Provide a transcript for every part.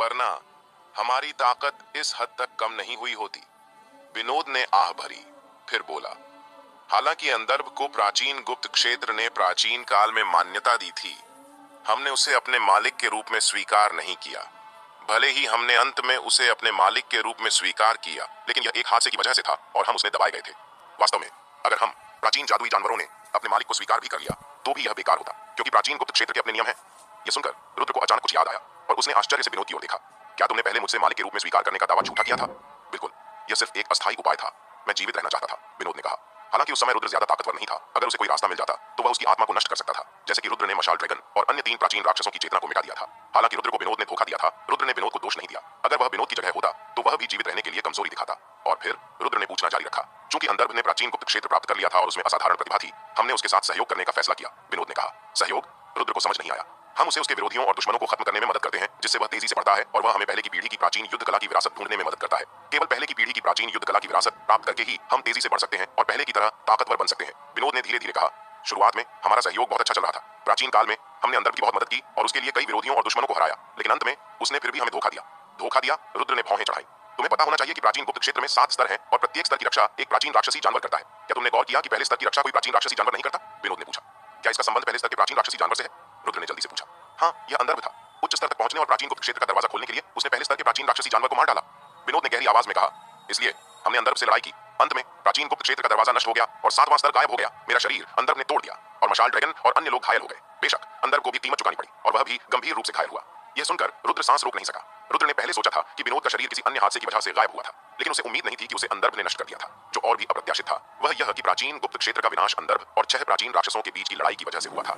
वरना हमारी ताकत इस हद तक कम नहीं हुई होती। विनोद ने आह भरी, फिर बोला, हालांकि अंदर को प्राचीन गुप्त क्षेत्र ने प्राचीन काल में मान्यता दी थी, हमने उसे अपने मालिक के रूप में स्वीकार नहीं किया। भले ही हमने अंत में उसे अपने मालिक के रूप में स्वीकार किया, लेकिन यह एक हादसे की वजह से था और हम उसमें दबाए गए थे। वास्तव में अगर हम प्राचीन जादुई जानवरों ने अपने मालिक को स्वीकार भी कर लिया तो भी यह बेकार होता, क्योंकि प्राचीन गुप्त क्षेत्र के अपने नियम हैं। यह सुनकर रुद्र को अचानक कुछ याद आया और उसने आश्चर्य से विनोद की ओर देखा। क्या तुमने पहले मुझसे मालिक के रूप में स्वीकार करने का दावा झूठा किया था? बिल्कुल, यह सिर्फ एक अस्थायी उपाय था। मैं जीवित रहना चाहता था, विनोद ने कहा। हालांकि उस समय रुद्र ज्यादा ताकतवर नहीं था। अगर उसे कोई रास्ता मिल जाता तो वह उसकी आत्मा को नष्ट कर सकता था, जैसे कि रुद्र ने मशाल ड्रैगन और अन्य 3 प्राचीन राक्षसों की चेतना को मिटा दिया था। हालांकि रुद्र को विनोद ने धोखा दिया था। रुद्र ने विनोद को दोष नहीं दिया। अगर वह विनोद की जगह होता तो वह भी जीवित रहने के लिए कमजोरी दिखाता। और फिर रुद्र ने पूछना जारी रखा, चूंकि अंदर ने प्राचीन गुप्त क्षेत्र प्राप्त कर लिया था और उसमें असाधारण प्रतिभा थी, हमने उसके साथ सहयोग करने का फैसला किया। विनोद ने कहा, सहयोग? रुद्र को समझ नहीं आया। हम उसे उसके विरोधियों और दुश्मनों को खत्म करने में मदद करते हैं, जिससे वह तेजी से बढ़ता है, और वह हमें पहले की पीढ़ी की प्राचीन युद्ध कला की विरासत ढूंढने में मदद करता है। केवल पहले की पीढ़ी की प्राचीन युद्ध कला की विरासत प्राप्त करके ही हम तेजी से बढ़ सकते हैं और पहले की तरह ताकतवर बन सकते हैं। विनोद ने धीरे धीरे कहा, शुरुआत में हमारा सहयोग बहुत अच्छा चल रहा था। प्राचीन काल में हमने अंदर की बहुत मदद की और उसके लिए कई विरोधियों और दुश्मनों को हराया, लेकिन अंत में उसने फिर भी हमें धोखा दिया। धोखा दिया? रुद्र ने भौहें चढ़ाई। तुम्हें पता होना चाहिए कि प्राचीन गुप्त क्षेत्र में 7 स्तर हैं और प्रत्येक स्तर की रक्षा एक प्राचीन राक्षसी जानवर करता है। क्या तुमने गौर किया कि पहले स्तर की रक्षा कोई प्राचीन राक्षसी जानवर नहीं करता? विनोद ने पूछा। क्या इसका संबंध पहले स्तर के प्राचीन राक्षसी जानवर से है? रुद्र ने जल्दी से पूछा। हाँ, यह अंदर था। उच्च स्तर तक पहुंचने और प्राचीन गुप्त क्षेत्र का दरवाजा खोलने के लिए उसने पहले स्तर के प्राचीन राक्षसी जानवर को मार डाला। विनोद ने गहरी आवाज में कहा, इसलिए हमने अंदर से लड़ाई की। अंत में प्राचीन गुप्त क्षेत्र का दरवाजा नष्ट हो गया और 7वां स्तर गायब हो गया। मेरा शरीर अंदर ने तोड़ दिया और मशाल ड्रैगन और अन्य लोग घायल हो गए। बेशक अंदर को भी कीमत चुकानी पड़ी और वह भी गंभीर रूप से घायल हुआ। यह सुनकर रुद्र सांस रोक नहीं सका। रुद्र ने पहले सोचा था कि विनोद का शरीर किसी अन्य हादसे की वजह से गायब हुआ था, लेकिन उसे उम्मीद नहीं थी कि उसे अंदर्भ ने नष्ट कर दिया था। जो और भी अप्रत्याशित था वह यह कि प्राचीन गुप्त क्षेत्र का विनाश अंदर्भ और 6 प्राचीन राक्षसों के बीच की लड़ाई की वजह से हुआ था।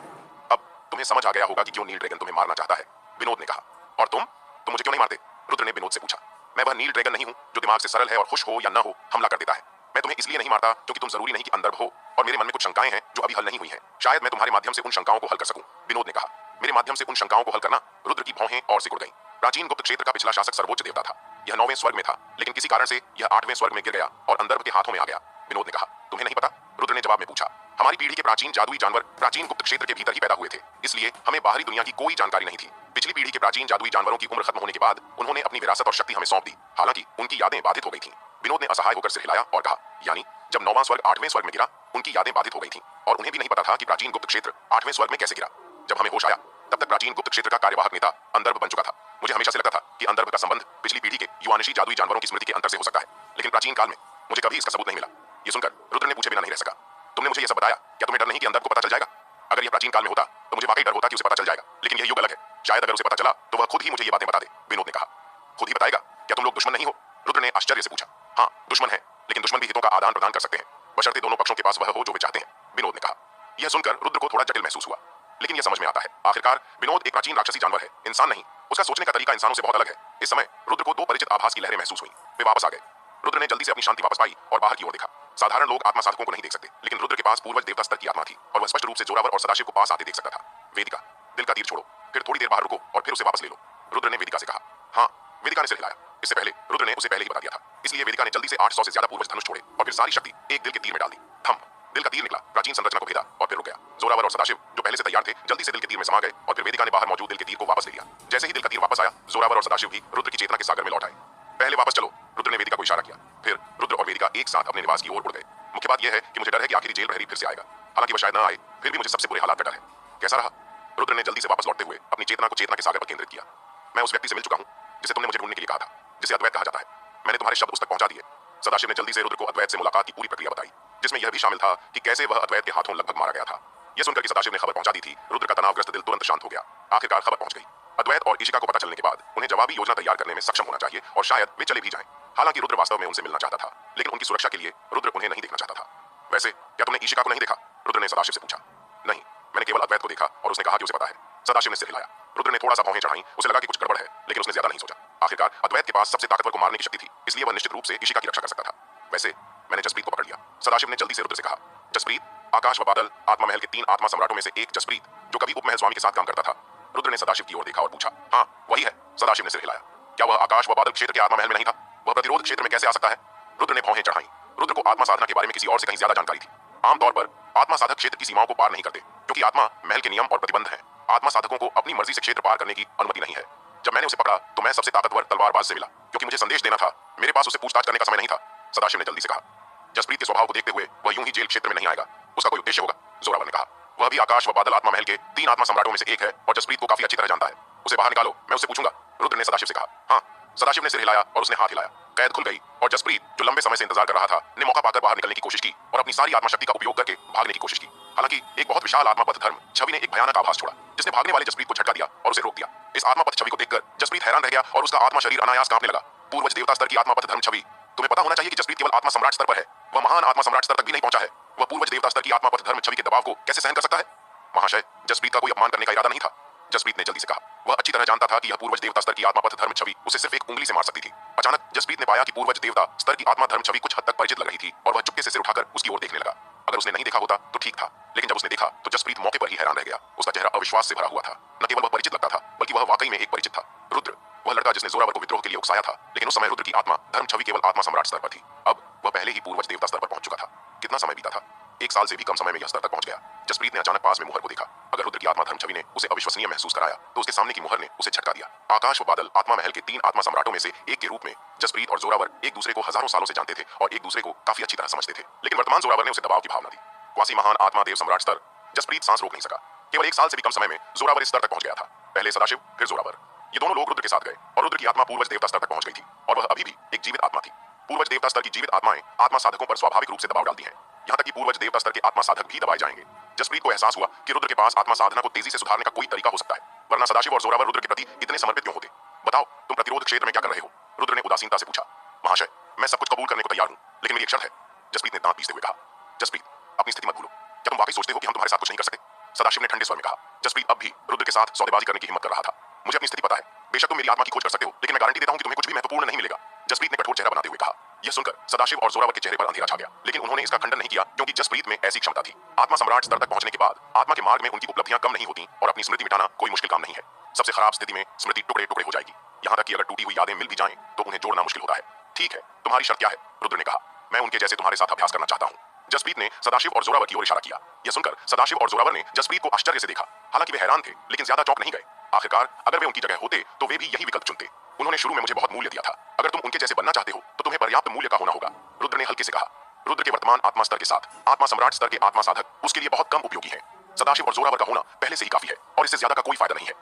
अब तुम्हें समझ आ गया होगा कि क्यों नील ड्रैगन तुम्हें मारना चाहता है, विनोद ने कहा। और तुम मुझे क्यों नहीं मारते? रुद्र ने विनोद से पूछा। मैं वह नील ड्रैगन नहीं हूं जो दिमाग से सरल है और खुश हो या न हो हमला कर देता है। मैं तुम्हें इसलिए नहीं मारता क्योंकि तुम जरूरी नहीं कि अंदर हो, और मेरे मन में कुछ शंकाएं हैं जो अभी हल नहीं हुई हैं। शायद मैं तुम्हारे माध्यम से उन शंकाओं को हल कर सकूं, विनोद ने कहा। मेरे माध्यम से उन शंकाओं को हल करना? रुद्र की भौहें और सिकुड़ गईं। प्राचीन गुप्त क्षेत्र का पिछला शासक सर्वोच्च देवता था। यह 9वें स्वर्ग में था, लेकिन किसी कारण से यह 8वें स्वर्ग में गिर गया और अंदर्भ के हाथों में आ गया, विनोद ने कहा। तुम्हें नहीं पता? रुद्र ने जवाब में पूछा। हमारी पीढ़ी के प्राचीन जादुई जानवर प्राचीन गुप्त क्षेत्र के भीतर ही पैदा हुए थे, इसलिए हमें बाहरी दुनिया की कोई जानकारी नहीं थी। पिछली पीढ़ी के प्राचीन जादुई जानवरों की उम्र खत्म होने के बाद उन्होंने अपनी विरासत और शक्ति हमें सौंप दी। हालांकि उनकी यादें बाधित हो गई थीं। विनोद ने असहाय होकर सिर हिलाया और कहा, यानी जब 9वां स्वर्ग 8वें स्वर्ग में गिरा, उनकी यादें बाधित हो गई थीं और उन्हें भी नहीं पता था कि प्राचीन गुप्त क्षेत्र 8वें स्वर्ग में कैसे गिरा। जब हमें होश आया तब तक प्राचीन गुप्त क्षेत्र का कार्यवाहक नेता अंदर्भ बन चुका था। मुझे हमेशा से लगता था कि अंदर्भ का संबंध पिछली पीढ़ी के युवानिशी जादुई जानवरों की स्मृति के अंतर से हो सकता है, लेकिन प्राचीन काल में मुझे कभी इसका सबूत नहीं मिला। यह सुनकर रुद्र ने पूछे बिना नहीं रह सका, तुमने मुझे यह सब बताया, क्या तुम्हें डर नहीं कि अंदर्भ को पता चल जाएगा? अगर यह प्राचीन काल में होता तो मुझे वाकई डर होता कि उसे पता चल जाएगा, लेकिन यह युग अलग है। शायद अगर उसे पता चला तो वह खुद ही मुझे ये बातें बता दे, विनोद ने कहा। खुद ही बताएगा? क्या तुम लोग दुश्मन नहीं हो? रुद्र ने आश्चर्य से पूछा। हाँ, दुश्मन है, लेकिन दुश्मन भी हितों का आदान प्रदान कर सकते हैं, बशर्ते दोनों पक्षों के पास वह हो जो वे चाहते हैं, विनोद ने कहा। यह सुनकर रुद्र को थोड़ा जटिल महसूस हुआ, लेकिन यह समझ में आता है। आखिरकार विनोद एक प्राचीन राक्षसी जानवर है, इंसान नहीं। उसका सोचने का तरीका इंसानों से बहुत अलग है। इस समय रुद्र को 2 परिचित आभास की लहरें महसूस हुई। वे वापस आ गए। रुद्र ने जल्दी से अपनी शांति वापस पाई और बाहर की ओर देखा। साधारण लोग आत्मा साधकों को नहीं देख सकते, लेकिन रुद्र के पास पूर्वज देवता स्तर की आत्मा थी और वह स्पष्ट रूप से जोरावर और सदाशिव को पास आते देख सकता था। वेदिका, दिल का तीर छोड़ो, फिर थोड़ी देर बाहर रुको और फिर उसे वापस ले लो, रुद्र ने वेदिका से कहा। हाँ, वेदिका ने सिर हिलाया। इससे पहले रुद्र ने उसे पहले ही बता दिया था, इसलिए वेदिका ने जल्दी से 800 से ज्यादा पूर्वज धनुष छोड़े और फिर सारी शक्ति एक दिल के तीर में डाल दी। थम, दिल का तीर निकला, प्राचीन संरचना को भेदा और फिर रुक गया। जोरावर और सदाशिव जो पहले से तैयार थे जल्दी से दिल के तीर में समा गए और फिर वेदिका ने बाहर मौजूद दिल के तीर को वापस ले लिया। जैसे ही दिल का तीर वापस आया, जोरावर और सदाशिव भी रुद्र की चेतना के सागर में लौट आए। पहले वापस चलो, रुद्र ने वेदिका को इशारा किया। फिर रुद्र और वेदिका एक साथ अपने निवास की ओर उड़ गए। मुख्य बात यह है कि मुझे डर है कि आखिरी जेल प्रहरी फिर से आएगा। हालांकि वह शायद न आए, फिर भी मुझे सबसे बुरे हालात का डर है। कैसा रहा? रुद्र ने जल्दी से वापस लौटते हुए अपनी चेतना को चेतना के सागर पर केंद्रित किया। मैं उस व्यक्ति से मिल चुका हूं जिसे तुमने मुझे ढूंढने के लिए कहा था, जिसे अद्वैत कहा जाता है। मैंने तुम्हारे शब्द उस तक पहुंचा दिए। सदाशिव ने जल्दी से रुद्र को अद्वैत से मुलाकात की पूरी प्रक्रिया बताई, जिसमें यह भी शामिल था कि कैसे वह अद्वैत के हाथों लगभग मारा गया था। यह सुनकर कि सदाशिव ने खबर पहुंचा दी थी, रुद्र का तनावग्रस्त दिल तुरंत शांत हो गया। आखिरकार खबर पहुंच गई। अद्वैत और ईशिका को पता चलने के बाद उन्हें जवाबी योजना तैयार करने में सक्षम होना चाहिए और शायद वे चले भी जाएं। हालांकि रुद्र वास्तव में उनसे मिलना चाहता था, लेकिन उनकी सुरक्षा के लिए रुद्र उन्हें नहीं देखना चाहता था। वैसे क्या तुमने ईशिका को नहीं देखा? रुद्र ने सदाशिव से पूछा। नहीं, मैंने केवल अद्वैत को देखा और उसने कहा कि उसे पता है। सदाशिव ने सिर हिलाया। रुद्र ने थोड़ा सा भौहें चढ़ाई। उसे लगा कि कुछ गड़बड़ है, लेकिन उसने ज्यादा नहीं सोचा। आखिरकार अद्वैत के पास सबसे ताकतवर को मारने की शक्ति थी, इसलिए वह निश्चित रूप से ईशिका की रक्षा कर सकता था। वैसे मैंने जसप्रीत को पकड़ लिया, सदाशिव ने जल्दी से रुद्र से कहा। जसप्रीत? आकाश व बादल आत्मा महल के 3 आत्मा सम्राटों में से एक जसप्रीत, जो कभी उपमहल स्वामी के साथ काम करता था। रुद्र ने सदाशिव की ओर देखा और पूछा। हाँ, वही है, सदाशिव ने सिर हिलाया। क्या वह आकाश व बादल क्षेत्र के आत्मा महल में नहीं था? वह प्रतिरोध क्षेत्र में कैसे आ सकता है? रुद्र ने भौहें चढ़ाई। रुद्र को आत्मा साधना के बारे में किसी और से कहीं ज्यादा जानकारी थी। आमतौर पर आत्मा साधक क्षेत्र की सीमाओं को पार नहीं करते, क्योंकि आत्मा महल के नियम और प्रतिबंध हैं। आत्मा साधकों को अपनी मर्जी से क्षेत्र पार करने की अनुमति नहीं है। जब मैंने उसे पकड़ा तो मैं सबसे ताकतवर तलवारबाज से मिला, क्योंकि मुझे संदेश देना था। मेरे पास उसे पूछताछ करने का समय नहीं था। सदाशिव ने जल्दी से कहा। जसप्रीत के स्वभाव को देखते हुए वह यूं ही जेल क्षेत्र में नहीं आएगा, उसका कोई उद्देश्य होगा, जोरावर ने कहा। वह भी आकाश व बादल आत्मा महल के 3 आत्मा सम्राटों में से एक है और जसप्रीत को काफी अच्छी तरह जानता है। उसे बाहर निकालो, मैं उससे पूछूंगा, रुद्र ने सदाशिव से कहा। हाँ। सदाशिव ने सिर हिलाया और उसने हाथ हिलाया। कैद खुल गई और जसप्रीत, जो लंबे समय से इंतजार कर रहा था, ने मौका पाकर बाहर निकलने की कोशिश की और अपनी सारी आत्मा शक्ति का उपयोग करके भागने की कोशिश की। हालांकि एक बहुत विशाल आत्मापथ धर्म छवि ने एक भयानक आभास छोड़ा, जिसने भागने वाले जसप्रीत को झटका दिया और उसे रोक दिया। इस आत्मापथ छवि को देखकर जसप्रीत हैरान रह गया और उसका आत्मा शरीर अनायास कांपने लगा। पूर्वज देवता स्तर की आत्मापथ धर्म छवि। तुम्हें पता होना चाहिए कि जसप्रीत केवल आत्मा सम्राट स्तर पर है, वह महान आत्मा सम्राट स्तर तक भी नहीं पहुंचा है। वह पूर्वज देवता स्तर की आत्मापथ धर्म छवि के दबाव को कैसे सहन कर सकता है? महाशय, जसप्रीत का कोई अपमान करने का इरादा नहीं था, जसप्रीत ने जल्दी से कहा। वह अच्छी तरह जानता था कि यह पूर्वज देवता स्तर की आत्मापथ धर्म छवि उसे सिर्फ एक उंगली से मार सकती थी। अचानक जसप्रीत ने पाया कि पूर्वज देवता स्तर की आत्मा धर्म छवि कुछ हद तक परिचित लग रही थी और वह चुपके से सिर उठाकर उसकी ओर देखने लगा। अगर उसने नहीं देखा होता तो ठीक था, लेकिन जब उसने देखा तो जसप्रीत मौके पर ही हैरान रह गया। उसका चेहरा अविश्वास से भरा हुआ था। न केवल वह परिचित लगता था, बल्कि वह वाकई में एक परिचित था। रुद्र, वह लड़का जिसने जोरावर को विद्रोह के लिए उकसाया था, लेकिन उस समय रुद्र की आत्मा धर्म छवि केवल आत्मा सम्राट स्तर पर थी। अब वह पहले ही पूर्वज देवता स्तर पर पहुंच चुका था। कितना समय बीता था? 1 साल से भी कम समय में यह स्तर तक पहुंच गया। जसप्रीत ने अचानक पास में मुहर को देखा। अगर रुद्र की आत्मा धर्म छवि ने उसे अविश्वसनीय महसूस कराया, तो उसके सामने की मुहर ने उसे झटका दिया। आकाश व बादल आत्मा महल के 3 आत्मा सम्राटों में से एक के रूप में जसप्रीत और जोरावर एक दूसरे को हजारों सालों से जानते थे और एक दूसरे को काफी अच्छी तरह समझते थे। लेकिन वर्तमान जोरावर ने उसे दबाव की भावना दी। क्वासी महान आत्मा देव सम्राट स्तर। जसप्रीत सांस रोक नहीं सका। केवल 1 साल से भी कम समय में जोरावर इस स्तर तक पहुंच गया था। पहले सदाशिव, फिर जोरावर। ये दोनों लोग रुद्र के साथ गए और रुद्र की आत्मा पूर्वज देवता स्तर तक पहुंच गई थी और वह अभी भी एक जीवित आत्मा थी। पूर्वज देवता स्तर की जीवित आत्माएं आत्मा साधकों पर स्वाभाविक रूप से दबाव डालती हैं, यहां तक कि पूर्वज देवता स्तर के आत्मा साधक भी दबाए जाएंगे। जसप्रीत को एहसास हुआ कि रुद्र के पास आत्मा साधना को तेजी से सुधारने का कोई तरीका हो सकता है, वरना सदाशिव और जोरावर रुद्र के प्रति इतने समर्पित क्यों होते? बताओ, तुम प्रतिरोध क्षेत्र में क्या कर रहे हो? रुद्र ने उदासीनता से पूछा। महाशय, मैं सब कुछ कबूल करने को तैयार हूं, लेकिन मेरी एक शर्त है, जसप्रीत ने दांत पीसते हुए कहा। जसप्रीत, अपनी स्थिति मत भूलो। क्या तुम वाकई सोचते हो कि हम तुम्हारे साथ कुछ नहीं कर सकते? सदाशिव ने ठंडे स्वर में कहा। जसप्रीत अब भी रुद्र के साथ सौदेबाजी करने की हिम्मत कर रहा था। मुझे अपनी स्थिति पता है। बेशक तुम मेरी आत्मा की खोज कर सकते हो, लेकिन मैं गारंटी देता हूं कि तुम्हें कुछ भी महत्वपूर्ण नहीं मिलेगा। जसप्रीत ने कठोर चेहरा बनाते हुए कहा। यह सुनकर सदाशिव और जोरावर के चेहरे पर अंधेरा छा गया, लेकिन उन्होंने इसका खंडन नहीं किया, क्योंकि जसप्रीत में ऐसी क्षमता थी। आत्मा सम्राट स्तर तक पहुंचने के बाद आत्मा के मार्ग में उनकी उपलब्धियां कम नहीं होती और अपनी स्मृति मिटाना कोई मुश्किल काम नहीं है। सबसे खराब स्थिति में स्मृति टुकड़े टुकड़े हो जाएगी, यहां तक कि अगर टूटी हुई यादें मिल भी जाएं तो उन्हें जोड़ना मुश्किल होता है। ठीक है, तुम्हारी शर्त क्या है? रुद्र ने कहा। मैं उनके जैसे तुम्हारे साथ अभ्यास करना चाहता हूं। जसप्रीत ने सदाशिव और जोरावर की ओर इशारा किया। यह सुनकर सदाशिव और जोरावर ने जसप्रीत को आश्चर्य से देखा। हालांकि वे हैरान थे, लेकिन ज्यादा चौंक नहीं गए। आखिरकार अगर वे उनकी जगह होते तो वे भी यही विकल्प चुनते। उन्होंने शुरू में मुझे बहुत मूल्य दिया था। अगर तुम उनके जैसे बनना चाहते हो तो तुम्हें पर्याप्त मूल्य का होना होगा, रुद्र ने हल्के से कहा। रुद्र के वर्तमान आत्मा स्तर के साथ आत्मा सम्राट स्तर के आत्मा साधक उसके लिए बहुत कम उपयोगी हैं। सदाशिव और जोरावर का होना पहले से ही काफी है और इससे ज्यादा का कोई फायदा नहीं है।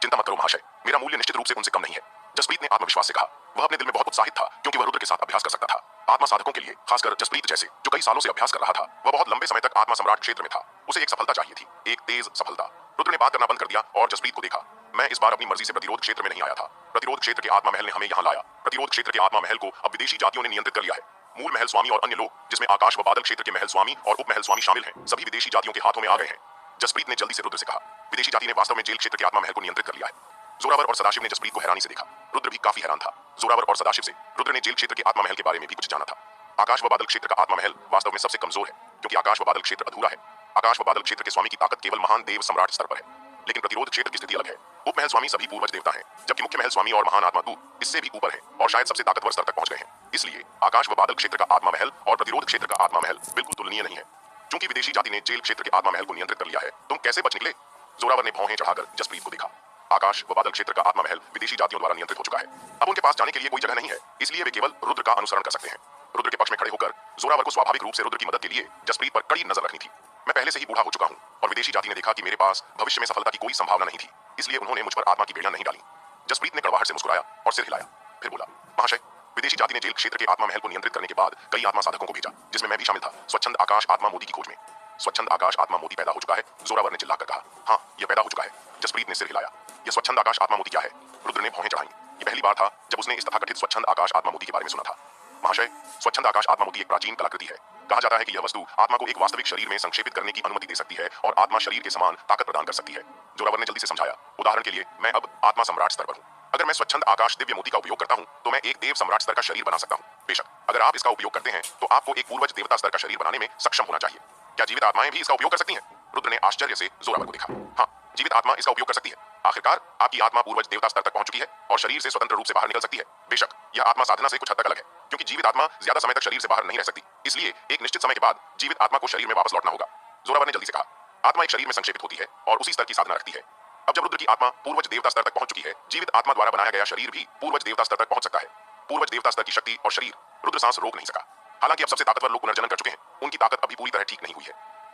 चिंता मत करो महाशय, मेरा मूल्य निश्चित रूप से उनसे कम नहीं है, जसप्रीत ने आत्मविश्वास से कहा। वह अपने दिल में बहुत उत्साहित था, क्योंकि वह रुद्र के साथ अभ्यास कर सकता था। आत्मा साधकों के लिए, खासकर जसप्रीत जैसे जो कई सालों से अभ्यास कर रहा था, वह बहुत लंबे समय तक आत्मा सम्राट क्षेत्र में था। उसे एक सफलता चाहिए थी, एक तेज सफलता। रुद्र ने बात करना बंद कर दिया और जसप्रीत को देखा। मैं इस बार अपनी मर्जी से प्रतिरोध क्षेत्र में नहीं आया था। प्रतिरोध क्षेत्र के आत्मा महल ने हमें यहाँ लाया। प्रतिरोध क्षेत्र के आत्मा महल को अब विदेशी जातियों ने नियंत्रित कर लिया है। मूल महल स्वामी और अन्य लोग, जिसमें आकाश व बादल क्षेत्र के महल स्वामी और उप महल स्वामी शामिल हैं, सभी विदेशी जातियों के हाथों में आ गए हैं। जसप्रीत ने जल्दी से रुद्र से कहा। विदेशी जाति ने वास्तव में जेल क्षेत्र के आत्मा महल को नियंत्रित कर लिया है। जोरावर और सदाशिव ने जसप्रीत को हैरानी से देखा। रुद्र भी काफी हैरान था। जोरावर और सदाशिव से रुद्र ने जेल क्षेत्र के आत्मा महल के बारे में भी कुछ जाना था। आकाश व बादल क्षेत्र का आत्मा महल वास्तव में सबसे कमजोर है, क्योंकि आकाश व बादल क्षेत्र अधूरा है। आकाश व बादल क्षेत्र के स्वामी की ताकत केवल महान देव सम्राट स्तर पर है, लेकिन प्रतिरोध क्षेत्र की स्थिति अलग है। उप महल स्वामी सभी पूर्वज देवता हैं, जबकि मुख्य महल स्वामी और महान आत्मा तू इससे भी ऊपर है और शायद सबसे ताकतवर स्तर तक पहुंच गए हैं। इसलिए आकाश व बादल क्षेत्र का आत्मा महल और प्रतिरोध क्षेत्र का आत्मा महल बिल्कुल तुलनीय नहीं है। चूंकि विदेशी जाति ने जेल क्षेत्र के आत्मा महल को नियंत्रित कर लिया है, तुम कैसे बच निकले? जोरावर ने भौहें चढ़ाकर जसप्रीत को देखा। आकाश व बादल क्षेत्र का आत्मा महल विदेशी जातियों द्वारा नियंत्रित हो चुका है। अब उनके पास जाने के लिए कोई जगह नहीं है, इसलिए वे केवल रुद्र का अनुसरण कर सकते हैं। रुद्र के पक्ष में खड़े होकर जोरावर को स्वाभाविक रूप से रुद्र की मदद के लिए जसप्रीत पर कड़ी नजर रखनी थी। मैं पहले से ही बूढ़ा हो चुका हूं और विदेशी जाति ने देखा कि मेरे पास भविष्य में सफलता की कोई संभावना नहीं थी, इसलिए उन्होंने मुझ पर आत्मा की बेड़ियां नहीं डाली। जसप्रीत ने कड़वाहट से मुस्कुराया और सिर हिलाया, फिर बोला, महाशय, विदेशी जाति ने जेल क्षेत्र के आत्मा महल को नियंत्रित करने के बाद कई आत्मा साधकों को भेजा, जिसमें मैं भी शामिल था, स्वच्छंद आकाश आत्मा मोदी की खोज में। स्वच्छंद आकाश आत्मा मोदी पैदा हो चुका है, जोरावर ने चिल्लाकर कहा। हाँ, यह पैदा हो चुका है, जसप्रीत ने सिर हिलाया। यह स्वच्छंद आकाश आत्मा मोदी क्या है? रुद्र ने भौहें चढ़ाई। यह पहली बार था जब उसने इस तथाकथित स्वच्छंद आकाश आत्मा मोदी के बारे में सुना था। महाशय, स्वच्छंद आकाश आत्मा मोदी एक प्राचीन कलाकृति है। कहा जाता है कि यह वस्तु आत्मा को एक वास्तविक शरीर में संक्षेपित करने की अनुमति दे सकती है और आत्मा शरीर के समान ताकत प्रदान कर सकती है। जोरावर ने जल्दी से समझाया। उदाहरण के लिए, मैं अब आत्मा सम्राट स्तर पर हूँ। अगर मैं स्वच्छंद आकाश दिव्य मोती का उपयोग करता हूँ तो मैं एक देव सम्राट स्तर का शरीर बना सकता हूँ। बेशक अगर आप इसका उपयोग करते हैं तो आपको एक पूर्वज देवता स्तर का शरीर बनाने में सक्षम होना चाहिए। क्या जीवित आत्माएं भी इसका उपयोग कर सकती हैं? रुद्र ने आश्चर्य से जोरावर को देखा। हाँ, जीवित आत्मा इसका उपयोग कर सकती है। आखिरकार आपकी आत्मा पूर्वज देवता स्तर तक पहुंच चुकी है और शरीर से स्वतंत्र रूप से बाहर निकल सकती है। बेशक यह आत्मा साधना से कुछ हद तक अलग है, क्योंकि जीवित आत्मा ज्यादा समय तक शरीर से बाहर नहीं रह सकती, इसलिए एक निश्चित समय के बाद जीवित आत्मा को शरीर में वापस लौटना होगा। जोरावर ने जल्दी से कहा। आत्मा एक शरीर में संक्षेपित होती है और उसी स्तर की साधना रखती है। अब जब रुद्र की आत्मा पूर्वज देवता स्तर तक पहुंच चुकी है, जीवित आत्मा द्वारा बनाया गया शरीर भी पूर्वज देवता स्तर तक पहुंच सकता है। पूर्वज देवता स्तर की शक्ति और शरीर रुद्र सांस रोक नहीं सका। हालांकि अब सबसे ताकतवर लोग पुनर्जन्म कर चुके हैं, उनकी ताकत अभी पूरी तरह ठीक नहीं हुई है।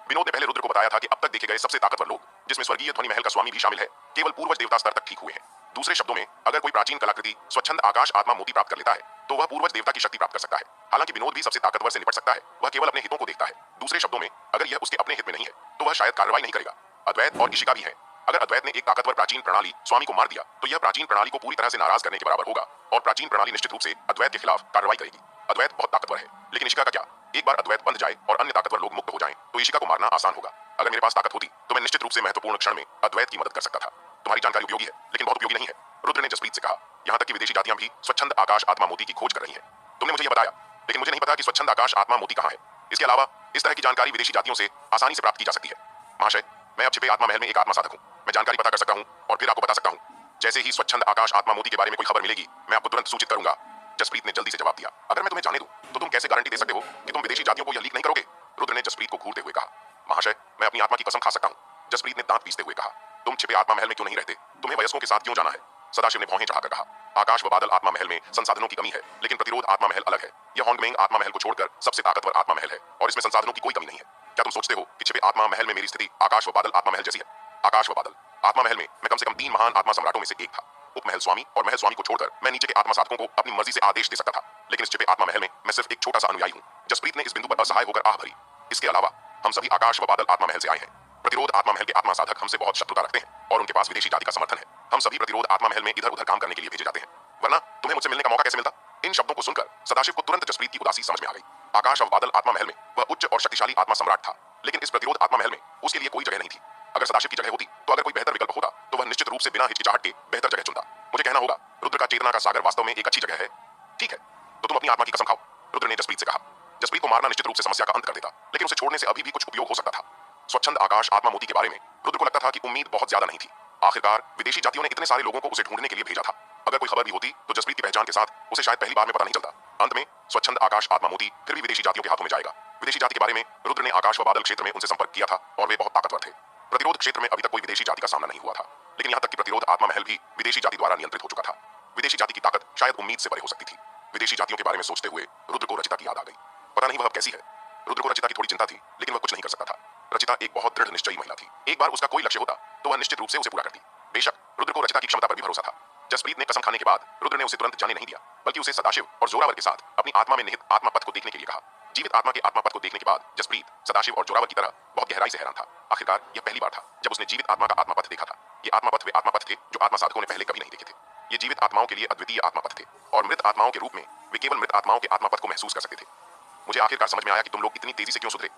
विनोद ने पहले रुद्र को बताया था कि अब तक देखे गए सबसे ताकतवर लोग, जिसमें स्वर्गीय ध्वनि महल का स्वामी भी शामिल है, केवल पूर्वज देवता स्तर तक ठीक हुए हैं। दूसरे शब्दों में, अगर कोई प्राचीन कलाकृति स्वच्छंद आकाश आत्मा मोती प्राप्त कर लेता है, तो वह पूर्वज देवता की शक्ति प्राप्त कर सकता है। हालांकि विनोद भी सबसे ताकतवर से निपट सकता है, वह केवल अपने हितों को देखता है। दूसरे शब्दों में, अगर यह उसके अपने हित में नहीं है, तो वह शायद कार्रवाई नहीं करेगा। अद्वैत और इशिका भी है। अगर अद्वैत ने एक ताकतवर प्राचीन प्रणाली स्वामी को मार दिया, तो यह प्राचीन प्रणाली को पूरी तरह से नाराज करने के बराबर होगा और प्राचीन प्रणाली निश्चित रूप से अद्वैत के खिलाफ कार्रवाई करेगी। अद्वैत बहुत ताकतवर है, लेकिन इशिका का क्या? एक बार अद्वैत बंध जाए और अन्य ताकतवर लोग मुक्त हो जाएं, तो इशिका को मारना आसान होगा। अगर मेरे पास ताकत होती, तो मैं निश्चित रूप से महत्वपूर्ण क्षण में अद्वैत की मदद कर सकता था। तुम्हारी जानकारी उपयोगी है, लेकिन बहुत उपयोगी नहीं है, रुद्र ने जसप्रीत से कहा। यहाँ तक कि विदेशी जातियां भी स्वच्छंद आकाश आत्मा मोती की खोज कर रही हैं। तुमने मुझे यह बताया, लेकिन मुझे नहीं पता कि स्वच्छंद आकाश आत्मा मोती कहाँ है। इसके अलावा इस तरह की जानकारी विदेशी जातियों से आसानी से प्राप्त की जा सकती है। महाशय, मैं अब छिपे आत्मा महल में एक आत्मा साधक हूँ। मैं जानकारी पता कर सकता हूँ और फिर आपको बता सकता हूँ। जैसे ही स्वच्छंद आकाश आत्मा मोती के बारे में कोई खबर मिलेगी, मैं आपको तुरंत सूचित करूंगा। जसप्रीत ने जल्दी से जवाब दिया। अगर मैं तुम्हें जाने दूं, तो तुम कैसे गारंटी दे सकते हो कि तुम विदेशी जातियों को यह लीक नहीं करोगे? रुद्र ने जसप्रीत को घूरते हुए कहा। महाशय, मैं अपनी आत्मा की कसम खा सकता हूँ, जसप्रीत ने दांत पीसते हुए कहा। तुम छिपे आत्मा महल में क्यों नहीं रहते? तुम्हें वयस्कों के साथ क्यों जाना है? सदाशिव ने भौहें चढ़ाकर कहा। आकाश व बादल आत्मा महल में संसाधनों की कमी है, लेकिन प्रतिरोध आत्मा महल अलग है। यह होंगमेंग आत्मा महल को छोड़कर सबसे ताकतवर आत्मा महल है और इसमें संसाधनों की कोई कमी नहीं है। क्या तुम सोचते हो कि छिपे आत्मा महल में मेरी स्थिति आकाश व बादल आत्मा महल जैसी है? आकाश व बादल आत्मा महल में मैं कम से कम 3 महान आत्मा सम्राटों में से एक था। उपमहल स्वामी और महल स्वामी को छोड़कर मैं नीचे के आत्मा साधकों को अपनी मर्जी से आदेश दे सकता था, लेकिन इस छिपे आत्मा महल में मैं सिर्फ एक छोटा सा अनुयायी हूँ। जसप्रीत ने इस बिंदु पर असहाय होकर आह भरी। इसके अलावा हम सभी आकाश व बादल आत्मा महल से आए हैं। प्रतिरोध आत्मा महल के आत्मा साधक हमसे बहुत शत्रुता रखते हैं और उनके पास विदेशी जाति का समर्थन है। हम सभी प्रतिरोध आत्मा महल में इधर उधर काम करने के लिए भेजे जाते हैं, वरना तुम्हें मुझसे मिलने का मौका कैसे मिलता? इन शब्दों को सुनकर सदाशिव को तुरंत जसप्रीत की उदासी समझ में आ गई। आकाश और बादल आत्मा महल में वह उच्च और शक्तिशाली आत्मा सम्राट था, लेकिन इस प्रतिरोध आत्मा महल में उसके लिए कोई जगह नहीं थी। अगर सदाशिव की जगह होती, तो अगर कोई बेहतर विकल्प होता, तो वह निश्चित रूप से बिना हिचकिचाहट के बेहतर जगह चुनता। मुझे कहना होगा, रुद्र का चेतना का सागर वास्तव में एक अच्छी जगह है। ठीक है, तो तुम अपनी आत्मा की कसम खाओ, रुद्र ने जसप्रीत से कहा। जसप्रीत को मारना निश्चित रूप से समस्या का अंत कर देता, लेकिन उसे छोड़ने से अभी भी कुछ उपयोग हो सकता था। स्वच्छंद आकाश आत्मा मोती के बारे में रुद्र को लगता था कि उम्मीद बहुत ज्यादा नहीं थी। आखिरकार विदेशी जातियों ने इतने सारे लोगों को उसे ढूंढने के लिए भेजा था। अगर कोई खबर भी होती, तो जसप्रीत की पहचान के साथ उसे शायद पहली बार में पता नहीं चलता। अंत में स्वच्छंद आकाश आत्मा मोती फिर भी विदेशी जातियों के हाथों में जाएगा। विदेशी जाति के बारे में रुद्र ने आकाश व बादल क्षेत्र में उनसे संपर्क किया था और वे बहुत ताकतवर थे। प्रतिरोध क्षेत्र में अभी तक कोई विदेशी जाति का सामना नहीं हुआ था, लेकिन यहाँ तक कि प्रतिरोध आत्मा महल भी विदेशी जाति द्वारा नियंत्रित हो चुका था। विदेशी जाति की ताकत शायद उम्मीद से परे हो सकती थी। विदेशी जातियों के बारे में सोचते हुए रुद्र को रचिता की याद आ गई। पता नहीं वह अब कैसी है। रुद्र को रचिता की थोड़ी चिंता थी, लेकिन वह कुछ नहीं कर सकता था। रचिता एक बहुत दृढ़ निश्चयी महिला थी। एक बार उसका कोई लक्ष्य होता, तो वह निश्चित रूप से उसे पूरा करती। बेशक रुद्र को रचिता की क्षमता पर भी भरोसा था। जसप्रीत ने कसम खाने के बाद रुद्र ने उसे तुरंत जाने नहीं दिया, बल्कि उसे सदाशिव और जोरावर के साथ अपनी आत्मा में निहित आत्मा पथ को देखने के लिए कहा। जीवित आत्मा के आत्मा पथ को देखने के बाद जसप्रीत सदाशिव और जोरावर की तरह बहुत गहराई से हैरान था। आखिरकार यह पहली बार था जब उसने जीवित आत्मा का आत्मा पथ देखा था। ये आत्मा पथ वे आत्मा पथ थे जो आत्मा साधकों ने पहले कभी नहीं देखे थे। ये जीवित आत्माओं के लिए अद्वितीय आत्मा पथ थे और मृत आत्माओं के रूप में वे केवल मृत आत्माओं के आत्मा पथ को महसूस कर सकते थे। मुझे आखिरकार समझ में आया कि तुम लोग इतनी तेजी से क्यों सुधरे।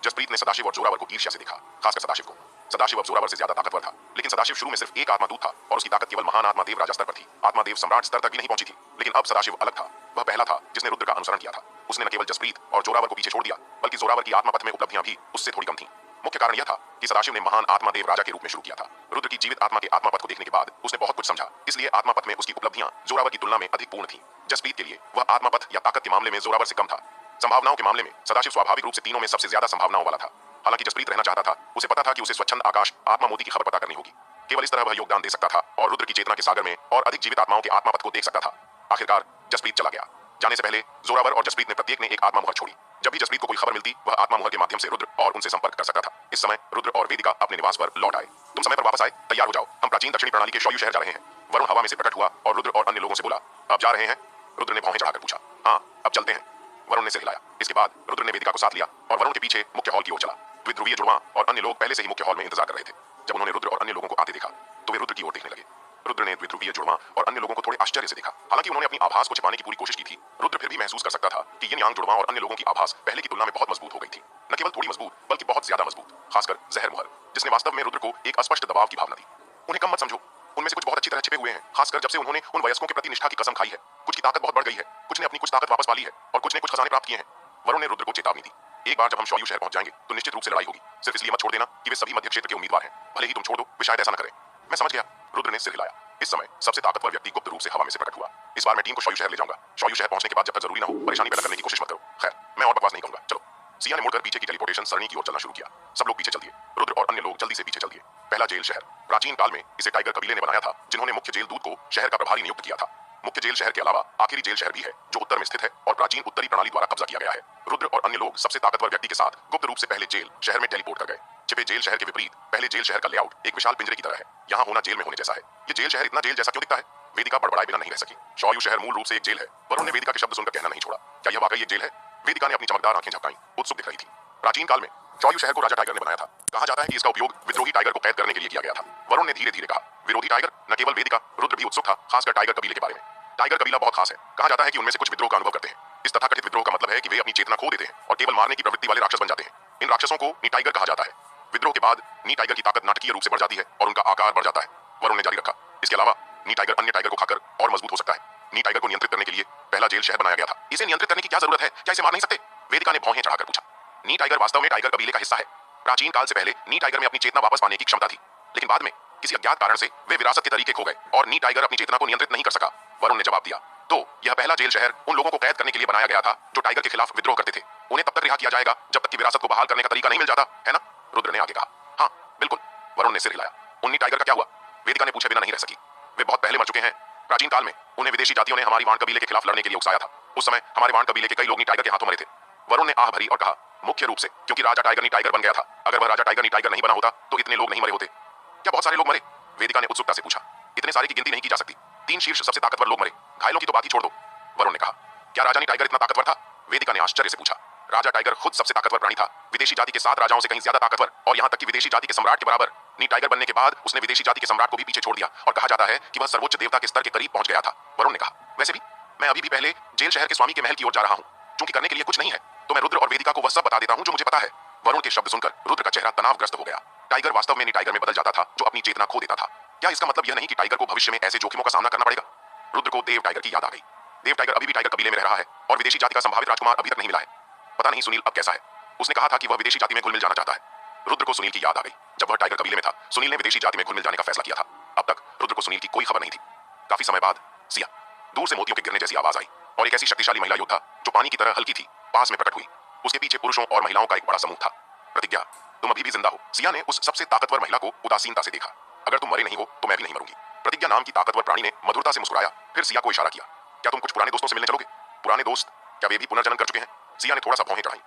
जसप्रीत ने सदाशिव और जोरावर को ईर्ष्या से देखा, खासकर सदाशिव को। सदाशिव अब जोरावर से ज्यादा ताकतवर था, लेकिन सदाशिव शुरू में सिर्फ एक आत्मा दूत था और उसकी ताकत केवल महान आत्मा देव राजा स्तर पर थी। आत्मा देव सम्राट स्तर तक भी नहीं पहुंची थी। लेकिन अब सदाशिव अलग था। वह पहला था जिसने रुद्र का अनुसरण किया था। उसने न केवल जसप्रीत और जोरावर को पीछे छोड़ दिया, बल्कि जोरावर की आत्मा पथ में उपलब्धियां भी उससे थोड़ी कम थीं। मुख्य कारण यह था कि सदाशिव ने महान आत्मा देव राजा के रूप में शुरू किया था। रुद्र की जीवित आत्मा के आत्मा पथ को देखने के बाद उसने बहुत कुछ समझा, इसलिए आत्मा पथ में उसकी उपलब्धियां जोरावर की तुलना में अधिक पूर्ण थीं। जसप्रीत के लिए वह आत्मा पथ या ताकत के मामले में जोरावर से कम था। संभावनाओं के मामले में सदाशिव स्वाभाविक रूप से तीनों में सबसे ज्यादा संभावनाओं वाला था। हालांकि जसप्रीत रहना चाहता था, उसे पता था कि उसे स्वच्छंद आकाश आत्मा मोती की खबर पता करनी होगी। केवल इस तरह वह योगदान दे सकता था और रुद्र की चेतना के सागर में और अधिक जीवित आत्माओं के आत्मा पथ को देख सकता था। आखिरकार जसप्रीत चला गया। जाने से पहले जोरावर और जसप्रीत ने प्रत्येक ने एक आत्मा मुहर छोड़ी। जब भी जसप्रीत को कोई खबर मिलती, वह आत्मा मुहर के माध्यम से रुद्र और उनसे संपर्क कर सकता था। इस समय रुद्र और वेदिका अपने निवास पर लौट आए। तुम समय पर वापस आए, तैयार हो जाओ, हम प्राचीन दक्षिणी प्रणाली के शौयु शहर जा रहे हैं। वरुण हवा में से प्रकट हुआ और रुद्र और अन्य लोगों से बोला, अब जा रहे हैं? रुद्र ने भौहें चढ़ाकर पूछा। हाँ, अब चलते हैं, वरुण ने सिर हिलाया। इसके बाद रुद्र ने वेदिका को साथ लिया और वरुण के पीछे मुख्य हॉल की ओर चला। द्विध्रुवीय जुड़वां और अन्य लोग पहले से ही मुख्य हॉल में इंतजार कर रहे थे। जब उन्होंने रुद्र और अन्य लोगों को आते देखा, तो वे रुद्र की ओर देखने लगे। रुद्र ने द्विध्रुवीय जुड़वां और अन्य लोगों को थोड़े आश्चर्य से देखा। हालांकि उन्होंने अपनी आभास को छिपाने की पूरी कोशिश की थी, रुद्र फिर भी महसूस कर सकता था कि यिन यांग जुड़वां और अन्य लोगों की आभास पहले की तुलना में बहुत मजबूत हो गई थी। न केवल थोड़ी मजबूत, बल्कि बहुत ज्यादा मजबूत, खासकर जहर मुहर, जिसने वास्तव में रुद्र को एक अस्पष्ट दबाव की भावना दी। उन्हें कम मत समझो, उनमें से कुछ बहुत अच्छी तरह छिपे हुए हैं, खासकर जब से उन्होंने उन वयस्कों के प्रति निष्ठा की कसम खाई है। कुछ की ताकत बहुत बढ़ गई है, कुछ ने अपनी कुछ ताकत वापस पा ली है और कुछ ने कुछ खजाने प्राप्त किए हैं। वरुण ने रुद्र को चेतावनी दी, एक बार जब हम शौयु शहर पहुंच जाएंगे, तो निश्चित रूप से लड़ाई होगी। सिर्फ इसलिए मत छोड़ देना कि वे सभी मध्य क्षेत्र के उम्मीदवार हैं। भले ही तुम छोड़ दो, वे शायद ऐसा न करें। मैं समझ गया, रुद्र ने सिर हिलाया। इस समय सबसे ताकतवर व्यक्ति गुप्त रूप से हवा में से प्रकट हुआ। इस बार मैं टीम को शौयु शहर ले जाऊंगा। शौयु शहर पहुंचने के बाद जब तक जरूरी न हो, परेशानी पैदा करने की कोशिश मत करो। खैर, मैं और बकवास नहीं करूंगा, चलो। सिया ने मुड़कर पीछे की टेलीपोर्टेशन सरणी की ओर चलना शुरू किया। सब लोग पीछे चल दिए। रुद्र और अन्य लोग जल्दी से पीछे चल दिए। पहला जेल शहर। प्राचीन काल में इसे टाइगर कबीले ने बनाया था, जिन्होंने मुख्य जेल दूत को शहर का प्रभारी नियुक्त किया था। मुख्य जेल शहर के अलावा आखिरी जेल शहर भी है, जो उत्तर में स्थित है और प्राचीन उत्तरी प्रणाली द्वारा कब्जा किया गया है। रुद्र और अन्य लोग सबसे ताकतवर व्यक्ति के साथ गुप्त रूप से पहले जेल शहर में टेलीपोर्ट कर गए। छिपे जेल शहर के विपरीत पहले जेल शहर का लेआउट एक विशाल पिंजरे की तरह है। यहाँ होना जेल में होने जैसा है। ये जेल शहर इतना जेल जैसा क्यों दिखता है? वेदिका बड़बड़ाए बिना नहीं रह सकी। शौर्य शहर मूल रूप से एक जेल है, पर उन्होंने वेदिका के शब्द सुनकर कहना नहीं छोड़ा। क्या यह वाकई एक जेल है? वेदिका ने अपनी चमकदार आंखें झपकाईं, उत्सुक दिख रही थी। प्राचीन काल में शौर्य शहर को राजा टाइगर ने बनाया था। कहा जाता है कि इसका उपयोग विद्रोही टाइगर को कैद करने के लिए किया गया था। वरुण ने धीरे धीरे कहा। विरोधी टाइगर? न केवल वेदिका, रुद्र भी उत्सुक था, खासकर टाइगर कबीले के बारे में। टाइगर कबीला बहुत खास है। कहा जाता है कि उनमें से कुछ विद्रोह का अनुभव करते हैं। इस तथाकथित विद्रोह का मतलब है कि वे अपनी चेतना खो देते हैं और केवल मारने की प्रवृत्ति वाले राक्षस बन जाते हैं। इन राक्षसों को नी टाइगर कहा जाता है। विद्रोह के बाद नी टाइगर की ताकत नाटकीय रूप से बढ़ जाती है और उनका आकार बढ़ जाता है। वरुण ने जारी रखा। इसके अलावा नी टाइगर अन्य टाइगर को खाकर और मजबूत हो सकता है। नी टाइगर को नियंत्रित करने के लिए पहला जेल शहर बनाया गया था। इसे नियंत्रित करने की क्या जरूरत है? क्या इसे मार नहीं सकते? वेदिका ने भौहें चढ़ाकर पूछा। नी टाइगर वास्तव में टाइगर कबीले का हिस्सा है। प्राचीन काल से पहले नी टाइगर में अपनी चेतना वापस पाने की क्षमता थी, लेकिन बाद में किसी अज्ञात कारण से वे विरासत के तरीके खो गए और नी टाइगर अपनी चेतना को नियंत्रित नहीं कर सका। वरुण ने जवाब दिया। तो यह पहला जेल शहर उन लोगों को कैद करने के लिए बनाया गया था जो टाइगर के खिलाफ विद्रोह करते थे। उन्हें तब तक रिहा किया जाएगा जब तक कि विरासत को बहाल करने का तरीका नहीं मिल जाता, है ना? रुद्र ने आगे कहा। हाँ बिल्कुल, वरुण ने सिर हिलाया। उन नी टाइगर का क्या हुआ? वेदिका ने पूछे बिना नहीं रह सकी। वे बहुत पहले मर चुके हैं। प्राचीन काल में उन्हें विदेशी जातियों ने हमारी वाण कबीले के खिलाफ लड़ने के लिए उकसाया था। उस समय हमारे वाण कबीले के कई लोग नी टाइगर के हाथों मरे थे। वरुण ने आह भरी और कहा, मुख्य रूप से क्योंकि राजा टाइगर नी टाइगर बन गया था। अगर वह राजा टाइगर नी टाइगर नहीं बना होता तो इतने लोग नहीं मरे होते। क्या बहुत सारे लोग मरे? वेदिका ने उत्सुकता से पूछा। इतने सारे की गिनती नहीं की जा सकती। 3 शीर्ष सबसे ताकतवर लोग मरे, घायलों की तो बात ही छोड़ दो। वरुण ने कहा। क्या राजा नी टाइगर इतना ताकतवर था? वेदिका ने आश्चर्य से पूछा। राजा टाइगर खुद सबसे ताकतवर प्राणी था, विदेशी जाति के 7 राजाओं से कहीं ज्यादा ताकतवर, और यहाँ तक कि विदेशी जाति के सम्राट के बराबर। नी टाइगर बनने के बाद उसने विदेशी जाति के सम्राट को भी पीछे छोड़ दिया और कहा जाता है कि वह सर्वोच्च देवता के स्तर के करीब पहुंच गया था। वरुण ने कहा। वैसे भी मैं अभी भी पहले जेल शहर के स्वामी के महल की ओर जा रहा हूँ। चूंकि करने के लिए कुछ नहीं है तो मैं रुद्र और वेदिका को वह सब बता देता हूँ जो मुझे पता है। वरुण के शब्द सुनकर रुद्र का चेहरा तनावग्रस्त हो गया। टाइगर वास्तव में नी टाइगर में बदल जाता था जो अपनी चेतना खो देता था। क्या इसका मतलब यह नहीं कि टाइगर को भविष्य में ऐसे जोखिमों का सामना करना पड़ेगा? रुद्र को देव टाइगर की याद आ गई। देव टाइगर अभी भी टाइगर कबीले में रह रहा है और विदेशी जाति का संभावित राजकुमार अभी तक नहीं मिला है। पता नहीं सुनील अब कैसा है। उसने कहा था कि वह विदेशी जाति में घुल मिल जाना चाहता है। रुद्र को सुनील की याद आ गई। जब वह टाइगर कबीले में था, सुनील ने विदेशी जाति में घुल मिल जाने का फैसला किया था। अब तक रुद्र को सुनील की कोई खबर नहीं थी। काफी समय बाद सिया, दूर से मोतियों के गिरने जैसी आवाज आई और एक ऐसी शक्तिशाली महिला योद्धा जो पानी की तरह हल्की थी पास में प्रकट हुई। उसके पीछे पुरुषों और महिलाओं का एक बड़ा समूह था। प्रतिज्ञा, तुम अभी भी जिंदा हो। सिया ने उस सबसे ताकतवर महिला को उदासीनता से देखा। अगर तुम मरे नहीं हो तो मैं भी नहीं मरूंगी। प्रतिज्ञा नाम की ताकतवर प्राणी ने मधुरता से मुस्कुराया, फिर सिया को इशारा किया। क्या तुम कुछ पुराने दोस्तों से मिलने चलोगे? पुराने दोस्त? क्या वे भी पुनर्जन्म कर चुके हैं? सिया ने थोड़ा सा भौहें चढ़ाई।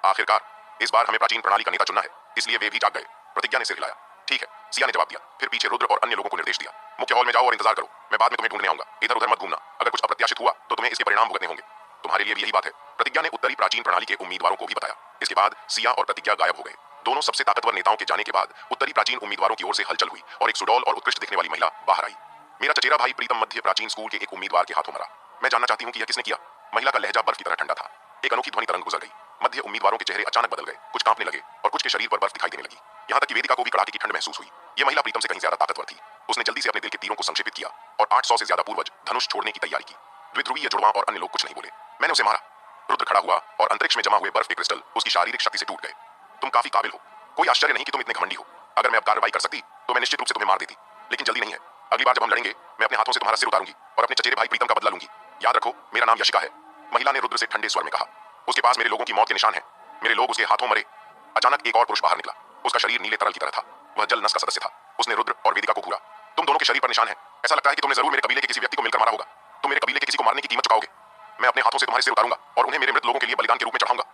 आखिरकार इस बार हमें प्राचीन प्रणाली का नेता चुनना है, इसलिए वे भी जाग गए। प्रतिज्ञा ने सिर हिलाया। ठीक है, सिया ने जवाब दिया। फिर पीछे रुद्र और अन्य लोगों को निर्देश दिया। मुख्य हॉल में जाओ और इंतजार करो। मैं बाद में तुम्हें ढूंढने आऊंगा। इधर उधर मत घूमना। अगर कुछ अप्रत्याशित हुआ तो तुम्हें इसके परिणाम भुगतने होंगे। तुम्हारे लिए भी यही बात है। प्रतिज्ञा ने उत्तरी प्राचीन प्रणाली के उम्मीदवारों को भी बताया। इसके बाद सिया और प्रतिज्ञा गायब हो गए। दोनों सबसे ताकतवर नेताओं के जाने के बाद उत्तरी प्राचीन उम्मीदवारों की ओर से हलचल हुई और एक सुडौल और उत्कृष्ट दिखने वाली महिला बाहर आई। मेरा चचेरा भाई प्रीतम मध्य प्राचीन स्कूल के एक उम्मीदवार के हाथों मरा। मैं जानना चाहती हूँ कि यह किसने किया। महिला का लहजा बर्फ की तरह ठंडा था। एक अनोखी ध्वनि तरंग गुजर गई। मध्य उम्मीदवारों के चेहरे अचानक बदल गए। कुछ कांपने लगे और कुछ के शरीर पर बर्फ दिखाई देने लगी। यहाँ तक कि वेदिका को भी कड़ाके की ठंड महसूस हुई। यह महिला प्रीतम से कहीं ज्यादा ताकतवर थी। उसने जल्दी से अपने दिल के तीरों को संक्षेपित किया और 800 से ज्यादा पूर्वज धनुष छोड़ने की तैयारी की। द्विध्रुवीय जुड़वां और अन्य लोग कुछ नहीं बोले। मैंने उसे मारा। रुद्र खड़ा हुआ और अंतरिक्ष में जमा हुए बर्फ के क्रिस्टल उसकी शारीरिक शक्ति से टूट गए। तुम काफी काबिल हो। कोई आश्चर्य नहीं कि तुम इतने घमंडी हो। अगर मैं अब कार्रवाई कर सकती तो मैं निश्चित रूप से तुम्हें मार देती, लेकिन जल्दी नहीं है। अगली बार जब हम लड़ेंगे मैं अपने हाथों से तुम्हारा सिर उतारूंगी और अपने चचेरे भाई प्रीतम का बदला लूंगी। याद रखो, मेरा नाम यशिका है। महिला ने रुद्र से ठंडे स्वर में कहा। उसके पास मेरे लोगों की मौत के निशान हैं। मेरे लोग उसके हाथों मरे। अचानक एक और पुरुष बाहर निकला। उसका शरीर नीले तरल की तरह था। वह जल नस का सदस्य था। उसने रुद्र और वेदिका को घूरा। तुम दोनों के शरीर पर निशान है। ऐसा लगता है कि तुमने जरूर मेरे कबीले के किसी व्यक्ति को मिलकर मारा होगा। तुम मेरे कबीले के किसी को मारने की कीमत चुकाओगे। मैं अपने हाथों से तुम्हारे सिर उतारूंगा और उन्हें मेरे मृत लोगों के लिए बलिदान के रूप में चढ़ाऊंगा।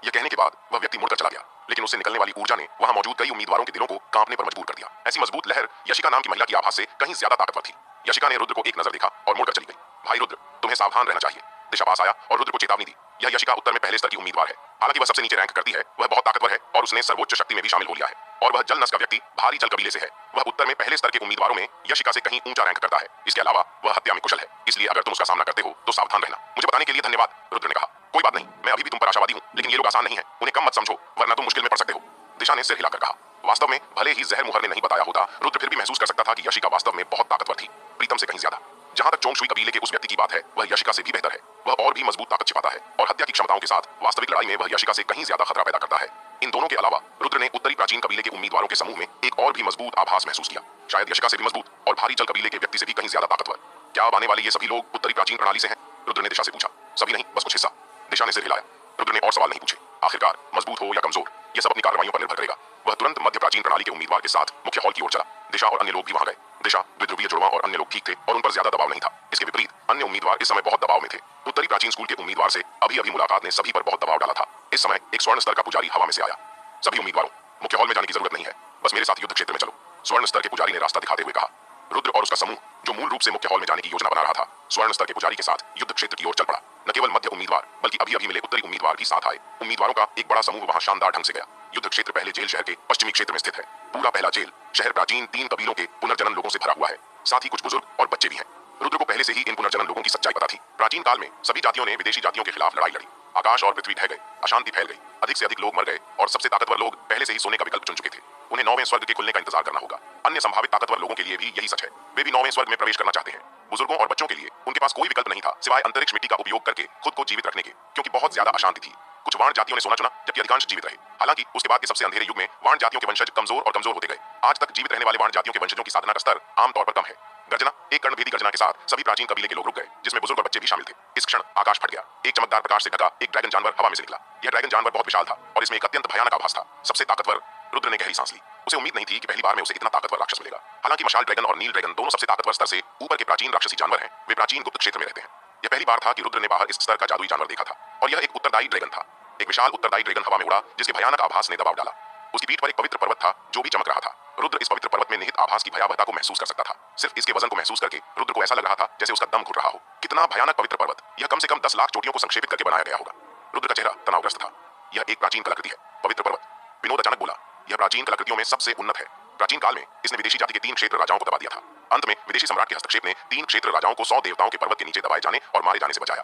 यह कहने के बाद वह व्यक्ति मुड़कर चला गया, लेकिन उससे निकलने वाली ऊर्जा ने वहां मौजूद कई उम्मीदवारों के दिलों को कांपने पर मजबूर कर दिया। ऐसी मजबूत लहर यशिका नाम की महिला की आवाज से कहीं ज्यादा ताकतवर थी। यशिका ने रुद्र को एक नजर देखा और मुड़कर चली गई। भाई रुद्र, तुम्हें सावधान रहना चाहिए। दिशापास आया और रुद्र को चेतावनी दी। यह यशिका उत्तर में पहले स्तर की उम्मीदवार है। हालांकि वह सबसे नीचे रैंक करती है। वह बहुत ताकतवर है और उसने सर्वोच्च शक्ति में भी शामिल हो लिया है। और वह जल नस का व्यक्ति भारी जल कबीले से है। वह उत्तर में पहले स्तर के उम्मीदवारों में यशिका से कहीं ऊंचा रैंक करता है। इसके अलावा वह हत्या में कुशल है। इसलिए अगर तुम उसका सामना करते हो तो सावधान रहना। मुझे बताने के लिए धन्यवाद, रुद्र ने कहा। कोई बात नहीं, मैं अभी भी तुम पर आशावादी हूँ, लेकिन ये लोग आसान नहीं है। उन्हें कम मत समझो, वरना तुम मुश्किल में पड़ सकते हो। दिशा ने सिर हिलाकर कहा। वास्तव में भले ही जहर मुहर ने नहीं बताया होता, रुद्र फिर भी महसूस कर सकता था कि यशिका वास्तव में बहुत ताकतवर थी, प्रीतम से कहीं ज्यादा। जहां तक चोंगशुई कबीले के उस व्यक्ति की बात है, वह यशिका से भी बेहतर है। वह और भी मजबूत ताकत छिपाता है और हत्या की क्षमताओं के साथ वास्तविक लड़ाई में वह यशिका से कहीं ज्यादा खतरा पैदा करता है। इन दोनों के अलावा रुद्र ने उत्तरी प्राचीन कबीले के उम्मीदवारों के समूह में एक और भी मजबूत आभास महसूस किया। शायद यशिका से भी मजबूत और भारी जल कबीले के व्यक्ति से भी कहीं ज्यादा ताकतवर। क्या अब आने वाले ये सभी लोग उत्तरी प्राचीन प्रणाली से हैं? रुद्र ने दिशा से पूछा। सभी नहीं, बस कुछ हिस्सा। दिशा ने सिर हिलाया। रुद्र ने और सवाल नहीं पूछे। आखिरकार मजबूत हो या कमजोर, यह सब अपनी कार्रवाइयों पर निर्भर करेगा। वह तुरंत मध्य प्राचीन प्रणाली के उम्मीदवार के साथ मुख्य हॉल की ओर चला। दिशा और अन्य लोग भी वहां गए। दिशा, द्विध्रुवीय जुड़वां और अन्य लोग ठीक थे और उन पर ज्यादा दबाव नहीं था। इसके विपरीत अन्य उम्मीदवार इस समय बहुत दबाव में थे। उत्तरी प्राचीन स्कूल के उम्मीदवार से अभी अभी मुलाकात ने सभी पर बहुत दबाव डाला था। इस समय एक स्वर्ण स्तर का पुजारी हवा में से आया। सभी उम्मीदवारों, मुख्य हॉल में जाने की जरूरत नहीं है, बस मेरे साथ युद्ध क्षेत्र में चलो। स्वर्ण स्तर के पुजारी ने रास्ता दिखाते हुए कहा। रुद्र और उसका समूह, जो मूल रूप से मुख्य हॉल में जाने की योजना बना रहा था, स्वर्ण स्तर के पुजारी के साथ युद्ध क्षेत्र की ओर चल पड़ा। न केवल मध्य उम्मीदवार बल्कि अभी अभी मिले उत्तरी उम्मीदवार भी साथ आए। उम्मीदवारों का एक बड़ा समूह वहां शानदार ढंग से गया। युद्ध क्षेत्र पहले जेल शहर के पश्चिमी क्षेत्र में स्थित है। पूरा पहला जेल शहर प्राचीन 3 कबीलों के पुनर्जनन लोगों से भरा हुआ है। साथ ही कुछ बुजुर्ग और बच्चे भी हैं। रुद्र को पहले से ही इन पुनर्जनन लोगों की सच्चाई पता थी। प्राचीन काल में सभी जातियों ने विदेशी जातियों के खिलाफ लड़ाई लड़ी। आकाश और पृथ्वी ढह गए, अशांति फैल गई, अधिक से अधिक लोग मर गए और सबसे ताकतवर लोग पहले से ही सोने का विकल्प चुन चुके थे। उन्हें 9वें स्वर्ग के खुलने का इंतजार करना होगा। अन्य संभावित ताकतवर लोगों के लिए भी यही सच है। वे भी 9वें स्वर्ग में प्रवेश करना चाहते हैं। बुजुर्गों और बच्चों के लिए उनके पास कोई विकल्प नहीं था सिवाय अंतरिक्ष मिट्टी का उपयोग करके खुद को जीवित रखने के, क्योंकि बहुत ज्यादा अशांति थी। कुछ वाण जातियों ने सोना चुना, जबकि अधिकांश जीवित रहे। हालांकि उसके बाद के सबसे अंधेरे युग में वाण जातियों के वंशज कमजोर और कमजोर होते गए। आज तक जीवित रहने वाले वाण जातियों के वंशजों की साधना का स्तर आमतौर पर कम है। गर्जना, एक कर्णभेदी गर्जना के साथ सभी प्राचीन कबीले के लोग रुक गए, जिसमें बुजुर्ग और बच्चे भी शामिल थे। इस क्षण आकाश फट गया। एक चमकदार प्रकाश से ढका एक ड्रैगन जानवर हवा में से निकला। यह ड्रैगन जानवर बहुत विशाल था और इसमें एक अत्यंत भयानक आभास था। सबसे ताकतवर। रुद्र ने गहरी सांस ली। उसे उम्मीद नहीं थी कि पहली बार में उसे इतना ताकतवर राक्षस मिलेगा। हालांकि मशाल ड्रैगन और नील ड्रैगन दोनों सबसे ताकतवर स्तर से ऊपर के प्राचीन राक्षसी जानवर हैं। वे प्राचीन गुप्त क्षेत्र में रहते हैं। यह पहली बार था कि रुद्र ने बाहर इस स्तर का जादुई जानवर देखा था और यह एक उत्तरदायी ड्रैगन था। एक विशाल उत्तरदायी ड्रैगन हवा में उड़ा, जिसके भयानक आभास ने दबाव डाला। उसकी पीठ पर एक पवित्र पर्वत था जो भी चमक रहा था। रुद्र इस पवित्र पर्वत में निहित आभास की भयावहता को महसूस कर सकता था। सिर्फ इसके वजन को महसूस करके रुद्र को ऐसा लग रहा था जैसे उसका दम घुट रहा हो। कितना भयानक पवित्र पर्वत! यह कम से कम 10 लाख चोटियों को संक्षेपित करके बनाया गया होगा। रुद्र का चेहरा तनावग्रस्त था। यह एक प्राचीन कलाकृति है, पवित्र पर्वत। विनोद अचानक बोला। यह प्राचीन कलाकृतियों में सबसे उन्नत है। प्राचीन काल में इसने विदेशी जाति के 3 क्षेत्र राजाओं को दबा दिया था। अंत में विदेशी सम्राट के हस्तक्षेप ने 3 क्षेत्र राजाओं को 100 देवताओं के पर्वत के नीचे दबाए जाने और मारे जाने से बचाया।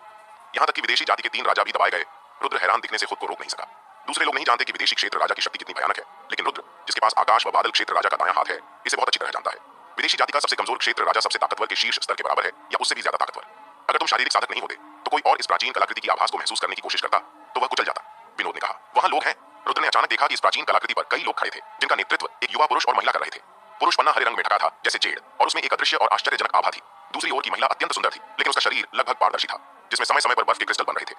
यहाँ तक कि विदेशी जाति के 3 राजा भी दबाए गए। रुद्र हैरान दिखने से खुद को रोक नहीं सका। दूसरे लोग नहीं जानते कि विदेशी क्षेत्र राजा की शक्ति कितनी भयानक है, लेकिन रुद्र, जिसके पास आकाश व बादल क्षेत्र राजा का दायां हाथ है, इसे बहुत अच्छी तरह जानता है। विदेशी जाति का सबसे कमजोर क्षेत्र राजा सबसे ताकतवर के शीर्ष स्तर के बराबर है या उससे भी ज्यादा ताकतवर। अगर तुम शारीरिक साधक नहीं होते तो कोई और इस प्राचीन कलाकृति की आभास को महसूस करने की कोशिश करता तो वह कुचल जाता। विनोद ने कहा। वहां लोग हैं। रुद्र ने अचानक देखा कि इस प्राचीन कलाकृति पर कई लोग खड़े थे, जिनका नेतृत्व एक युवा पुरुष और महिला कर रहे थे। पुरुष पन्ना हरे रंग में ढका था जैसे जेड़, और उसमें एक अदृश्य और आश्चर्यजनक आभा थी। दूसरी ओर की महिला अत्यंत सुंदर थी, लेकिन उसका शरीर लगभग पारदर्शी था, जिसमें समय समय पर बर्फ के क्रिस्टल बन रहे थे।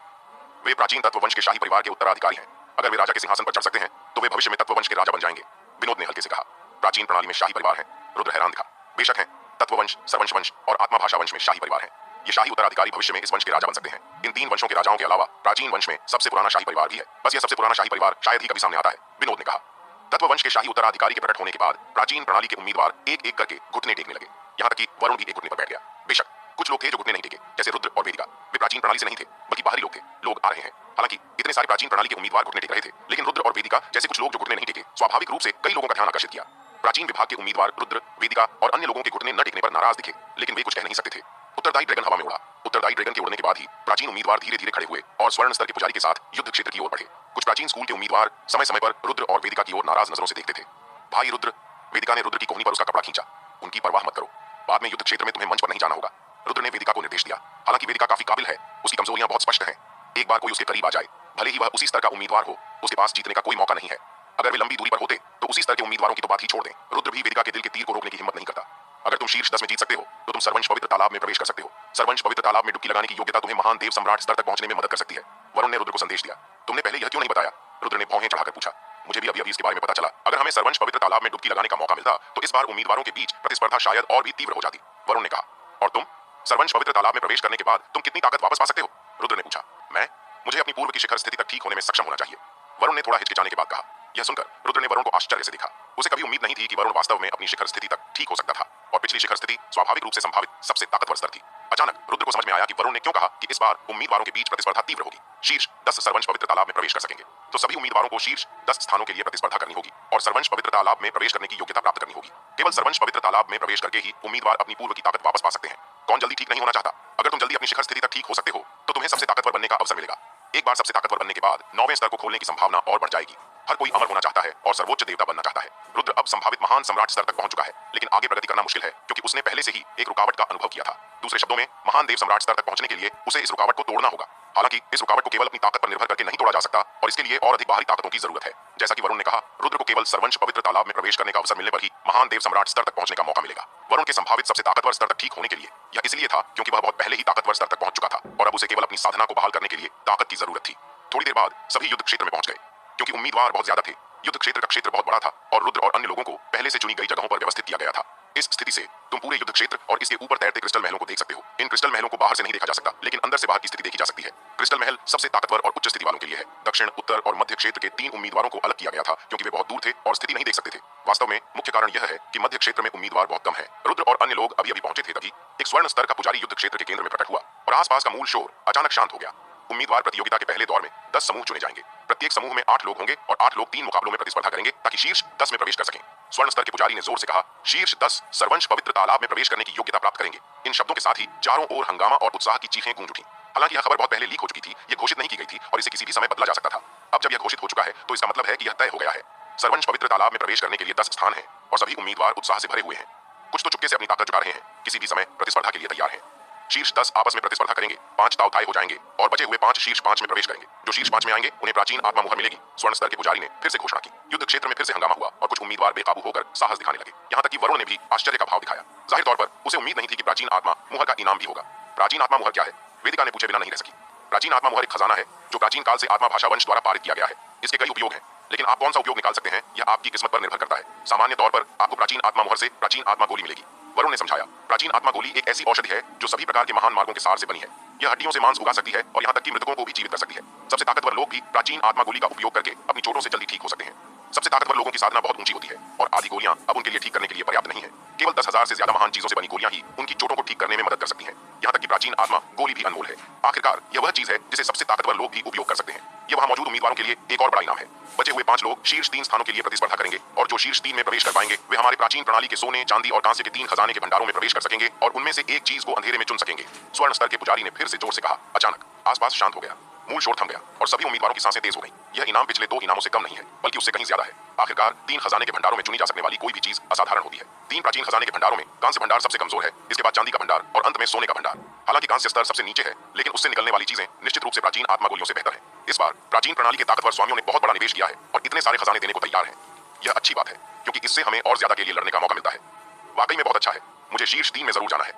वे प्राचीन तत्ववंश के शाही परिवार के उत्तराधिकारी हैं। अगर वे राजा के सिंहासन पर चढ़ सकते हैं तो वे भविष्य में तत्ववंश के राजा बन जाएंगे। विनोद ने हल्के से कहा। प्राचीन प्रणाली में शाही परिवार है? रुद्र हैरान दिखा। बेशक है। तत्ववंश, सर्वंश वंश और आत्मा भाषा वंश में शाही परिवार है। ये शाही उत्तराधिकारी भविष्य में इस वंश के राजा बन सकते हैं। इन 3 वंशों के राजाओं के अलावा प्राचीन वंश में सबसे पुराना शाही परिवार भी है। बस यह सबसे पुराना शाही परिवार शायद ही कभी सामने आता है, विनोद ने कहा। तत्ववंश के शाही उत्तराधिकारी के प्रकट होने के बाद प्राचीन प्रणाली के उम्मीदवार एक एक करके घुटने टेकने लगे। यहाँ तक कि वरुण भी एक घुटने पर बैठ गया। बेशक कुछ लोग थे जो घुटने नहीं टेके, जैसे रुद्र और वेदिका। वे प्राचीन प्रणाली से नहीं थे, बल्कि बाहरी लोग थे। लोग आ रहे हैं। हालांकि इतने सारे प्राचीन प्रणाली के उम्मीदवार घुटने टेक रहे थे, लेकिन रुद्र और वेदिका जैसे कुछ लोग जो घुटने नहीं टेके, स्वाभाविक रूप से कई लोगों का ध्यान आकर्षित किया। प्राचीन विभाग के उम्मीदवार रुद्र, वेदिका और अन्य लोगों के घुटने न टेकने पर नाराज दिखे, लेकिन वे कुछ कह नहीं सकते थे। उत्तरदायी ड्रैगन हवा में उड़ा। उत्तरदायी ड्रैगन के उड़ने के बाद ही प्राचीन उम्मीदवार धीरे धीरे खड़े हुए और स्वर्ण स्तर के पुजारी के साथ युद्ध क्षेत्र की ओर बढ़े। कुछ प्राचीन स्कूल के उम्मीदवार समय समय पर रुद्र और वेदिका की ओर नाराज नजरों से देखते थे। भाई रुद्र, वेदिका ने रुद्र की कोहनी पर उसका कपड़ा खींचा। उनकी परवाह मत करो, बाद में युद्ध क्षेत्र में तुम्हें मंच पर नहीं जाना होगा, रुद्र ने वेदिका को निर्देश दिया। हालांकि वेदिका काफी काबिल है, उसकी कमजोरियां बहुत स्पष्ट हैं। एक बार कोई उसके करीब आ जाए, भले ही वह उसी स्तर का उम्मीदवार हो, उसके पास जीतने का कोई मौका नहीं है। अगर वे लंबी दूरी पर होते तो उसी स्तर के उम्मीदवारों की तो बात ही छोड़ दें। रुद्र भी वेदिका के दिल के तीर को रोकने की हिम्मत नहीं करता। अगर तुम शीर्ष 10 में जीत सकते हो तो तुम सर्वंश पवित्र तालाब में प्रवेश कर सकते हो। सर्वंश पवित्र तालाब में डुबकी लगाने की योग्यता तुम्हें महान देव सम्राट स्तर तक पहुंचने में मदद कर सकती है। वरुण ने रुद्र को संदेश दिया। तुमने पहले यह क्यों नहीं बताया? रुद्र ने भौहें चढ़ाकर पूछा। मुझे भी अभी इसके बारे में पता चला। अगर हमें सर्वंश पवित्र तालाब में डुबकी लगाने का मौका मिलता तो इस बार उम्मीदवारों के बीच प्रतिस्पर्धा शायद और भी तीव्र हो जाती, वरुण ने कहा। और तुम? सर्वंश पवित्र तालाब में प्रवेश करने के बाद तुम कितनी ताकत वापस पा सकते हो? रुद्र ने पूछा। मुझे अपनी पूर्व की शिखर स्थिति तक ठीक होने में सक्षम होना चाहिए, वरुण ने थोड़ा हिचकिचाने के बाद कहा। यह सुनकर रुद्र ने वरुण को आश्चर्य से देखा। उसे कभी उम्मीद नहीं थी कि वरुण वास्तव में अपनी शिखर स्थिति तक ठीक हो सकता था, और पिछली शिखर स्थिति स्वाभाविक रूप से संभावित सबसे ताकतवर स्तर थी। अचानक रुद्र को समझ में आया कि वरुण ने क्यों कहा कि इस बार उम्मीदवारों के बीच प्रतिस्पर्धा तीव्र होगी। शीर्ष 10 सर्वंश पवित्र तालाब में प्रवेश कर सकेंगे तो सभी उम्मीदवारों को शीर्ष 10 स्थानों के लिए प्रतिस्पर्धा करनी होगी और सर्वंश पवित्र तालाब में प्रवेश करने की योग्यता प्राप्त करनी होगी। केवल सर्वंश पवित्र तालाब में प्रवेश करके ही उम्मीदवार अपनी पूर्व की ताकत वापस पा सकते हैं। कौन जल्दी ठीक नहीं होना चाहता? अगर तुम जल्दी अपनी शिखर स्थिति तक ठीक हो सकते हो तो तुम्हें सबसे ताकतवर बनने का अवसर मिलेगा। एक बार सबसे ताकतवर बनने के बाद 9वें स्तर को खोलने की संभावना और बढ़ जाएगी। हर कोई अमर होना चाहता है और सर्वोच्च देवता बनना चाहता है। रुद्र अब संभावित महान सम्राट स्तर तक पहुंच चुका है, लेकिन आगे प्रगति करना मुश्किल है क्योंकि उसने पहले से ही एक रुकावट का अनुभव किया था। दूसरे शब्दों में, महान देव सम्राट स्तर तक पहुंचने के लिए उसे इस रुकावट को तोड़ना होगा। हालांकि इस रुकावट को केवल अपनी ताकत पर निर्भर करके नहीं तोड़ा जा सकता और इसके लिए और अधिक बाहरी ताकतों की जरूरत है। जैसा कि वरुण ने कहा, रुद्र को केवल सर्वंश पवित्र तालाब में प्रवेश करने का अवसर मिलने पर ही महान देव सम्राट स्तर तक पहुंचने का मौका मिलेगा। वरुण के संभावित सबसे ताकतवर स्तर तक ठीक होने के लिए यह इसलिए था क्योंकि वह बहुत पहले ही ताकतवर स्तर तक पहुंच चुका था और अब उसे केवल अपनी साधना को बहाल करने के लिए ताकत की जरूरत थी। थोड़ी देर बाद सभी युद्ध क्षेत्र में पहुंच गए। क्योंकि उम्मीदवार बहुत ज्यादा थे, युद्ध क्षेत्र का क्षेत्र बहुत बड़ा था और रुद्र और अन्य लोगों को पहले से चुनी गई जगहों पर व्यवस्थित किया गया था। इस स्थिति से तुम पूरे युद्ध क्षेत्र और इसके ऊपर तैरते क्रिस्टल महलों को देख सकते हो। इन क्रिस्टल महलों को बाहर से नहीं देखा जा सकता, लेकिन अंदर से बाहर की स्थिति देखी जा सकती है। क्रिस्टल महल सबसे ताकतवर और उच्च स्थिति वालों के लिए है। दक्षिण, उत्तर और मध्य क्षेत्र के 3 उम्मीदवारों को अलग किया गया था क्योंकि वे बहुत दूर थे और स्थिति नहीं देख सकते थे। वास्तव में मुख्य कारण यह है कि मध्य क्षेत्र में उम्मीदवार बहुत कम है। रुद्र और अन्य लोग अभी अभी पहुंचे थे, तभी एक स्वर्ण स्तर का पुजारी युद्ध क्षेत्र के केंद्र में प्रकट हुआ और आसपास का मूल शोर अचानक शांत हो गया। उम्मीदवार प्रतियोगिता के पहले दौर में 10 समूह चुने जाएंगे। प्रत्येक समूह में 8 लोग होंगे और 8 लोग 3 मुकाबलों में प्रतिस्पर्धा करेंगे ताकि शीर्ष 10 में प्रवेश कर सकें। स्वर्ण स्तर के पुजारी ने जोर से कहा, शीर्ष 10 सर्वंश पवित्र तालाब में प्रवेश करने की योग्यता प्राप्त करेंगे। इन शब्दों के साथ ही चारों ओर हंगामा और उत्साह की चीखें गूंज उठी। हालांकि यह खबर बहुत पहले लीक हो चुकी थी, यह घोषित नहीं की गई थी और इसे किसी भी समय बदला जा सकता था। अब जब यह घोषित हो चुका है तो इसका मतलब है कि यह तय हो गया है। सर्वंश पवित्र तालाब में प्रवेश करने के लिए 10 स्थान हैं और सभी उम्मीदवार उत्साह से भरे हुए हैं। कुछ तो चुपके से अपनी ताकत जुटा रहे हैं, किसी भी समय प्रतिस्पर्धा के लिए तैयार हैं। शीर्ष 10 आपस में प्रतिस्पर्धा करेंगे, 5 दाव ताई हो जाएंगे और बचे हुए 5 शीर्ष 5 में प्रवेश करेंगे। जो शीर्ष 5 में आएंगे उन्हें प्राचीन आत्मा मुहर मिलेगी। स्वर्ण स्तर के पुजारी ने फिर से घोषणा की। युद्ध क्षेत्र में फिर से हंगामा हुआ और कुछ उम्मीदवार बेकाबू होकर साहस दिखाने लगे। यहाँ तक कि वरुण ने भी आश्चर्य का भाव दिखाया। जाहिर तौर पर उसे उम्मीद नहीं थी कि प्राचीन आत्मा मुहर का इनाम भी होगा। प्राचीन आत्मा मुहर क्या है? वेदिका ने पूछे बिना नहीं रह सकी। प्राचीन आत्मा मुहर एक खजाना है जो प्राचीन काल से आत्मा भाषा वंश द्वारा पारित किया गया है। इसके कई उपयोग हैं, लेकिन आप कौन सा उपयोग निकाल सकते हैं यह आपकी किस्मत पर निर्भर करता है। सामान्य तौर पर आपको प्राचीन आत्मा मुहर से प्राचीन आत्मा गोली मिलेगी। वरुण ने समझाया, प्राचीन आत्मा गोली एक ऐसी औषधि है जो सभी प्रकार के महान मार्गों के सार से बनी है। यह हड्डियों से मांस उगा सकती है और यहाँ तक कि मृतकों को भी जीवित कर सकती है। सबसे ताकतवर लोग भी प्राचीन आत्मा गोली का उपयोग करके अपनी चोटों से जल्दी ठीक हो सकते हैं। सबसे ताकतवर लोगों की साधना बहुत ऊंची होती है और आधी गोलियां अब उनके लिए ठीक करने के लिए पर्याप्त नहीं है। केवल 10,000 से ज्यादा महान चीजों से बनी गोलियां ही उनकी चोटों को ठीक करने में मदद कर सकती हैं। यहाँ तक कि प्राचीन आत्मा गोली भी अनमोल है। आखिरकार यह वह चीज है जिसे सबसे ताकतवर लोग भी उपयोग कर सकते हैं। यह वहां मौजूद उम्मीदवारों के लिए एक और बड़ा इनाम है। बचे हुए 5 लोग शीर्ष 3 स्थानों के लिए प्रतिस्पर्धा करेंगे और जो शीर्ष 3 में प्रवेश कर पाएंगे वे हमारे प्राचीन प्रणाली के सोने, चांदी और कांस्य के 3 खजाने के भंडारों में प्रवेश कर सकेंगे और उनमें से एक चीज को अंधेरे में चुन सकेंगे। स्वर्ण स्तर के पुजारी ने फिर से जोर से कहा। अचानक आसपास शांत हो गया, मूल शोर थम गया और सभी उम्मीदवारों की सांसें तेज हो गईं। यह इनाम पिछले 2 इनामों से कम नहीं है, बल्कि उससे कहीं ज्यादा है। आखिरकार 3 खजाने के भंडारों में चुनी जा सकने वाली कोई भी चीज असाधारण होती है। 3 प्राचीन खजाने के भंडारों में कांस्य भंडार सबसे कमजोर है, इसके बाद चांदी का भंडार और अंत में सोने का भंडार। हालांकि कांस्य स्तर सबसे नीचे है, लेकिन उससे निकलने वाली चीजें निश्चित रूप से प्राचीन आत्मा गोलियों से बेहतर है। इस बार प्राचीन प्रणाली के ताकतवर स्वामियों ने बहुत बड़ा निवेश किया है और इतने सारे खजाने देने को तैयार हैं। यह अच्छी बात है क्योंकि इससे हमें और ज्यादा के लिए लड़ने का मौका मिलता है। वाकई में बहुत अच्छा है। मुझे शीर्ष 3 में जरूर जाना है।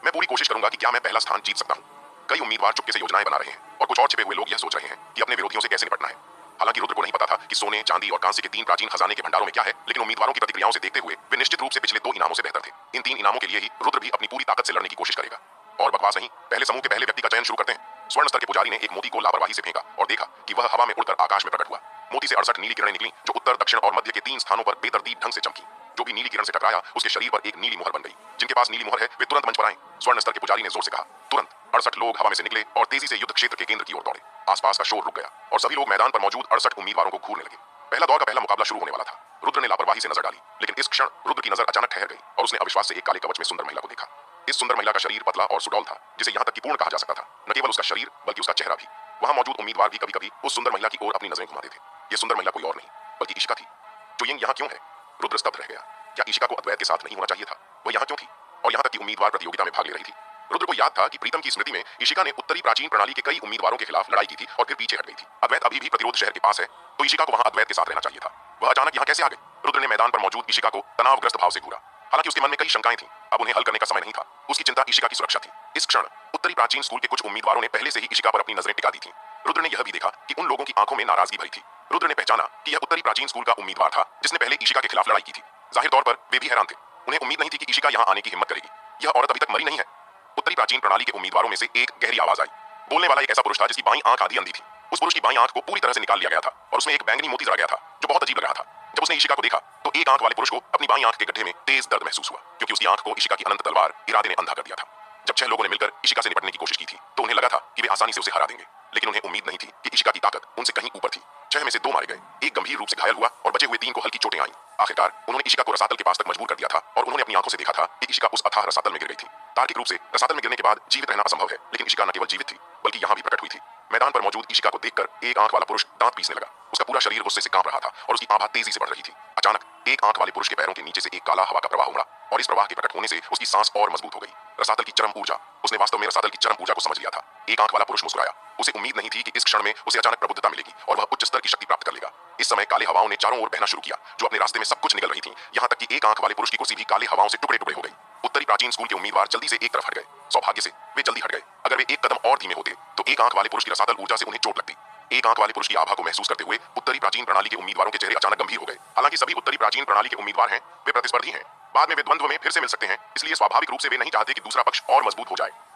मैं पूरी कोशिश करूंगा कि क्या मैं पहला स्थान जीत सकता हूँ। कई उम्मीदवार चुपके से योजनाएं बना रहे हैं और कुछ और छिपे हुए लोग यह सोच रहे हैं कि अपने विरोधियों से कैसे निपटना है। हालांकि रुद्र को नहीं पता था कि सोने, चांदी और कांस्य के 3 प्राचीन खजाने के भंडारों में क्या है, लेकिन उम्मीदवारों की प्रतिक्रियाओं से देखते हुए वे निश्चित रूप से पिछले 2 इनामों से बेहतर थे। इन 3 इनामों के लिए ही रुद्र भी अपनी पूरी ताकत से लड़ने की कोशिश करेगा। और बकवास नहीं, पहले समूह के पहले व्यक्ति का चयन शुरू करते हैं। स्वर्ण स्तर के पुजारी ने एक मोती को लापरवाही से फेंका और देखा कि वह हवा में उड़कर आकाश में प्रकट हुआ। मोती से 68 नीली किरणें निकली जो उत्तर, दक्षिण और मध्य के 3 स्थानों पर बेतरतीब ढंग से चमकी। जो भी नीली किरण से टकराया उसके शरीर पर एक नीली मुहर बन गई। जिनके पास नीली मुहर है वे तुरंत मंच पर आए। स्वर्ण स्तर के पुजारी ने जोर से कहा। तुरंत 68 लोग हवा में से निकले और तेजी से युद्ध क्षेत्र के केंद्र की ओर दौड़े। आसपास का शोर रुक गया और सभी लोग मैदान पर मौजूद 68 उम्मीदवारों को घूरने लगे। पहला दौर का पहला मुकाबला शुरू होने वाला था। रुद्र ने लापरवाही से नजर डाली, लेकिन इस क्षण रुद्र की नजर अचानक ठहर गई और उसने अविश्वास से एक काले कवच में सुंदर महिला को देखा। इस सुंदर महिला का शरीर पतला और सुडौल था, जिसे यहाँ तक कि पूर्ण कहा जा सकता था। न केवल उसका शरीर बल्कि उसका चेहरा भी। वहां मौजूद उम्मीदवार भी कभी-कभी उस सुंदर महिला की ओर अपनी नजरें घुमाते थे। यह सुंदर महिला कोई और नहीं बल्कि इशिका थी। जो यंग यहाँ क्यों है? रुद्र स्तब्ध रह गया। क्या इशिका को अद्वैत के साथ नहीं होना चाहिए था? वह यहाँ क्यों थी? और यहाँ तक कि उम्मीदवार प्रतियोगिता में भाग ले रही थी। रुद्र को याद था कि प्रीतम की स्मृति में इशिका ने उत्तरी प्राचीन प्रणाली के कई उम्मीदवारों के खिलाफ लड़ाई की थी और फिर पीछे हट गई थी। अद्वैत अभी भी प्रतिरोध शहर के पास है, तो इशिका को वहां अद्वैत के साथ रहना चाहिए था। वह अचानक यहाँ कैसे आ गई? रुद्र ने मैदान पर मौजूद इशिका को तनावग्रस्त भाव से घूरा। हालांकि उसके मन में कई शंकाएं थीं। अब उन्हें हल करने का समय नहीं था। उसकी चिंता इशिका की सुरक्षा थी। इस क्षण उत्तरी प्राचीन स्कूल के कुछ उम्मीदवारों ने पहले से ही इशिका पर अपनी नजरें टिका दी थीं। रुद्र ने यह भी देखा कि उन लोगों की आंखों में नाराजगी भरी थी। रुद्र ने पहचाना कि यह उत्तरी प्राचीन स्कूल का उम्मीदवार था जिसने पहले इशिका के खिलाफ लड़ाई की थी। जाहिर तौर पर वे भी हैरान थे। उन्हें उम्मीद नहीं थी कि इशिका यहाँ आने की हिम्मत करेगी। यह औरत अभी तक मरी नहीं है। उत्तरी प्राचीन प्रणाली के उम्मीदवारों में से एक गहरी आवाज आई। बोलने वाला एक ऐसा पुरुष था जिसकी बाईं आंख आधी अंधी थी। उस पुरुष की बाईं आंख को पूरी तरह से निकाल लिया गया था और उसमें एक बैंगनी मोती जला गया था जो बहुत अजीब लग रहा था। जब उसने इशिका को देखा तो एक आंख वाले पुरुष को अपनी बाईं आंख के गड्ढे में तेज दर्द महसूस हुआ, क्योंकि उसकी आंख को इशिका की अनंत तलवार इरादे ने अंधा कर दिया था। जब 6 लोगों ने मिलकर इशिका से निपटने की कोशिश की थी तो उन्हें लगा था कि वे आसानी से उसे हरा देंगे, लेकिन उन्हें उम्मीद नहीं थी कि इशिका की ताकत उनसे कहीं ऊपर थी। 6 में से 2 मारे गए, एक गंभीर रूप से घायल हुआ और बचे हुए 3 को हल्की चोटें आईं। आखिरकार उन्होंने इशिका को रसातल के पास तक मजबूर कर दिया था और उन्होंने अपनी आंखों से देखा था कि इशिका उस अथाह रसातल में गिर गई थी। तार्किक रूप से रसातल में गिरने के बाद जीवित रहना असंभव है, लेकिन इशिका न केवल जीवित थी बल्कि यहाँ भी प्रकट हुई थी। मैदान पर मौजूद इशिका को देखकर एक आंख वाला पुरुष दांत पीसने लगा। उसका पूरा शरीर गुस्से से कांप रहा था और उसकी आभा तेजी से बढ़ रही थी। अचानक एक आंख वाले पुरुष के पैरों के नीचे से एक काला हवा का प्रवाह उमड़ा और इस प्रवाह के प्रकट होने से उसकी सांस और मजबूत हो गई। रसातल की चरम ऊर्जा। उसने वास्तव में रसातल की चरम ऊर्जा को समझ लिया था। एक आंख वाला पुरुष मुस्कुराया। उसे उम्मीद नहीं थी कि इस क्षण में उसे अचानक प्रबुद्धता मिलेगी और वह उच्च स्तर की शक्ति प्राप्त कर लेगा। इस समय काले हवाओं ने चारों ओर बहना शुरू किया जो अपने रास्ते में सब कुछ निकल रही थी। यहाँ तक कि एक आंख वाले पुरुष की कुर्सी भी काले हवाओं से टुकड़े टुकड़े हो गई। उत्तरी प्राचीन स्कूल के उम्मीदवार जल्दी से एक तरफ हट गए। सौभाग्य से वे जल्दी हट गए। अगर वे एक कदम और धीमे होते तो एक आंख वाले पुरुष की रसातल ऊर्जा से उन्हें चोट लगती। एक आंख वाले पुरुष की आभा को महसूस करते हुए उत्तरी प्राचीन प्रणाली के उम्मीदवारों के चेहरे अचानक गंभीर हो गए। हालांकि सभी उत्तरी प्राचीन प्रणाली के उम्मीदवार हैं, वे प्रतिस्पर्धी हैं, बाद में वे द्वंद्व में फिर से मिल सकते हैं, इसलिए स्वाभाविक रूप से वे नहीं चाहते कि दूसरा पक्ष और मजबूत हो जाए।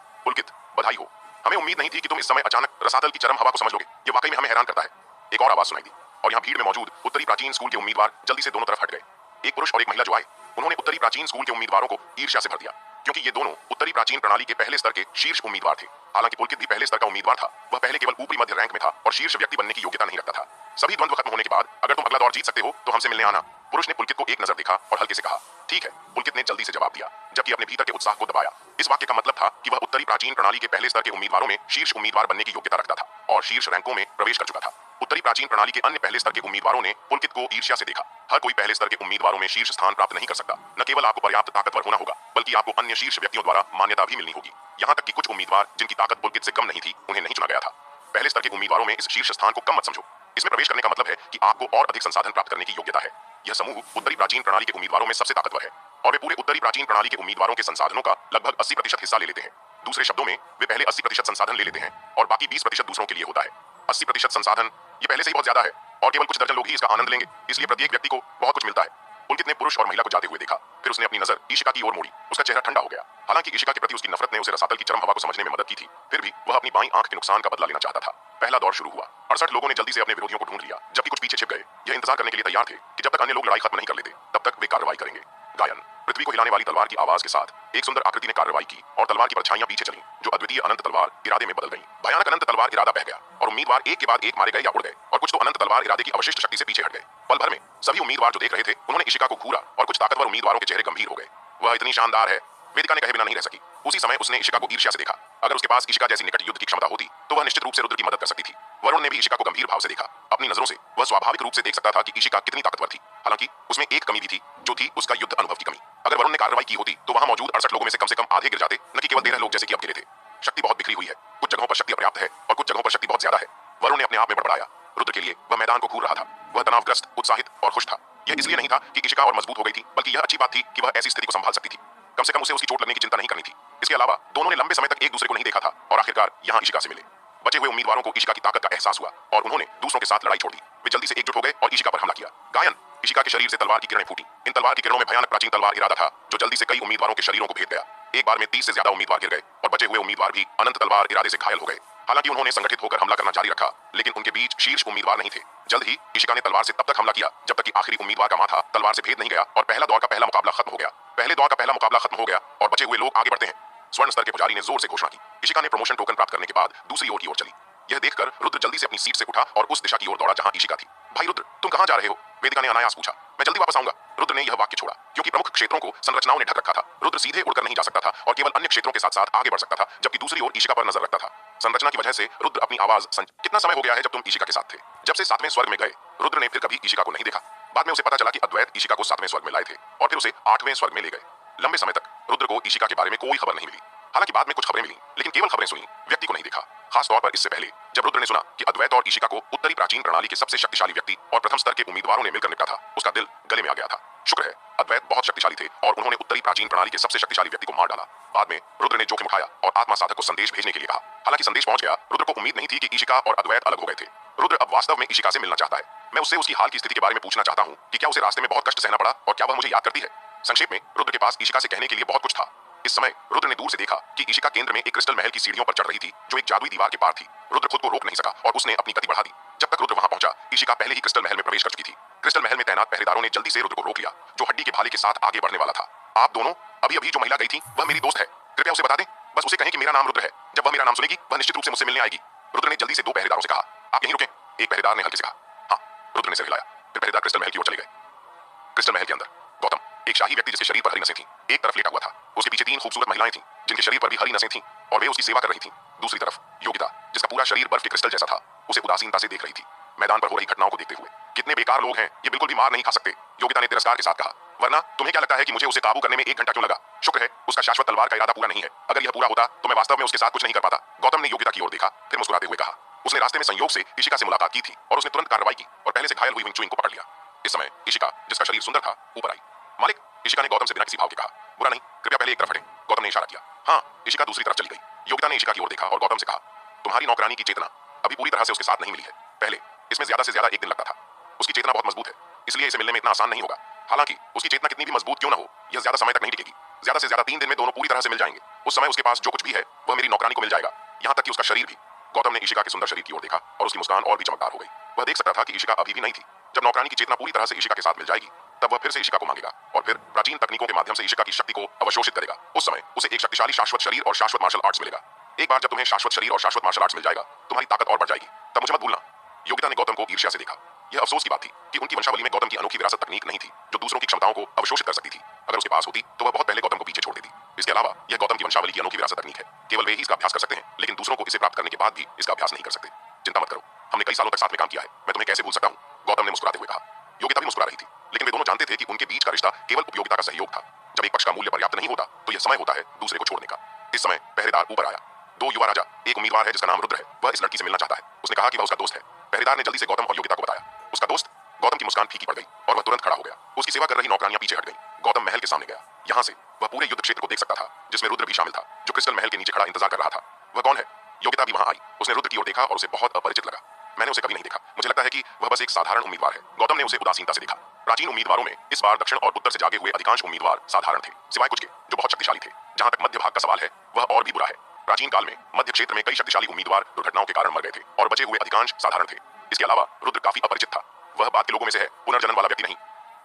पुलकित, बधाई हो। हमें उम्मीद नहीं थी कि तुम इस समय अचानक रसातल की चरम हवा को समझ लोगे। ये वाकई में हमें हैरान करता है। एक और आवाज सुनाई दी और यहाँ भीड़ में मौजूद उत्तरी प्राचीन स्कूल के उम्मीदवार जल्दी से दोनों तरफ हट गए। एक पुरुष और एक महिला जो आए, उन्होंने उत्तरी प्राचीन स्कूल के उम्मीदवारों को ईर्ष्या से भर दिया, क्योंकि ये दोनों उत्तरी प्राचीन प्रणाली के पहले स्तर के शीर्ष उम्मीदवार थे। हालांकि पुलकित भी पहले स्तर का उम्मीदवार था, वह पहले केवल ऊपरी मध्य रैंक में था और शीर्ष व्यक्ति बनने की योग्यता नहीं रखता था। सभी द्वंद्व खत्म होने के बाद, अगर तुम अगला दौर जीत सकते हो तो हमसे मिलने आना। पुरुष ने पुलकित को एक नजर देखा और हल्के से कहा, ठीक है। पुलकित ने जल्दी से जवाब दिया, जबकि अपने भीतर के उत्साह को दबाया। इस वाक्य का मतलब था कि वह उत्तरी प्राचीन प्रणाली के पहले स्तर के उम्मीदवारों में शीर्ष उम्मीदवार बनने की योग्यता रखता था और शीर्ष रैंकों में प्रवेश कर चुका था। उत्तरी प्राचीन प्रणाली के अन्य पहले स्तर के उम्मीदवारों ने पुलकित को ईर्ष्या से देखा। हर कोई पहले स्तर के उम्मीदवारों में शीर्ष स्थान प्राप्त नहीं कर सकता। न केवल आपको पर्याप्त ताकतवर होना होगा, बल्कि आपको अन्य शीर्ष व्यक्तियों द्वारा मान्यता भी मिलनी होगी। यहाँ तक कि कुछ उम्मीदवार जिनकी ताकत पुलकित से कम नहीं थी, उन्हें नहीं चुना गया था। पहले स्तर के उम्मीदवारों में इस शीर्ष स्थान को कम मत समझो। इसमें प्रवेश करने का मतलब है कि आपको और अधिक संसाधन प्राप्त करने की योग्यता है। यह समूह उत्तरी प्राचीन प्रणाली के उम्मीदवारों में सबसे ताकतवर है और वे पूरे उत्तरी प्राचीन प्रणाली के उम्मीदवारों के संसाधनों का लगभग 80% हिस्सा ले लेते हैं। दूसरे शब्दों में, वे पहले 80% संसाधन ले लेते हैं और बाकी 20% दूसरों के लिए होता है। 80% संसाधन, ये पहले से ही बहुत ज्यादा है और केवल कुछ दर्जन लोग ही इसका आनंद लेंगे, इसलिए प्रत्येक व्यक्ति को बहुत कुछ मिलता है। पुलकित ने पुरुष और महिला को जाते हुए देखा, फिर उसने अपनी नजर ईशिका की ओर मोड़ी। उसका चेहरा ठंडा हो गया। हालांकि ईशिका के प्रति उसकी नफरत ने उसे रसातल की चरम हवा को समझने में मदद की थी, फिर भी वह अपनी बाईं आंख के नुकसान का बदला लेना चाहता था। पहला दौर शुरू हुआ। 68 लोगों ने जल्दी से अपने विरोधियों को ढूंढ लिया, जबकि कुछ पीछे छिप गए। यह इंतजार करने के लिए तैयार थे कि जब तक अन्य लोग लड़ाई खत्म नहीं कर लेते, तब तक वे कार्रवाई करेंगे। गायन। पृथ्वी को हिलाने वाली तलवार की आवाज के साथ एक सुंदर आकृति ने कार्रवाई की और तलवार की परछाइयां पीछे चलीं, जो अद्वितीय अनंत तलवार इरादे में बदल गईं। भयानक अनंत तलवार इरादा बह गया और उम्मीदवार एक के बाद एक मारे गए या उड़ गए और कुछ तो अनंत तलवार इरादे की अवशिष्ट शक्ति से पीछे हट गए। पल भर में सभी उम्मीदवार जो देख रहे थे, उन्होंने ईशिका को घूरा और कुछ ताकतवर उम्मीदवारों के चेहरे गंभीर हो गए। वह इतनी शानदार है, वेदिका ने कहे बिना नहीं रह सकी। उसी समय उसने ईशिका को ईर्ष्या से देखा। अगर उसके पास ईशिका जैसी निकट युद्ध की क्षमता होती तो वह निश्चित रूप से रुद्र की मदद कर सकती थी। वरुण ने भी ईशिका को गंभीर भाव से देखा। अपनी नजरों से वह स्वाभाविक रूप से देख सकता था कि ईशिका कितनी ताकतवर थी। हालांकि उसमें एक कमी भी थी, जो थी उसका युद्ध अनुभव की कमी। अगर वरुण ने कार्रवाई की होती तो वहां मौजूद 68 लोगों में से कम आधे गिर जाते, न कि केवल 13 लोग जैसे कि अब गिरे थे। शक्ति बहुत बिखरी हुई है, कुछ जगहों पर शक्ति अपर्याप्त है और कुछ जगहों पर शक्ति बहुत ज्यादा है। वरुण ने अपने आप में बड़बड़ाया। रुद्र के लिए वह मैदान को घूर रहा था। वह तनावग्रस्त, उत्साहित और खुश था। यह इसलिए नहीं था कि ईशिका और मजबूत हो गई थी, बल्कि यह अच्छी बात थी कि वह ऐसी स्थिति को संभाल सकती थी। कम से कम उसे उसकी चोट लगने की चिंता नहीं करनी थी। इसके अलावा दोनों ने लंबे समय तक एक दूसरे को नहीं देखा था और आखिरकार यहाँ ईशिका से मिले। बचे हुए उम्मीदवारों को ईशिका की ताकत का एहसास हुआ और उन्होंने दूसरों के साथ लड़ाई छोड़ दी। वे जल्दी से एकजुट हो गए और ईशिका पर हमला किया। गायन। ईशिका के शरीर से तलवार की किरणें फूटी। इन तलवार की किरणों में भयानक प्राचीन तलवार इरादा था, जो जल्दी से कई उम्मीदवारों के शरीरों को भेद गया। एक बार में 30 से ज्यादा उम्मीदवार गिर गए और बचे हुए उम्मीदवार भी अनंत तलवार इरादे से घायल हो गए। हालांकि उन्होंने संगठित होकर हमला करना जारी रखा, लेकिन उनके बीच शीर्ष उम्मीदवार नहीं थे। जल्द ही ईशिका ने तलवार से तब तक हमला किया जब तक कि आखिरी उम्मीदवार का माथा तलवार से भेद नहीं गया और पहला दौर का पहला मुकाबला खत्म हो गया। पहले दौर का पहला मुकाबला खत्म हो गया और बचे हुए लोग आगे बढ़ते हैं। स्वर्ण स्तर के पुजारी ने जोर से घोषणा की। ईशिका ने प्रमोशन टोकन प्राप्त करने के बाद दूसरी ओर की ओर चली। यह देखकर रुद्र जल्दी से अपनी सीट से उठा और उस दिशा की ओर दौड़ा जहां ईशिका थी। भाई रुद्र, तुम कहां जा रहे हो? वेदिका ने अनायास पूछा। मैं जल्दी वापस आऊंगा। रुद्र ने यह वाक्य छोड़ा, क्योंकि प्रमुख क्षेत्रों को संरचनाओं ने ढक रखा था। रुद्र सीधे उड़कर नहीं जा सकता था और केवल अन्य क्षेत्रों के साथ साथ आगे बढ़ सकता था, जबकि दूसरी ओर ईशिका पर नजर रखता था। संरचना की वजह से रुद्र अपनी आवाज कितना समय हो गया है जब तुम ईशिका के साथ थे? जब से 7वें स्वर्ग में गए। रुद्र ने फिर कभी ईशिका को नहीं देखा। बाद में उसे पता चला कि अद्वैत ईशिका को 7वें स्वर्ग में लाए थे और फिर उसे 8वें स्वर्ग में ले गए। लंबे समय तक रुद्र को ईशिका के बारे में कोई खबर नहीं मिली। हालांकि बाद में कुछ खबरें मिली, लेकिन केवल खबरें सुनी, व्यक्ति को नहीं देखा। खास तौर पर इससे पहले जब रुद्र ने सुना कि अद्वैत और ईशिका को उत्तरी प्राचीन प्रणाली के सबसे शक्तिशाली व्यक्ति और प्रथम स्तर के उम्मीदवारों ने मिलकर निपटा था, उसका दिल गले में आ गया था। शुक्र है अद्वैत बहुत शक्तिशाली थे और उन्होंने उत्तरी प्राचीन प्रणाली के सबसे शक्तिशाली व्यक्ति को मार डाला। बाद में रुद्र ने जोखिम उठाया और आत्मा साधक को संदेश भेजने के लिए कहा। हालांकि संदेश पहुंच गया, रुद्र को उम्मीद नहीं थी कि ईशिका और अद्वैत अलग हो गए थे। रुद्र अब वास्तव में ईशिका से मिलना चाहता है। मैं उससे उसकी हाल की स्थिति के बारे में पूछना चाहता हूँ कि क्या उसे रास्ते में बहुत कष्ट सहना पड़ा और क्या वह मुझे याद करती है। संक्षेप में, रुद्र के पास ईशिका से कहने के लिए बहुत कुछ था। इस समय रुद्र ने दूर से देखा कि ईशिका केंद्र में एक क्रिस्टल महल की सीढ़ियों पर चढ़ रही थी, जो एक जादुई दीवार के पार थी। रुद्र खुद को रोक नहीं सका और उसने अपनी गति बढ़ा दी। जब तक रुद्र वहां पहुंचा, ईशिका पहले ही क्रिस्टल महल में प्रवेश कर चुकी थी। क्रिस्टल महल में तैनात पहरेदारों ने जल्दी से रुद्र को रोक लिया, जो हड्डी के भाले के साथ आगे बढ़ने वाला था। आप दोनों, अभी अभी जो महिला गई थी, वह मेरी दोस्त है। कृपया उसे बता दें। बस उसे कहें कि मेरा नाम रुद्र है। जब वह मेरा नाम सुनेगी, वह निश्चित रूप से मुझसे मिलने आएगी। रुद्र ने जल्दी से 2 पहरेदारों से कहा, आप यहीं रुकें। एक पहरेदार ने हल्के से कहा, हाँ। रुद्र ने सिर हिलाया। फिर पहरेदार क्रिस्टल महल की ओर चले गए। क्रिस्टल महल के अंदर गौतम, एक शाही व्यक्ति जिसके शरीर पर हरी नसें थीं, एक तरफ लेटा हुआ था। उसके पीछे 3 खूबसूरत महिलाएं थीं, जिनके शरीर पर भी हरी नसें थीं और वे उसकी सेवा कर रही थीं। दूसरी तरफ योगिता, जिसका पूरा शरीर बर्फ के क्रिस्टल जैसा था, उसे उदासीनता से देख रही थी, मैदान पर हो रही घटनाओं को देखते हुए। कितने बेकार लोग हैं, ये बिल्कुल भी मार नहीं खा सकते, योगिता ने तिरस्कार के साथ कहा। वरना तुम्हें क्या लगता है कि मुझे उसे काबू करने में 1 घंटा क्यों लगा? शुक्र है उसका शाश्वत तलवार का इरादा पूरा नहीं है। अगर यह पूरा होता तो मैं वास्तव में उसके साथ कुछ नहीं कर पाता। गौतम ने योगिता की ओर देखा, फिर मुस्कुराते हुए कहा। उसने रास्ते में संयोग से ईशिका से मुलाकात की थी और उसने तुरंत कार्रवाई की और पहले से घायल हुई विंग को पकड़ लिया। इस समय ईशिका, जिसका शरीर सुंदर था, ऊपर आई। मालिक, ईशिका ने गौतम से बिना किसी भाव के कहा। बुरा नहीं, कृपया पहले एक तरफ हटें। गौतम ने इशारा किया। हाँ। ईशिका दूसरी तरफ चली गई। योगिता ने ईशिका की ओर देखा और गौतम से कहा, तुम्हारी नौकरानी की चेतना अभी पूरी तरह से उसके साथ नहीं मिली है। पहले इसमें ज्यादा से ज्यादा एक दिन लगता था। उसकी चेतना बहुत मजबूत है, इसलिए इसे मिलने में इतना आसान नहीं होगा। हालांकि उसकी चेतना कितनी भी मजबूत क्यों ना हो, यह ज्यादा समय तक नहीं टिकेगी। ज्यादा से ज्यादा 3 दिन में दोनों पूरी तरह से मिल जाएंगे। उस समय उसके पास जो कुछ भी है वह मेरी नौकरानी को मिल जाएगा, यहाँ तक कि उसका शरीर भी। गौतम ने इशिका के सुंदर शरीर की ओर देखा और उसकी मुस्कान और भी चमकदार हो गई। वह देख सकता था कि इशिका अभी भी नहीं थी। जब नौकरानी की चेतना पूरी तरह से इशिका के साथ मिल जाएगी, तब वह फिर से इशिका को मांगेगा और फिर प्राचीन तकनीकों के माध्यम से इशिका की शक्ति को अवशोषित करेगा। उस समय उसे एक शक्तिशाली शाश्वत शरीर और शाश्वत मार्शल आर्ट्स मिलेगा। एक बार जब तुम्हें शाश्वत शरीर और शाश्वत मार्शल आर्ट्स मिल जाएगा, तुम्हारी ताकत और बढ़ जाएगी। तब मुझे मत भूलना। योगिता ने गौतम को ईर्ष्या से देखा। यह अफसोस की बात थी कि उनकी वंशावली में गौतम की अनोखी विरासत तकनीक नहीं थी जो दूसरों की क्षमताओं को अवशोषित कर सकती थी। अगर उसके पास होती तो वह बहुत पहले गौतम को पीछे छोड़ देती। इसके अलावा यह गौतम की वंशावली की अनोखी विरासत तकनीक है। केवल वे ही इसका अभ्यास कर सकते हैं, लेकिन दूसरों को इसे प्राप्त करने के बाद भी इसका अभ्यास नहीं कर सकते। चिंता मत करो, हमने कई सालों तक साथ में काम किया है, मैं तुम्हें कैसे भूल सकता हूँ, गौतम ने मुस्कुराते हुए कहा। योगिता भी मुस्कुरा रही थी, लेकिन वे दोनों जानते थे कि उनके बीच का रिश्ता केवल उपयोगिता का सहयोग था। जब एक पक्ष का मूल्य पर्याप्त नहीं होता तो यह समय होता है दूसरे को छोड़ने का। इस समय पहरेदार ऊपर आया। 2 युवा राजा, एक उम्मीदवार है जिसका नाम रुद्र है, वह इस लड़की से मिलना चाहता है। उसने कहा कि वह उसका दोस्त है। पहरेदार ने जल्दी से गौतम और योगिता को बताया। उसका दोस्त? गौतम की मुस्कान फीकी पड़ गई और वह तुरंत खड़ा हो गया। उसकी सेवा कर रही नौकरानियां पीछे हट गईं। गौतम महल के सामने गया। यहाँ से वह पूरे युद्ध क्षेत्र को देख सकता था, जिसमें रुद्र भी शामिल था, जो क्रिस्टल महल के नीचे खड़ा इंतजार कर रहा था। वह कौन है? योगिता भी वहां आई। उसने रुद्र की ओर देखा और उसे बहुत अपरिचित लगा। मैंने उसे कभी नहीं देखा, मुझे लगता है कि वह बस एक साधारण उम्मीदवार है। गौतम ने उसे उदासीनता से देखा। प्राचीन उम्मीदवारों में इस बार दक्षिण और उत्तर से जागे हुए अधिकांश उम्मीदवार साधारण थे, सिवाय कुछ के जो बहुत शक्तिशाली थे। जहां तक मध्य भाग का सवाल है, वह और भी बुरा है। प्राचीन काल में मध्य क्षेत्र में कई शक्तिशाली उम्मीदवार दुर्घटनाओं के कारण मर गए थे और बचे हुए अधिकांश साधारण थे। इसके अलावा रुद्र काफी अपरिचित था। वह बाद के लोगों में से है, पुनर्जन्म वाला व्यक्ति नहीं।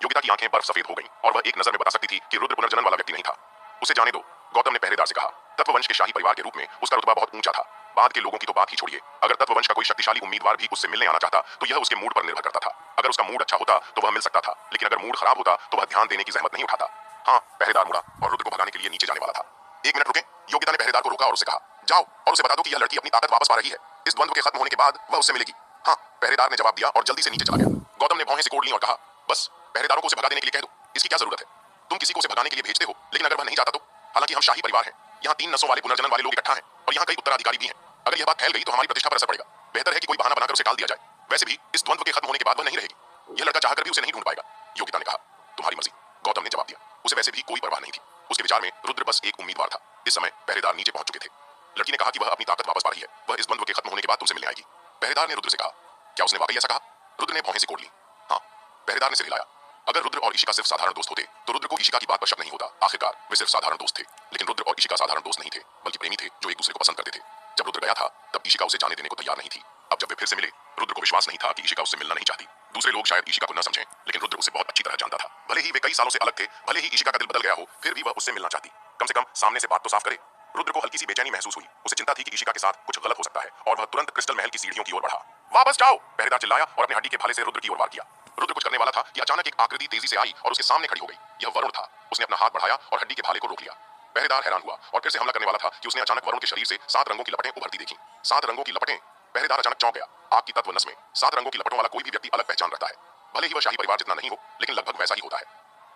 योगिता की आंखें बर्फ सफेद हो गईं और वह एक नजर में बता सकती थी कि रुद्र पुनर्जन्म वाला व्यक्ति नहीं था। उसे जाने दो, गौतम ने पहरेदार से कहा। तत्ववंश के शाही परिवार के रूप में उसका रुतबा बहुत ऊंचा था। बाद के लोगों की तो बात ही छोड़िए, अगर तत्ववंश का कोई शक्तिशाली उम्मीदवार भी उससे मिलने आना चाहता तो यह उसके मूड पर निर्भर करता था। अगर उसका मूड अच्छा होता तो वह मिल सकता था, लेकिन अगर मूड खराब होता तो वह ध्यान देने की जहमत नहीं उठाता। हाँ, पहरेदार मुड़ा और रुद्र को भगाने के लिए नीचे जाने वाला था। 1 मिनट रुके, योगिता ने पहरेदार को रोका और उससे कहा, जाओ और उसे बता दो कि यह लड़की अपनी ताकत वापस पा रही है। इस द्वंद्व के खत्म होने के बाद वह उससे मिलेगी। हाँ, पहरेदार ने जवाब दिया और जल्दी से नीचे चला गया। गौतम ने भौहें सिकोड़ ली और कहा, बस पहरेदारों को उसे भगा देने के लिए कह दो, इसकी क्या जरूरत है? तुम किसी को उसे भगाने के लिए भेजते हो, लेकिन अगर वह नहीं चाहता तो? हालांकि हम शाही परिवार हैं, यहाँ 3 नसों वाले पुनर्जन्म वाले लोग इकट्ठा हैं और यहाँ कई उत्तराधिकारी भी हैं। अगर यह बात फैल गई तो हमारी प्रतिष्ठा पर असर पड़ेगा। बेहतर है कि कोई बहाना बनाकर उसे टाल दिया जाए। वैसे भी इस द्वंद्व के खत्म होने के बाद वह नहीं रहेगी। यह लड़का चाहकर भी उसे नहीं ढूंढ पाएगा। योगिता ने कहा, तुम्हारी मर्जी, गौतम ने जवाब दिया। उसे वैसे भी कोई परवाह नहीं थी। उसके विचार में रुद्र बस एक उम्मीदवार था। इस समय पहरेदार नीचे पहुंच चुके थे। लड़की ने कहा कि वह अपनी ताकत वापस पा रही है, वह इस द्वंद्व के खत्म होने के बाद तुमसे मिलने आएगी। पहरेदार ने रुद्र से कहा, क्या उसने वाकई ऐसा कहा? रुद्र ने भौहें सिकोड़ ली। हाँ, पहरेदार ने सिर हिलाया। अगर रुद्र और इशिका सिर्फ साधारण दोस्त होते तो रुद्र को इशिका की बात पर शक नहीं होता। आखिरकार वे सिर्फ साधारण दोस्त थे, लेकिन रुद्र और इशिका साधारण दोस्त नहीं थे, बल्कि प्रेमी थे जो एक दूसरे को पसंद करते थे। जब रुद्र गया था तब इशिका उसे जाने देने को तैयार नहीं थी। अब जब वे फिर से मिले, रुद्र को विश्वास नहीं था कि इशिका उससे मिलना नहीं चाहती। दूसरे लोग शायद इशिका को न समझें, लेकिन रुद्र उसे बहुत अच्छी तरह जानता था। भले ही वे कई सालों से अलग थे, भले ही इशिका का दिल बदल गया हो, फिर भी वह उससे मिलना चाहती। कम से कम सामने से बात तो साफ करे। रुद्र को हल्की सी बेचैनी महसूस हुई। उसे चिंता थी कि इशिका के साथ कुछ गलत हो सकता है और वह तुरंत क्रिस्टल महल की सीढ़ियों की ओर बढ़ा। वापस जाओ, पहरेदार चिल्लाया और अपने हड्डी के भाले से रुद्र की ओर वार किया। रुद्र कुछ करने वाला था कि अचानक एक आकृति तेजी से आई और उसके सामने खड़ी हो गई। यह वरुण था। उसने अपना हाथ बढ़ाया और हड्डी के भाले को रोक लिया। पहरेदार हैरान हुआ और फिर से हमला करने वाला था कि उसने अचानक वरुण के शरीर से 7 रंगों की लपटें उभरती देखी। 7 रंगों की लपटें? पहरेदार अचानक चौंक गया। आग की तत्व नस में 7 रंगों की लपटों वाला कोई भी व्यक्ति अलग पहचान रखता है। भले ही वह शाही परिवार जितना नहीं हो, लेकिन लगभग वैसा ही होता है।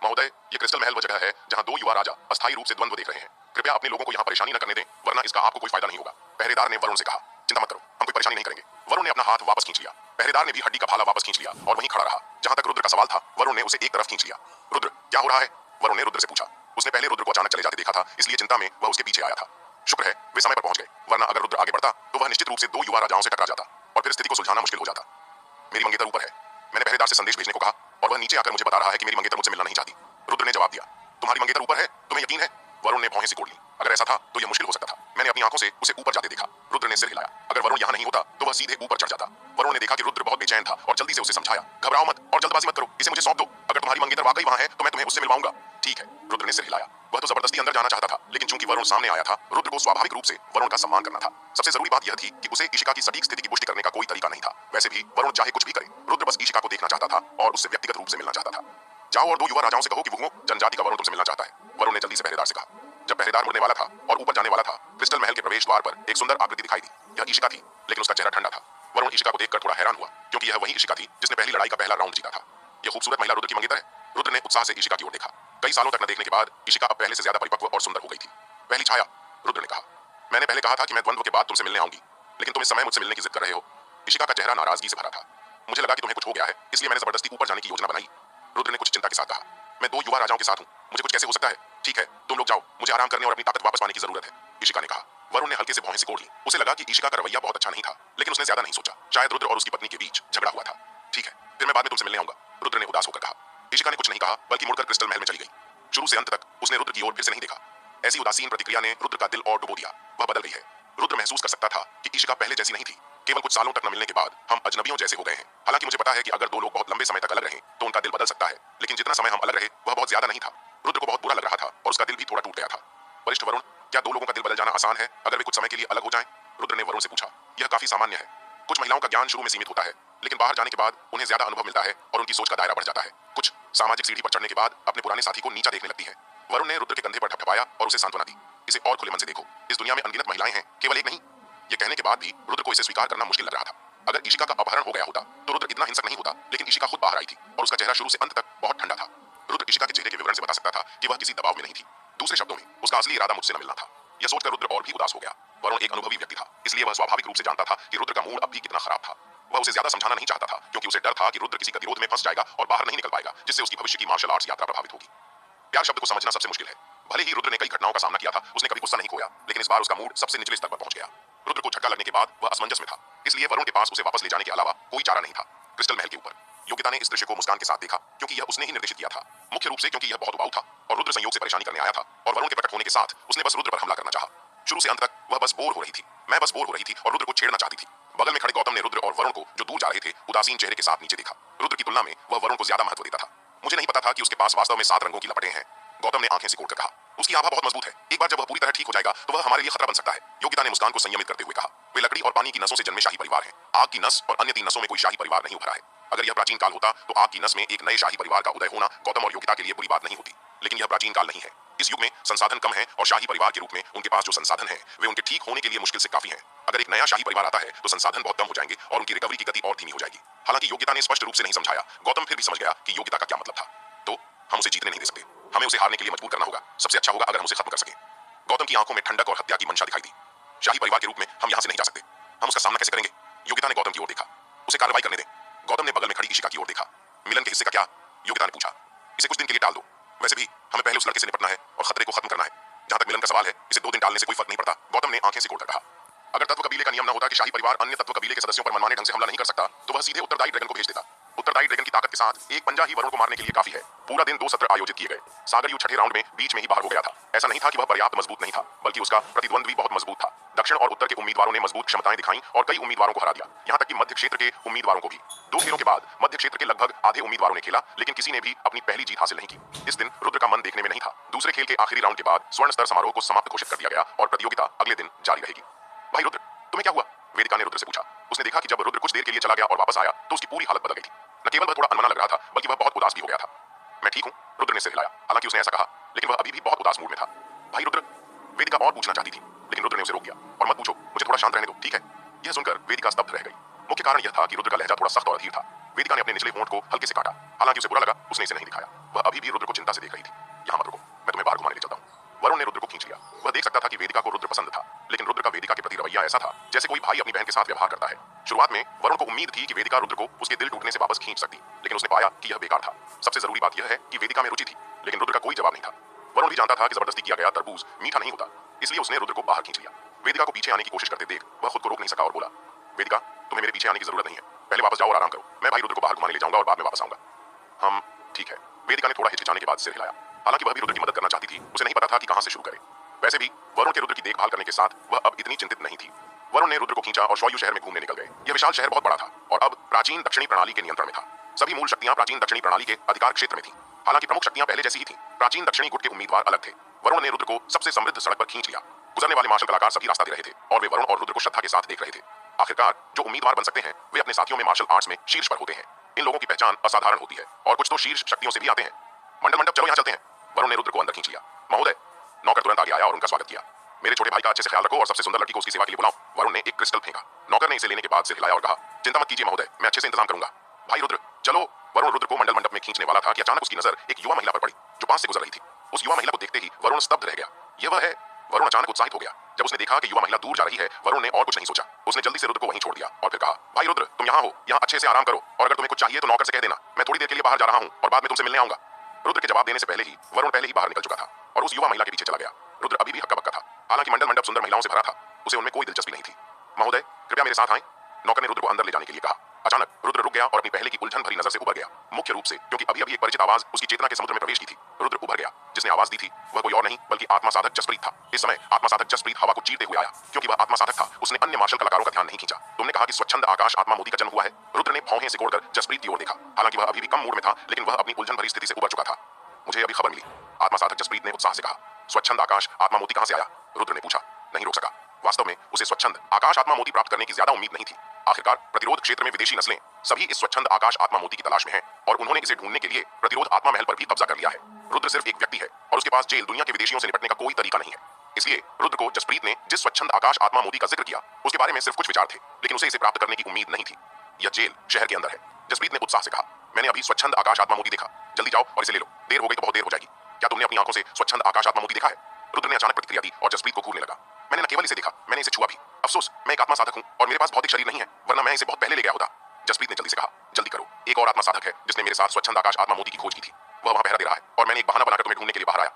महोदय, ये क्रिस्टल महल वह जगह है जहां 2 युवा राजा अस्थायी रूप से द्वंद्व देख रहे हैं। कृपया अपने लोगों को यहाँ परेशानी न करने दें, वरना इसका आपको कोई फायदा नहीं होगा। पहरेदार ने वरुण से कहा, चिंता मत करो, हम कोई परेशानी नहीं करेंगे। वरुण ने अपना हाथ वापस खींच लिया। पहरेदार ने भी हड्डी का भाला वापस खींच लिया और वहीं खड़ा रहा। जहां तक रुद्र का सवाल था, वरुण ने उसे एक तरफ खींच लिया। रुद्र, क्या हो रहा है? वरुण ने रुद्र से पूछा। उसने पहले रुद्र को अचानक चले जाते देखा था, इसलिए चिंता में वह उसके पीछे आया था। शुक्र है वे समय पर पहुंच गए, वरना अगर रुद्र आगे बढ़ता तो वह निश्चित रूप से 2 युवा राजाओं से टकरा जाता और फिर स्थिति को सुलझाना मुश्किल हो जाता। मेरी मंगेतर ऊपर है, मैंने पहरेदार से संदेश भेजने को कहा और वह नीचे आकर मुझे बता रहा है कि मेरी मंगेतर मुझसे मिलना नहीं चाहती। रुद्र ने जवाब दिया, तुम्हारी मंगेतर ऊपर है, तुम्हें यकीन है? वरुण ने भौहें सिकोड़ ली। अगर ऐसा था तो यह मुश्किल हो सकता था। मैंने अपनी आंखों से उसे ऊपर जाते देखा। रुद्र ने सिर हिलाया। अगर वरुण यहाँ नहीं होता तो वह सीधे ऊपर चढ़ जाता। वरुण ने देखा कि रुद्र बहुत बेचैन था और जल्दी से उसे समझाया, घबराओ मत और जल्दबाजी मत करो, इसे मुझे सौंप दो। अगर तुम्हारी मंगेतर वाकई वहां है तो मैं तुम्हें उससे मिलवाऊंगा। ठीक है, रुद्र ने सिर हिलाया। वह तो जबरदस्ती अंदर जाना चाहता था, लेकिन चूंकि वरुण सामने आया था, रुद्र को स्वाभाविक रूप से वरुण का सम्मान करना था। सबसे जरूरी बात यह थी कि उसे इशिका की सटीक स्थिति की पुष्टि करने का कोई तरीका नहीं था। वैसे भी वरुण चाहे कुछ भी करे, रुद्र बस इशिका को देखना चाहता था और उससे व्यक्तिगत रूप से मिलना चाहता था। जाओ और 2 युवा राजाओं से कहो कि वो जनजाति का वरुण तुमसे मिलना चाहता है, वरुण ने जल्दी से पहरेदार से कहा। जब पहरेदार मुड़ने वाला था और ऊपर जाने वाला था, क्रिस्टल महल के प्रवेश द्वार पर एक सुंदर आकृति दिखाई दी। यह इशिका थी, लेकिन उसका चेहरा ठंडा था। वरुण इशिका को देखकर थोड़ा हैरान हुआ, क्योंकि यह वही इशिका थी जिसने पहली लड़ाई का पहला राउंड जीता था। यह खूबसूरत महिला रुद्र की मंगेतर है। रुद्र ने उत्साह से इशिका की ओर देखा। कई सालों तक न देखने के बाद इशिका अब पहले से ज्यादा परिपक्व और सुंदर हो गई थी। पहली छाया, रुद्र ने कहा, मैंने पहले कहा था कि मैं द्वंद्व के बाद तुमसे मिलने आऊंगी, लेकिन तुम इस समय मुझसे मिलने की जिद कर रहे हो। इशिका का चेहरा नाराजगी से भरा था। मुझे लगा कि तुम्हें कुछ हो गया है, इसलिए मैंने जबरदस्ती ऊपर जाने की योजना बनाई। रुद्र ने कुछ चिंता के साथ कहा, मैं 2 युवा राजाओं के साथ हूँ, मुझे कुछ कैसे हो सकता है? ठीक है, तुम लोग जाओ, मुझे आराम करने और अपनी ताकत वापस पाने की जरूरत है, इशिका ने कहा। वरुण ने हल्के से भौहें सिकोड़ ली। उसे लगा कि ईशिका का रवैया बहुत अच्छा नहीं था, लेकिन उसने ज्यादा नहीं सोचा। शायद रुद्र और उसकी पत्नी के बीच झगड़ा हुआ था। ठीक है, फिर मैं बाद में तुमसे मिलने आऊंगा, रुद्र ने उदास होकर कहा। ईशिका ने कुछ नहीं कहा, बल्कि मुड़कर क्रिस्टल महल में चली गई। शुरू से अंत तक उसने रुद्र की ओर फिर से नहीं देखा। ऐसी उदासीन प्रतिक्रिया ने रुद्र का दिल और डुबो दिया। वह बदल गई है। रुद्र महसूस कर सकता था कि ईशिका पहले जैसी नहीं थी। केवल कुछ सालों तक न मिलने के बाद हम अजनबियों जैसे हो गए हैं। हालांकि मुझे पता है कि अगर दो लोग बहुत लंबे समय तक अलग रहे तो उनका दिल बदल सकता है, लेकिन जितना समय हम अलग रहे वह बहुत ज्यादा नहीं था। रुद्र को बहुत बुरा लग रहा था और उसका दिल भी थोड़ा टूट गया था। वरिष्ठ वरुण, क्या दो लोगों का दिल बदल जाना आसान है अगर वे कुछ समय के लिए अलग हो जाएं? रुद्र ने वरुण से पूछा। यह काफी सामान्य है। कुछ महिलाओं का ज्ञान शुरू में सीमित होता है, लेकिन बाहर जाने के बाद उन्हें ज्यादा अनुभव मिलता है और उनकी सोच का दायरा बढ़ जाता है। कुछ सामाजिक सीढ़ी पर चढ़ने के बाद अपने पुराने साथी को नीचा देखने लगती है। वरुण ने रुद्र के कंधे पर ठपठपाया और उसे सांत्वना दी। इसे और खुले मन से देखो, इस दुनिया में अनगिनत महिलाएं हैं, केवल एक नहीं। यह कहने के बाद भी रुद्र को इसे स्वीकार करना मुश्किल लग रहा था। अगर ईशिका का अपहरण हो गया होता तो रुद्र इतना हिंसक नहीं होता, लेकिन ईशिका खुद बाहर आई थी और उसका चेहरा शुरू से अंत तक बहुत ठंडा था। रुद्र ईशिका के चेहरे के विवरण से बता सकता था कि वह किसी दबाव में नहीं थी। दूसरे शब्दों में, उसका असली इरादा मुझसे न मिलना था। यह सोचकर रुद्र और भी उदास हो गया। वरुण एक अनुभवी व्यक्ति था, इसलिए वह स्वाभाविक रूप से जानता था कि रुद्र का मूड अब भी कितना खराब था। वह उसे ज्यादा समझाना नहीं चाहता था, क्योंकि उसे डर था कि रुद्र किसी गतिरोध में फंस जाएगा और बाहर नहीं निकल पाएगा, जिससे उसकी भविष्य की मार्शल आर्ट्स यात्रा प्रभावित होगी। प्यार शब्द को समझना सबसे मुश्किल है। भले ही रुद्र ने कई घटनाओं का सामना किया था, उसने कभी गुस्सा नहीं खोया, लेकिन इस बार उसका मूड सबसे निचले स्तर पर पहुंच गया। रुद्र को झटका लगने के बाद वह असमंजस में था, इसलिए वरुण के पास उसे वापस ले जाने के अलावा कोई चारा नहीं था। क्रिस्टल महल के ऊपर योगिता ने इस दृश्य को मुस्कान के साथ देखा, क्योंकि यह उसने ही निर्देशित किया था। मुख्य रूप से क्योंकि यह बहुत उबाऊ था और रुद्र संयोग से परेशानी करने आया था, और वरुण के प्रकट होने के साथ उसने बस रुद्र पर हमला करना चाहा। शुरू से अंत तक वह बस बोर हो रही थी। मैं बस बोर हो रही थी और रुद्र को छेड़ना चाहती थी। बगल में खड़े गौतम ने रुद्र और वरुण को, जो दूर जा रहे थे, उदासीन चेहरे के साथ नीचे देखा। रुद्र की तुलना में वह वरुण को ज्यादा महत्व देता था। मुझे नहीं पता था कि उसके पास वास्तव में 7 रंगों की लपटें हैं, गौतम ने आंखें सिकोड़कर कहा। उसकी आभा बहुत मजबूत है। एक बार जब वह पूरी तरह ठीक हो जाएगा तो वह हमारे लिए खतरा बन सकता है, योगिता ने मुस्कान को संयमित करते हुए कहा। वे लकड़ी और पानी की नसों से जन्मे शाही परिवार हैं। आग की नस और अन्य 3 नसों में कोई शाही परिवार नहीं उभरा है। अगर यह प्राचीन काल होता तो आग की नस में एक नए शाही परिवार का उदय होना गौतम और योगिता के लिए बुरी बात नहीं होती, लेकिन यह प्राचीन काल नहीं है। इस युग में संसाधन कम है और शाही परिवार के रूप में उनके पास जो संसाधन है वे उनके ठीक होने के लिए मुश्किल से काफी हैं। अगर एक नया शाही परिवार आता है तो संसाधन बहुत कम हो जाएंगे और उनकी रिकवरी की गति और धीमी हो जाएगी। हालांकि योगिता ने स्पष्ट रूप से नहीं समझाया, गौतम फिर भी समझ गया कि योगिता का क्या मतलब था। तो हम उसे जीतने नहीं दे सकते, हमें उसे हारने के लिए मजबूर करना होगा। सबसे अच्छा होगा अगर हम उसे खत्म कर सकें। गौतम की आंखों में ठंडक और हत्या की मंशा दिखाई दी। शाही परिवार के रूप में हम यहाँ से नहीं जा सकते, हम उसका सामना कैसे करेंगे? योगिता ने गौतम की ओर देखा। उसे कार्रवाई करने दें। गौतम ने बगल में खड़ी ईशिका की ओर देखा। मिलन के हिस्से का क्या? योगिता ने पूछा। इसे कुछ दिन के लिए टाल दो। वैसे भी हमें पहले उस लड़के से निपटना है और खतरे को खत्म करना है। जहां तक मिलन का सवाल है, इसे 2 दिन टालने से कोई फर्क नहीं पड़ता, गौतम ने आंखें सिकोड़कर कहा। अगर तत्व कबीले का नियम न होता कि शाही परिवार अन्य तत्व कबीले के सदस्यों पर मनमाने ढंग से हमला नहीं कर सकता, तो वह सीधे उत्तरदायी ड्रैगन को भेज देता। उत्तरदायी ड्रैगन की ताकत के साथ एक पंजा ही वरुण को मारने के लिए काफी है। पूरा दिन 2 सत्र आयोजित किए गए। सागर यू छठे राउंड में बीच में ही बाहर हो गया था। ऐसा नहीं था कि वह पर्याप्त मजबूत नहीं था, बल्कि उसका प्रतिद्वंद्वी बहुत मजबूत था। दक्षिण और उत्तर के उम्मीदवारों ने मजबूत क्षमताएं दिखाई और कई उम्मीदवारों को हरा दिया, यहां तक कि मध्य क्षेत्र के उम्मीदवारों को भी। 2 खेलों के बाद मध्य क्षेत्र के लगभग आधे उम्मीदवारों ने खेला, लेकिन किसी ने भी अपनी पहली जीत हासिल नहीं की। इस दिन रुद्र का मन देखने में नहीं था। दूसरे खेल के आखिरी राउंड के बाद स्वर्ण स्तर समारोह को समाप्त घोषित कर दिया गया और प्रतियोगिता अगले दिन जारी रहेगी। भाई रुद्र, तुम्हें क्या हुआ? वेदिका ने रुद्र से पूछा। उसने देखा कि जब रुद्र कुछ देर के लिए चला गया और वापस आया तो उसकी पूरी हालत बदल गई थी। न केवल वह थोड़ा अनमना लग रहा था, बल्कि वह बहुत उदास भी हो गया था। मैं ठीक हूं, रुद्र ने सिर हिलाया। हालांकि उसने ऐसा कहा, लेकिन वह अभी भी बहुत उदास मूड में था। भाई रुद्र, वेदिका और पूछना चाहती थी, लेकिन रुद्र ने उसे रोक दिया। और मत पूछो, मुझे थोड़ा शांत रहने दो, ठीक है? यह सुनकर वेदिका स्तब्ध रह गई। मुख्य कारण यह था कि रुद्र का लहजा थोड़ा सख्त और अधीर था। वेदिका ने अपने निचले होंठ को हल्के से काटा। हालांकि उसे बुरा लगा, उसने इसे नहीं दिखाया। वह अभी भी रुद्र को चिंता से देख रही थी। यहाँ मत रुको, मैं तुम्हें बाहर घुमाने ले चलता हूँ। वरुण ने रुद्र को खींच लिया। वह देख सकता था कि वेदिका को रुद्र पसंद था, लेकिन रुद्र का वेदिका के प्रति रवैया ऐसा था जैसे कोई भाई अपनी बहन के साथ व्यवहार करता है। शुरुआत में वरुण को उम्मीद थी कि वेदिका रुद्र को उसके दिल टूटने से वापस खींच सकती, लेकिन उसने पाया कि यह बेकार था। सबसे जरूरी बात यह है कि वेदिका में रुचि थी, लेकिन रुद्र का कोई जवाब नहीं था। वरुण भी जानता था कि जबरदस्ती किया गया तरबूज मीठा नहीं होता, इसलिए उसने रुद्र को बाहर खींच लिया। वेदिका को पीछे आने की कोशिश करते देख वह खुद को रोक नहीं सका और बोला, वेदिका, तुम्हें मेरे पीछे आने की जरूरत नहीं है। पहले वापस जाओ और आराम करो। मैं भाई रुद्र को बाहर घुमाने ले जाऊंगा और बाद में वापस आऊंगा। हम ठीक है। वेदिका ने थोड़ा हिचकिचाने के बाद सिर हिलाया। हालांकि वह भी रुद्र की मदद करना चाहती थी, उसे नहीं पता था कि कहां से शुरू करे। वैसे भी वरुण के रुद्र की देखभाल करने के साथ वह अब इतनी चिंतित नहीं थी। वरुण ने रुद्र को खींचा और शौयू शहर में घूमने निकल गए। यह विशाल शहर बहुत बड़ा था और अब प्राचीन दक्षिणी प्रणाली के नियंत्रण में था। सभी मूल शक्तियां प्राचीन दक्षिणी प्रणाली के अधिकार क्षेत्र में थीं। हालांकि प्रमुख शक्तियां पहले जैसी ही थीं। प्राचीन दक्षिणी गुट के उम्मीदवार अलग थे। वरुण ने रुद्र को सबसे समृद्ध सड़क पर खींच लिया। गुजरने वाले मार्शल कलाकार सभी रास्ता दे रहे थे और वे वरुण और रुद्र को श्रद्धा के साथ देख रहे थे। आखिरकार जो उम्मीदवार बन सकते हैं वे अपने साथियों में मार्शल आर्ट्स में शीर्ष पर होते हैं। इन लोगों की पहचान असाधारण होती है और कुछ तो शीर्ष शक्तियों से भी आते हैं। मंडल मंडप, चलो यहाँ चलते हैं। वरुण ने रुद्र को अंदर खींच लिया। महोदय, नौकर तुरंत आगे आया और उनका स्वागत किया। मेरे छोटे भाई का अच्छे से ख्याल रखो और सबसे सुंदर लड़की को उसकी सेवा के लिए बुलाओ। वरुण ने एक क्रिस्टल फेंका। नौकर ने इसे लेने के बाद सिर हिलाया और कहा, चिंता मत कीजिए महोदय, मैं अच्छे से इंतजाम करूंगा। भाई रुद्र, चलो। वरुण रुद्र को मंडल मंडप में खींचने वाला था कि अचानक उसकी नजर एक युवा महिला पर पड़ी जो पास से गुजर रही थी। उस युवा महिला को देखते ही वरुण स्तब्ध रह गया। यह वह है। वरुण अचानक उत्साहित हो गया। जब उसने देखा कि युवा महिला दूर जा रही है, वरुण ने और कुछ नहीं सोचा। उसने जल्दी से रुद्र को वहीं छोड़ दिया और फिर कहा, भाई रुद्र, तुम यहाँ हो, यहाँ अच्छे से आराम करो और अगर तुम्हें कुछ चाहिए तो नौकर से कह देना। मैं थोड़ी देर के लिए बाहर जा रहा हूँ और बाद में तुमसे मिलने आऊंगा। रुद्र के जवाब देने से पहले ही वरुण पहले ही बाहर निकल चुका था और उस युवा महिला के पीछे चला गया। रुद्र अभी भी हक्का बक्का था। हालांकि मंडल मंडप सुंदर महिलाओं से भरा था, उसे उनमें कोई दिलचस्पी नहीं थी। महोदय, कृपया मेरे साथ आएं। नौकर ने रुद्र को अंदर ले जाने के लिए कहा। अचानक रुद्र रुक गया और अपनी पहले की उलझन भरी नजर से उभर गया, मुख्य रूप से क्योंकि अभी अभी एक परिचित आवाज उसकी चेतना के समुद्र में प्रवेश की थी। रुद्र उभर गया। जिसने आवाज दी थी वह कोई और नहीं बल्कि आत्मा साधक जसप्रीत था। इस समय आत्मा साधक जसप्रीत हवा को चीरते हुए आया। क्योंकि वह आत्मा साधक था, उसने अन्य मार्शल कलाकारों का ध्यान नहीं खींचा। तुमने कहा कि स्वच्छंद आकाश आत्मा मोदी का जन्म हुआ है। रुद्र ने भौहें सिकोड़कर जसप्रीत की ओर देखा। हालांकि वह अभी भी कम मूड में था, लेकिन वह अपनी उलझन भरी स्थिति से उबर चुका था। मुझे अभी खबर मिली, आत्मा साधक जसप्रीत ने उत्साह से कहा। स्वच्छंद आकाश आत्मा मोती कहां से आया? रुद्र ने पूछा। नहीं रोक सका। वास्तव में उसे स्वच्छंद आकाश आत्मा मोती प्राप्त करने की ज्यादा उम्मीद नहीं थी। आखिरकार प्रतिरोध क्षेत्र में विदेशी नस्लें सभी इस स्वच्छंद आकाश आत्मा मोती की तलाश में हैं और उन्होंने इसे ढूंढने के लिए प्रतिरोध आत्मा महल पर भी कब्जा कर लिया है। रुद्र सिर्फ एक व्यक्ति है और उसके पास जेल दुनिया के विदेशियों से निपटने का कोई तरीका नहीं है। इसलिए रुद्र को जसप्रीत ने जिस स्वच्छंद आकाश आत्मा मोती का जिक्र किया उसके बारे में सिर्फ कुछ विचार थे, लेकिन उसे इसे प्राप्त करने की उम्मीद नहीं थी। यह जेल शहर के अंदर है। जसप्रीत ने उत्साह से कहा। मैंने अभी स्वच्छंद आकाश आत्मा मोती देखा। जल्दी जाओ और इसे ले लो। देर हो गई तो बहुत देर हो जाएगी। क्या तुमने अपनी आंखों से स्वच्छंद आकाश आत्मा मोती देखा है? रुद्र ने अचानक प्रतिक्रिया दी और जसप्रीत को घूरने लगा। मैंने न केवल इसे देखा, मैंने इसे छुआ भी। अफसोस, मैं एक आत्मा साधक हूं और मेरे पास भौतिक शरीर नहीं है, वरना मैं इसे बहुत पहले ले गया होता। जसप्रीत ने जल्दी से कहा। जल्दी करो, एक और आत्मा साधक है जिसने मेरे साथ स्वच्छंद आकाश आत्मा मोती की खोज की थी। वह वहां पहरा दे रहा है और मैंने एक बहाना बनाकर तुम्हें ढूंढने के लिए बाहर आया।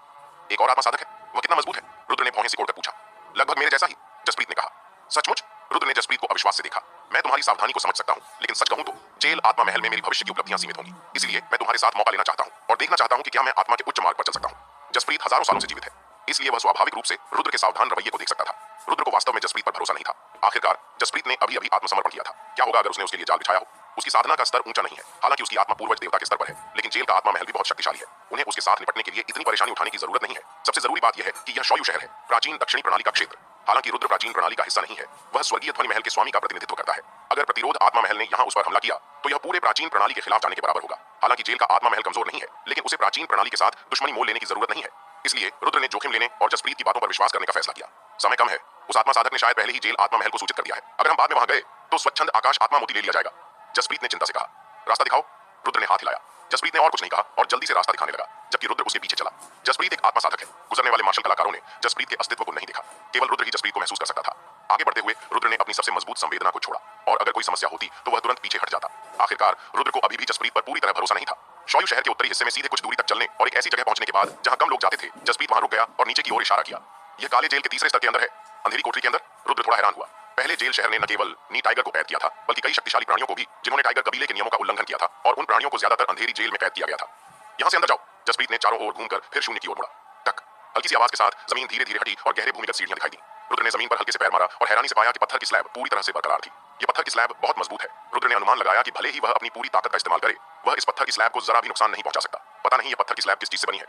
एक और आत्मा साधक है? वह कितना मजबूत है? रुद्र ने भौहें सिकोड़कर पूछा। लगभग मेरे जैसा ही, जसप्रीत ने कहा। सचमुच? रुद्र ने जसप्रीत को अविश्वास से देखा। मैं तुम्हारी सावधानी को समझ सकता हूं, लेकिन सच कहूं तो जेल आत्मा महल में मेरी भविष्य की उपलब्धियां सीमित होंगी। इसलिए मैं तुम्हारे साथ मौका लेना चाहता हूं और देखना चाहता हूं कि क्या मैं आत्मा के उच्च मार्ग पर चल सकता हूं। जसप्रीत हजारों सालों से जीवित है, इसलिए वह स्वाभाविक रूप से रुद्र के सावधान रवैये को देख सकता था। रुद्र को वास्तव में जसप्रीत पर भरोसा नहीं था। आखिरकार जसप्रीत ने अभी अभी आत्मसमर्पण किया था। क्या होगा अगर उसने उसके लिए जाल बिछाया हो? उसकी साधना का स्तर ऊंचा नहीं है, हालांकि उसकी आत्मा पूर्वज देवता के स्तर पर है, लेकिन जेल का आत्मा महल भी बहुत शक्तिशाली है। उन्हें उसके साथ निपटने के लिए इतनी परेशानी उठाने की जरूरत नहीं है। सबसे जरूरी बात यह है कि यह शौयु शहर है, प्राचीन दक्षिणी प्रणाली का क्षेत्र। हालांकि रुद्र प्राचीन प्रणाली का हिस्सा नहीं है, वह स्वर्गीय ध्वनि महल के स्वामी का प्रतिनिधित्व करता है। अगर प्रतिरोध आत्मा महल ने यहाँ उस पर हमला किया तो यह पूरे प्राचीन प्रणाली के खिलाफ जाने के बराबर होगा। हालांकि जेल का आत्मा महल कमजोर नहीं है, लेकिन उसे प्राचीन प्रणाली के साथ दुश्मनी मोल लेने की जरूरत नहीं है। इसलिए रुद्र ने जोखिम लेने और जसप्रीत की बातों पर विश्वास करने का फैसला किया। समय कम है, उस आत्मा साधक ने शायद पहले ही जेल आत्मा महल को सूचित कर दिया है। अगर हम बाद में वहां गए तो स्वच्छंद आकाश आत्मा मोती ले लिया जाएगा। जसप्रीत ने चिंता से कहा। रास्ता दिखाओ। रुद्र ने हाथ हिलाया। जसप्रीत ने और कुछ नहीं कहा और जल्दी से रास्ता दिखाने लगा, जबकि रुद्र उसके पीछे चला। जसप्रीत एक आत्मा साधक है। गुजरने वाले मार्शल कलाकारों ने जसप्रीत के अस्तित्व को नहीं देखा, केवल रुद्र ही जसप्रीत को महसूस कर सकता था। आगे बढ़ते हुए रुद्र ने अपनी सबसे मजबूत संवेदना को छोड़ा और अगर कोई समस्या होती तो वह तुरंत पीछे हट जाता। आखिरकार रुद्र को अभी भी जसप्रीत पर पूरी तरह भरोसा नहीं था। शौयु शहर के उत्तरी हिस्से में सीधे कुछ दूरी तक चलने और एक ऐसी जगह पहुंचने के बाद जहां कम लोग जाते थे, जसप्रीत वहां रुक गया और नीचे की ओर इशारा किया। यह काले जेल के तीसरे स्तर के अंदर है, अंधेरी कोठरी के अंदर। रुद्र थोड़ा हैरान हुआ। पहले जेल शहर ने न केवल नी टाइगर को कैद किया था, बल्कि कई शक्तिशाली प्राणियों को भी, जिन्होंने टाइगर कबीले के नियमों का उल्लंघन किया था, और उन प्राणियों को ज्यादातर अंधेरी जेल में कैद किया गया था। यहां से अंदर जाओ। जसप्रीत ने चारों ओर घूमकर फिर शून्य की ओर मुड़ा। टक। हल्की सी आवाज के साथ जमीन धीरे धीरे हटी और गहरे भूमिगत सीढ़ियां दिखाई दी। रुद्र ने जमीन पर हल्के से पैर मारा और हैरानी से पाया कि पत्थर की स्लैब पूरी तरह से बरकरार थी। यह पत्थर की स्लैब बहुत मजबूत है। रुद्र ने अनुमान लगाया कि भले ही वह अपनी पूरी ताकत का इस्तेमाल करे, वह इस पत्थर की स्लैब को जरा भी नुकसान नहीं पहुंचा सकता। पता नहीं यह पत्थर की स्लैब किस चीज से बनी है।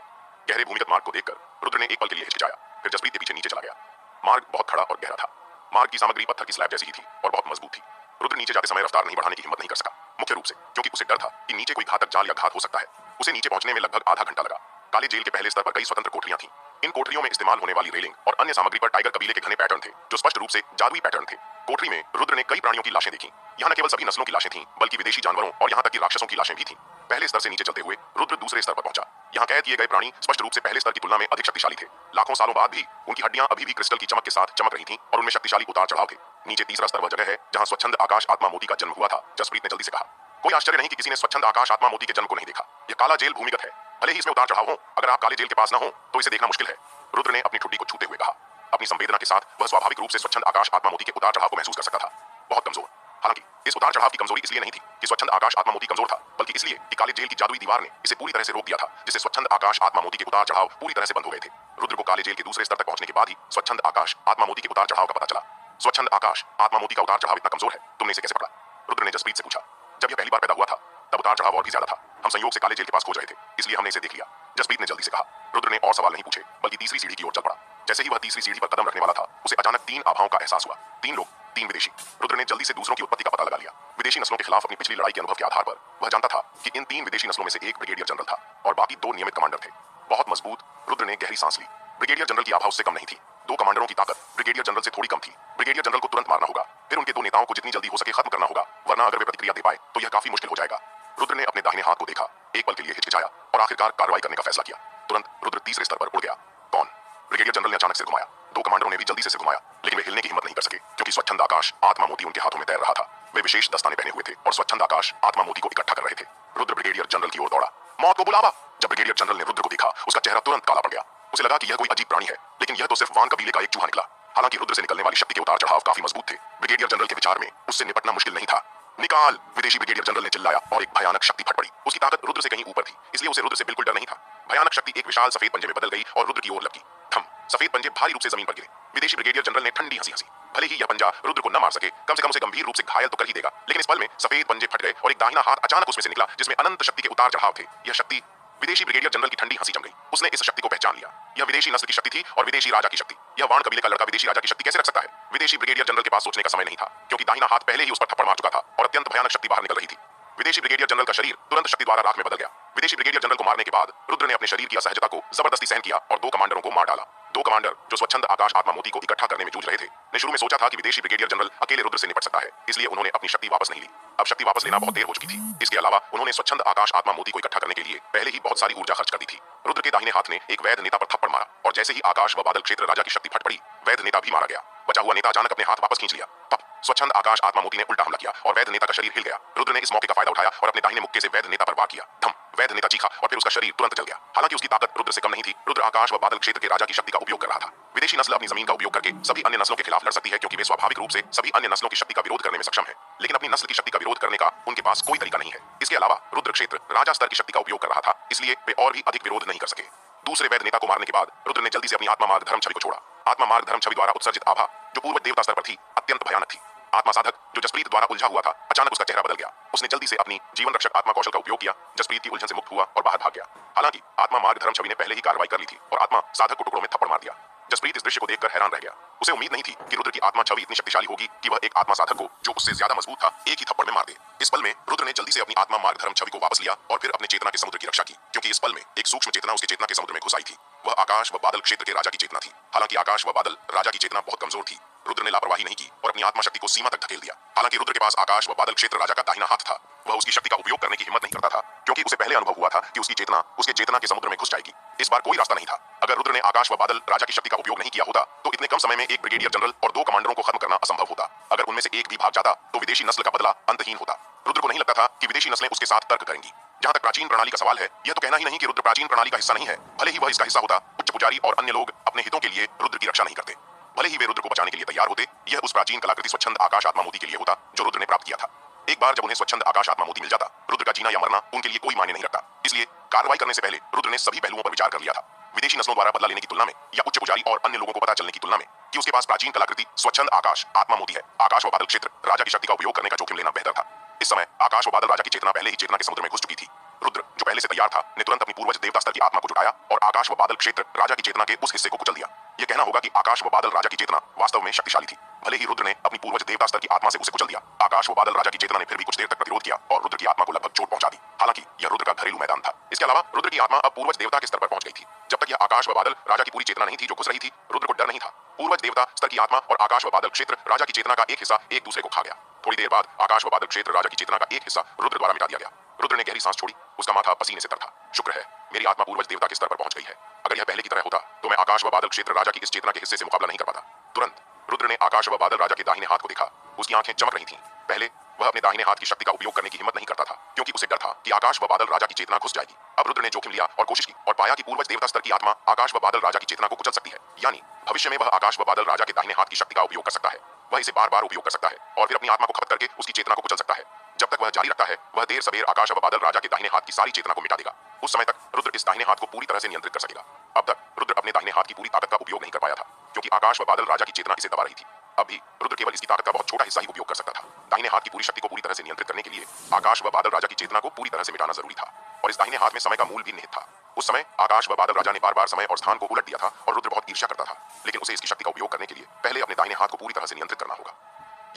गहरे भूमिगत मार्ग को देखकर रुद्र ने एक पल के लिए हिचकिचाया, फिर जसप्रीत के पीछे नीचे चला गया। मार्ग बहुत खड़ा और गहरा था। मार्ग की सामग्री पत्थर की स्लैब जैसी ही थी और बहुत मजबूत थी। रुद्र नीचे जाते समय रफ्तार नहीं बढ़ाने की हिम्मत नहीं कर सका, मुख्य रूप से क्योंकि उसे डर था कि नीचे कोई घातक जाल या घात हो सकता है। उसे नीचे पहुंचने में लगभग आधा घंटा लगा। काले जेल के पहले स्तर पर कई स्वतंत्र कोठरियां थीं। इन कोठरियों में इस्तेमाल होने वाली रेलिंग और अन्य सामग्री पर टाइगर कबीले के घने पैटर्न थे, जो स्पष्ट रूप से जादुई पैटर्न थे। कोठरी में रुद्र ने कई प्राणियों की लाशें देखी। यहाँ न केवल सभी नस्लों की लाशें थीं, बल्कि विदेशी जानवरों और यहाँ तक कि राक्षसों की लाशें भी थीं। पहले स्तर से नीचे चलते हुए रुद्र दूसरे स्तर पर पहुंचा। यहाँ कैद किए गए प्राणी स्पष्ट रूप से पहले स्तर की तुलना में अधिक शक्तिशाली थे। लाखों सालों बाद भी उनकी हड्डियां अभी भी क्रिस्टल की चमक के साथ चमक रही थीं और उनमें शक्तिशाली उतार चढ़ाव थे। नीचे तीसरा स्तर वह जगह है जहां स्वच्छंद आकाश आत्मा मोती का जन्म हुआ था। जसप्रीत ने जल्दी से कहा। कोई आश्चर्य नहीं कि किसी ने स्वच्छंद आकाश आत्मा मोती के जन्म को नहीं देखा। यह काला जेल भूमिगत है, भले ही इसमें उतार चढ़ाव हो। अगर आप काले जेल के पास न हो तो इसे देखना मुश्किल है। रुद्र ने अपनी ठुड्डी को छूते हुए कहा। अपनी संवेदना के साथ वह स्वाभाविक रूप से स्वच्छंद आकाश आत्मा मोती के उतार चढ़ाव को महसूस कर सकता था। बहुत कमजोर। हालांकि इस उतार चढ़ाव की कमजोरी इसलिए नहीं थी कि स्वच्छंद आकाश आत्मा मोती कमजोर था, बल्कि इसलिए कि काले जेल की जादुई दीवार ने इसे पूरी तरह से रोक दिया था, जिससे स्वच्छंद आकाश आत्मा मोती के उतार चढ़ाव पूरी तरह से बंद हो गए थे। रुद्र को काले जेल के दूसरे स्तर तक पहुंचने के बाद ही स्वच्छंद आकाश आत्मा मोती के उतार चढ़ाव का पता चला। स्वच्छंद आकाश आत्मा मोती का उतार चढ़ाव इतना कमजोर है, तुमने इसे कैसे पकड़ा? रुद्र ने जसप्रीत से पूछा। जब यह पहली बार पैदा हुआ था तब उतार चढ़ाव और भी ज्यादा था। हम संयोग से काले जेल के पास खोज रहे थे, इसलिए हमने इसे देख लिया। जसप्रीत ने जल्दी से कहा। रुद्र ने और सवाल नहीं पूछे, बल्कि तीसरी सीढ़ी की ओर चल पड़ा। जैसे ही वह तीसरी सीढ़ी पर कदम रखने वाला था, उसे अचानक 3 आभाओं का एहसास हुआ। 3 लोग, 3 विदेशी। रुद्र ने जल्दी से दूसरों की उत्पत्ति का पता लगा लिया। विदेशी नस्लों के खिलाफ अपनी पिछली लड़ाई के अनुभव के आधार पर वह जानता था कि इन 3 विदेशी नस्लों में से एक ब्रिगेडियर जनरल था और बाकी 2 नियमित कमांडर थे। बहुत मजबूत। रुद्र ने गहरी सांस ली। ब्रिगेडियर जनरल की आभा उससे कम नहीं थी। 2 कमांडरों की ताकत ब्रिगेडियर जनरल से थोड़ी कम थी। ब्रिगेडियर जनरल को तुरंत मारना होगा, फिर उनके 2 नेताओं को जितनी जल्दी हो सके खत्म करना होगा, वरना अगर वे प्रतिक्रिया दे पाए तो यह काफी मुश्किल हो जाएगा। रुद्र ने अपने दाहिने हाथ को देखा, एक पल के लिए हिचकिचाया और आखिरकार कार्रवाई करने का फैसला किया। तुरंत रुद्र तीसरे स्तर पर उड़ गया। कौन? ब्रिगेडियर जनरल ने अचानक सिर घुमाया। 2 कमांडरों ने भी जल्दी से सिर घुमाया, लेकिन वे हिलने की हिम्मत नहीं कर सके, क्योंकि स्वच्छंद आकाश आत्मा मोती उनके हाथों में तैर रहा था। वे विशेष दस्ताने पहने हुए थे और स्वच्छंद आकाश आत्मा मोती को इकट्ठा कर रहे थे। रुद्र ब्रिगेडियर जनरल की ओर दौड़ा। मौत को बुलावा। जब ब्रिगेडियर जनरल ने रुद्र को देखा, उसका चेहरा तुरंत काला पड़ गया। उसे लगा कि यह कोई अजीब प्राणी है, लेकिन यह तो सिर्फ वान कबीले का एक चूहा निकला। हालांकि रुद्र से निकलने वाली शक्ति के उतार चढ़ाव काफी मजबूत थे। ब्रिगेडियर जनरल के विचार में उससे निपटना मुश्किल नहीं था। निकाल! विदेशी ब्रिगेडियर जनरल ने चिल्लाया और एक भयानक शक्ति फट पड़ी। उसकी ताकत रुद्र से कहीं ऊपर थी, इसलिए उसे रुद्र से बिल्कुल डर नहीं था। भयानक शक्ति एक विशाल सफेद पंजे में बदल गई और रुद्र की ओर लपकी। थम! सफेद पंजे भारी रूप से जमीन पर गिरे। विदेशी ब्रिगेडियर जनरल ने ठंडी हंसी हंसी। भले ही यह पंजा रुद्र को न मार सके, कम से कम उसे गंभीर रूप से घायल तो कर ही देगा। लेकिन इस पल में सफेद पंजे फट गए और एक दाहिना हाथ अचानक उसमें से निकला, जिसमें अनंत शक्ति के उतार चढ़ाव थे। यह शक्ति विदेशी ब्रिगेडियर जनरल की ठंडी हंसी जम गई। उसने इस शक्ति को पहचान लिया। यह विदेशी नस्ल की शक्ति थी और विदेशी राजा की शक्ति। यह वाण कबीले का लड़का विदेशी राजा की शक्ति कैसे रख सकता है? विदेशी ब्रिगेडियर जनरल के पास सोचने का समय नहीं था, क्योंकि दाहिना हाथ पहले ही उस पर थप्पड़ मार चुका था और अत्यंत भयानक शक्ति बाहर निकल रही थी। विदेशी ब्रिगेडियर जनरल का शरीर तुरंत शक्ति द्वारा राख में बदल गया। विदेशी ब्रिगेडियर जनरल को मारने के बाद रुद्र ने अपने शरीर की असहजता को जबरदस्ती सहन किया और 2 कमांडरों को मार डाला। 2 कमांडर जो स्वच्छंद आकाश आत्मा मोती को इकट्ठा करने में जूझ रहे थे, ने शुरू में सोचा था कि विदेशी ब्रिगेडियर जनरल अकेले रुद्र से निपट सकता है, इसलिए उन्होंने अपनी शक्ति वापस नहीं ली। अब शक्ति वापस लेना बहुत देर हो चुकी थी। इसके अलावा उन्होंने स्वच्छंद आकाश आत्मा मोती को इकट्ठा करने के लिए पहले ही बहुत सारी ऊर्जा खर्च कर दी थी। रुद्र के दाहिने हाथ ने एक वैध नेता पर थप्पड़ मारा और जैसे ही आकाश व बादल क्षेत्र राजा की शक्ति फट पड़ी, वैध नेता भी मारा गया। बचा हुआ नेता अचानक अपने हाथ वापस खींच लिया। तब स्वच्छंद आकाश आत्मा मोती ने उल्टा हमला किया और वैध नेता का शरीर हिल गया। रुद्र ने इस मौके का फायदा उठाया और अपने दाहिने मुक्के से वैध नेता पर वार किया। धम! वैध नेता चीखा और फिर उसका शरीर तुरंत जल गया। हालांकि उसकी ताकत रुद्र से कम नहीं थी। रुद्र आकाश व बादल क्षेत्र के राजा की शक्ति का उपयोग कर रहा था। विदेशी नस्ल अपनी जमीन का उपयोग करके सभी अन्य नस्लों के खिलाफ लड़ सकती है, क्योंकि वे स्वाभाविक रूप से सभी अन्य नस्लों की शक्ति का विरोध करने में सक्षम है। लेकिन अपनी नस्ल की शक्ति का विरोध करने का उनके पास कोई तरीका नहीं है। इसके अलावा रुद्र क्षेत्र राजा स्तर की शक्ति का उपयोग कर रहा था, इसलिए वे और भी अधिक विरोध नहीं कर सके। दूसरे वैध नेता को मारने के बाद रुद्र ने जल्दी से अपनी आत्मा मार्ग धर्म छवि को छोड़ा। आत्मा मार्ग धर्म छवि द्वारा उत्सर्जित आभा, जो पूर्व देवता स्तर पर थी, अत्यंत भयानक थी। आत्मा साधक जो जसप्रीत द्वारा उलझा हुआ था, अचानक उसका चेहरा बदल गया। उसने जल्दी से अपनी जीवन रक्षक आत्मा कौशल का उपयोग किया, जसप्रीत की उलझन से मुक्त हुआ और बाहर भाग गया। हालांकि आत्मा मार्ग धर्म छवि ने पहले ही कार्रवाई कर ली थी और आत्मा साधक को टुकड़ों में थप्पड़ मार दिया। जसप्रीत इस दृश्य को देखकर हैरान रह गया। उसे उम्मीद नहीं थी कि रुद्र की आत्मा छवि इतनी शक्तिशाली होगी कि वह एक आत्मा साधक को, जो उससे ज्यादा मजबूत था, एक ही थप्पड़ में मार दे। इस पल में रुद्र ने जल्दी से अपनी आत्मा मार्ग धर्म छवि को वापस लिया और फिर अपने चेतना के समुद्र की रक्षा की, क्योंकि इस पल में एक सूक्ष्म चेतना उसके चेतना के समुद्र में घुस आई थी। वह आकाश व बादल क्षेत्र के राजा की चेतना थी। हालांकि आकाश व बादल राजा की चेतना बहुत कमजोर थी। रुद्र ने लापरवाही नहीं की और अपनी आत्मा शक्ति को सीमा तक धकेल दिया। हालांकि रुद्र के पास आकाश व बादल क्षेत्र राजा का दाहिना हाथ था, वह उसकी शक्ति का उपयोग करने की हिम्मत नहीं करता था, क्योंकि उसे पहले अनुभव हुआ था कि उसकी चेतना उसके चेतना के समुद्र में घुस जाएगी। इस बार कोई रास्ता नहीं था। अगर रुद्र ने आकाश व बादल राजा की शक्ति का उपयोग नहीं किया होता, तो इतने कम समय में एक ब्रिगेडियर जनरल और 2 कमांडरों को खत्म करना असंभव होता। अगर उनमें से एक भी भाग जाता, तो विदेशी नस्ल का बदला अंतहीन होता। रुद्र को नहीं लगता था कि विदेशी नस्लें उसके साथ तर्क करेंगी। जहां तक प्राचीन प्रणाली का सवाल है, यह तो कहना ही नहीं कि रुद्र प्राचीन प्रणाली का हिस्सा नहीं है। भले ही वह इसका हिस्सा होता, उच्च पुजारी और अन्य लोग अपने हितों के लिए रुद्र की रक्षा नहीं करते। भले ही वे रुद्र को बचाने के लिए तैयार होते, यह उस प्राचीन कलाकृति स्वच्छंद आकाश आत्मा मोती के लिए होता, जो रुद्र ने प्राप्त किया था। एक बार जब उन्हें स्वच्छंद आकाश आत्मा मोती मिल जाता, रुद्र का जीना या मरना उनके लिए कोई मायने नहीं रखता। इसलिए कार्रवाई करने से पहले रुद्र ने सभी पहलुओं पर विचार कर लिया था। विदेशी नस्लों द्वारा बदला लेने की तुलना में या उच्च पुजारी और अन्य लोगों को पता चलने की तुलना में कि उसके पास प्राचीन कलाकृति स्वच्छंद आकाश आत्मा मोती है, आकाश व बादल क्षेत्र राजा की शक्ति का उपयोग करने का जोखिम लेना बेहतर था। इस समय आकाश व बादल राजा की चेतना पहले ही चेतना के समुद्र में घुस चुकी थी। रुद्र, जो पहले से तैयार था, ने तुरंत अपनी पूर्वज देवता स्तर की आत्मा को जुटाया और आकाश व बादल क्षेत्र राजा की चेतना के उस हिस्से को कुचल दिया। यह कहना होगा कि आकाश व बादल राजा की चेतना वास्तव में शक्तिशाली थी। भले ही रुद्र ने अपनी पूर्वज देवता स्तर की आत्मा से उसे कुचल दिया, आकाश व बादल राजा की चेतना ने फिर भी कुछ देर तक प्रतिरोध किया और रुद्र की आत्मा को लगभग चोट पहुंचा दी। हालांकि यह रुद्र का घरेलू मैदान था। इसके अलावा रुद्र की आत्मा अब पूर्वज देवता के स्तर पर पहुंच गई थी। जब तक यह आकाश व बादल राजा की पूरी चेतना नहीं थी जो घुस रही थी, रुद्र को डर नहीं था। पूर्वज देवता स्तर की आत्मा और आकाश व बादल क्षेत्र राजा की चेतना का एक हिस्सा एक दूसरे को खा गया। थोड़ी देर बाद आकाश व बादल क्षेत्र राजा की चेतना का एक हिस्सा रुद्र द्वारा मिटा दिया गया। रुद्र ने गहरी सांस छोड़ी। उसका माथा पसीने से तर था। शुक्र है, मेरी आत्मा पूर्वज देवता के स्तर पर पहुंच गई है। अगर यह पहले की तरह होता, तो मैं आकाश व बादल क्षेत्र राजा की इस चेतना के हिस्से से मुकाबला नहीं कर पाता। तुरंत रुद्र ने आकाश व बादल राजा के दाहिने हाथ को देखा। उसकी आंखें चमक रही थीं। पहले वह अपने दाहिने हाथ की शक्ति का उपयोग करने की हिम्मत नहीं करता था, क्योंकि उसे डर था कि आकाश व बादल राजा की चेतना घुस जाएगी। अब रुद्र ने जोखिम लिया और कोशिश की और पाया कि पूर्वज देवता स्तर की आत्मा आकाश व बादल राजा की चेतना को कुचल सकती है। यानी भविष्य में वह आकाश व बादल राजा के दाहिने हाथ की शक्ति का उपयोग कर सकता है। वह इसे बार बार उपयोग कर सकता है और फिर अपनी आत्मा को खपत करके उसकी चेतना को कुचल सकता है। जब तक वह जारी रखता है, वह देर सबेर आकाश व बादल राजा के दाहिने हाथ की सारी चेतना को मिटा देगा। उस समय तक रुद्र इस दाहिने हाथ को पूरी तरह से नियंत्रित कर सकेगा। अब तक रुद्र अपने दाहिने हाथ की पूरी ताकत का उपयोग नहीं कर पाया था, क्योंकि आकाश व बादल राजा की चेतना इसे दबा रही थी। अब भी रुद्र केवल इसकी ताकत का बहुत छोटा हिस्सा ही उपयोग कर सकता था। दाहिने हाथ की पूरी शक्ति को पूरी तरह से नियंत्रित करने के लिए आकाश व बादल राजा की चेतना को पूरी तरह से मिटाना जरूरी था, और इस दाहिने हाथ में समय का मूल भी निहित था। उस समय आकाश व बादल राजा ने बार बार समय और स्थान को उलट दिया था और रुद्र बहुत ईर्ष्या करता था, लेकिन उसे इसकी शक्ति का उपयोग करने के लिए पहले अपने दाहिने हाथ को पूरी तरह से नियंत्रित करना होगा।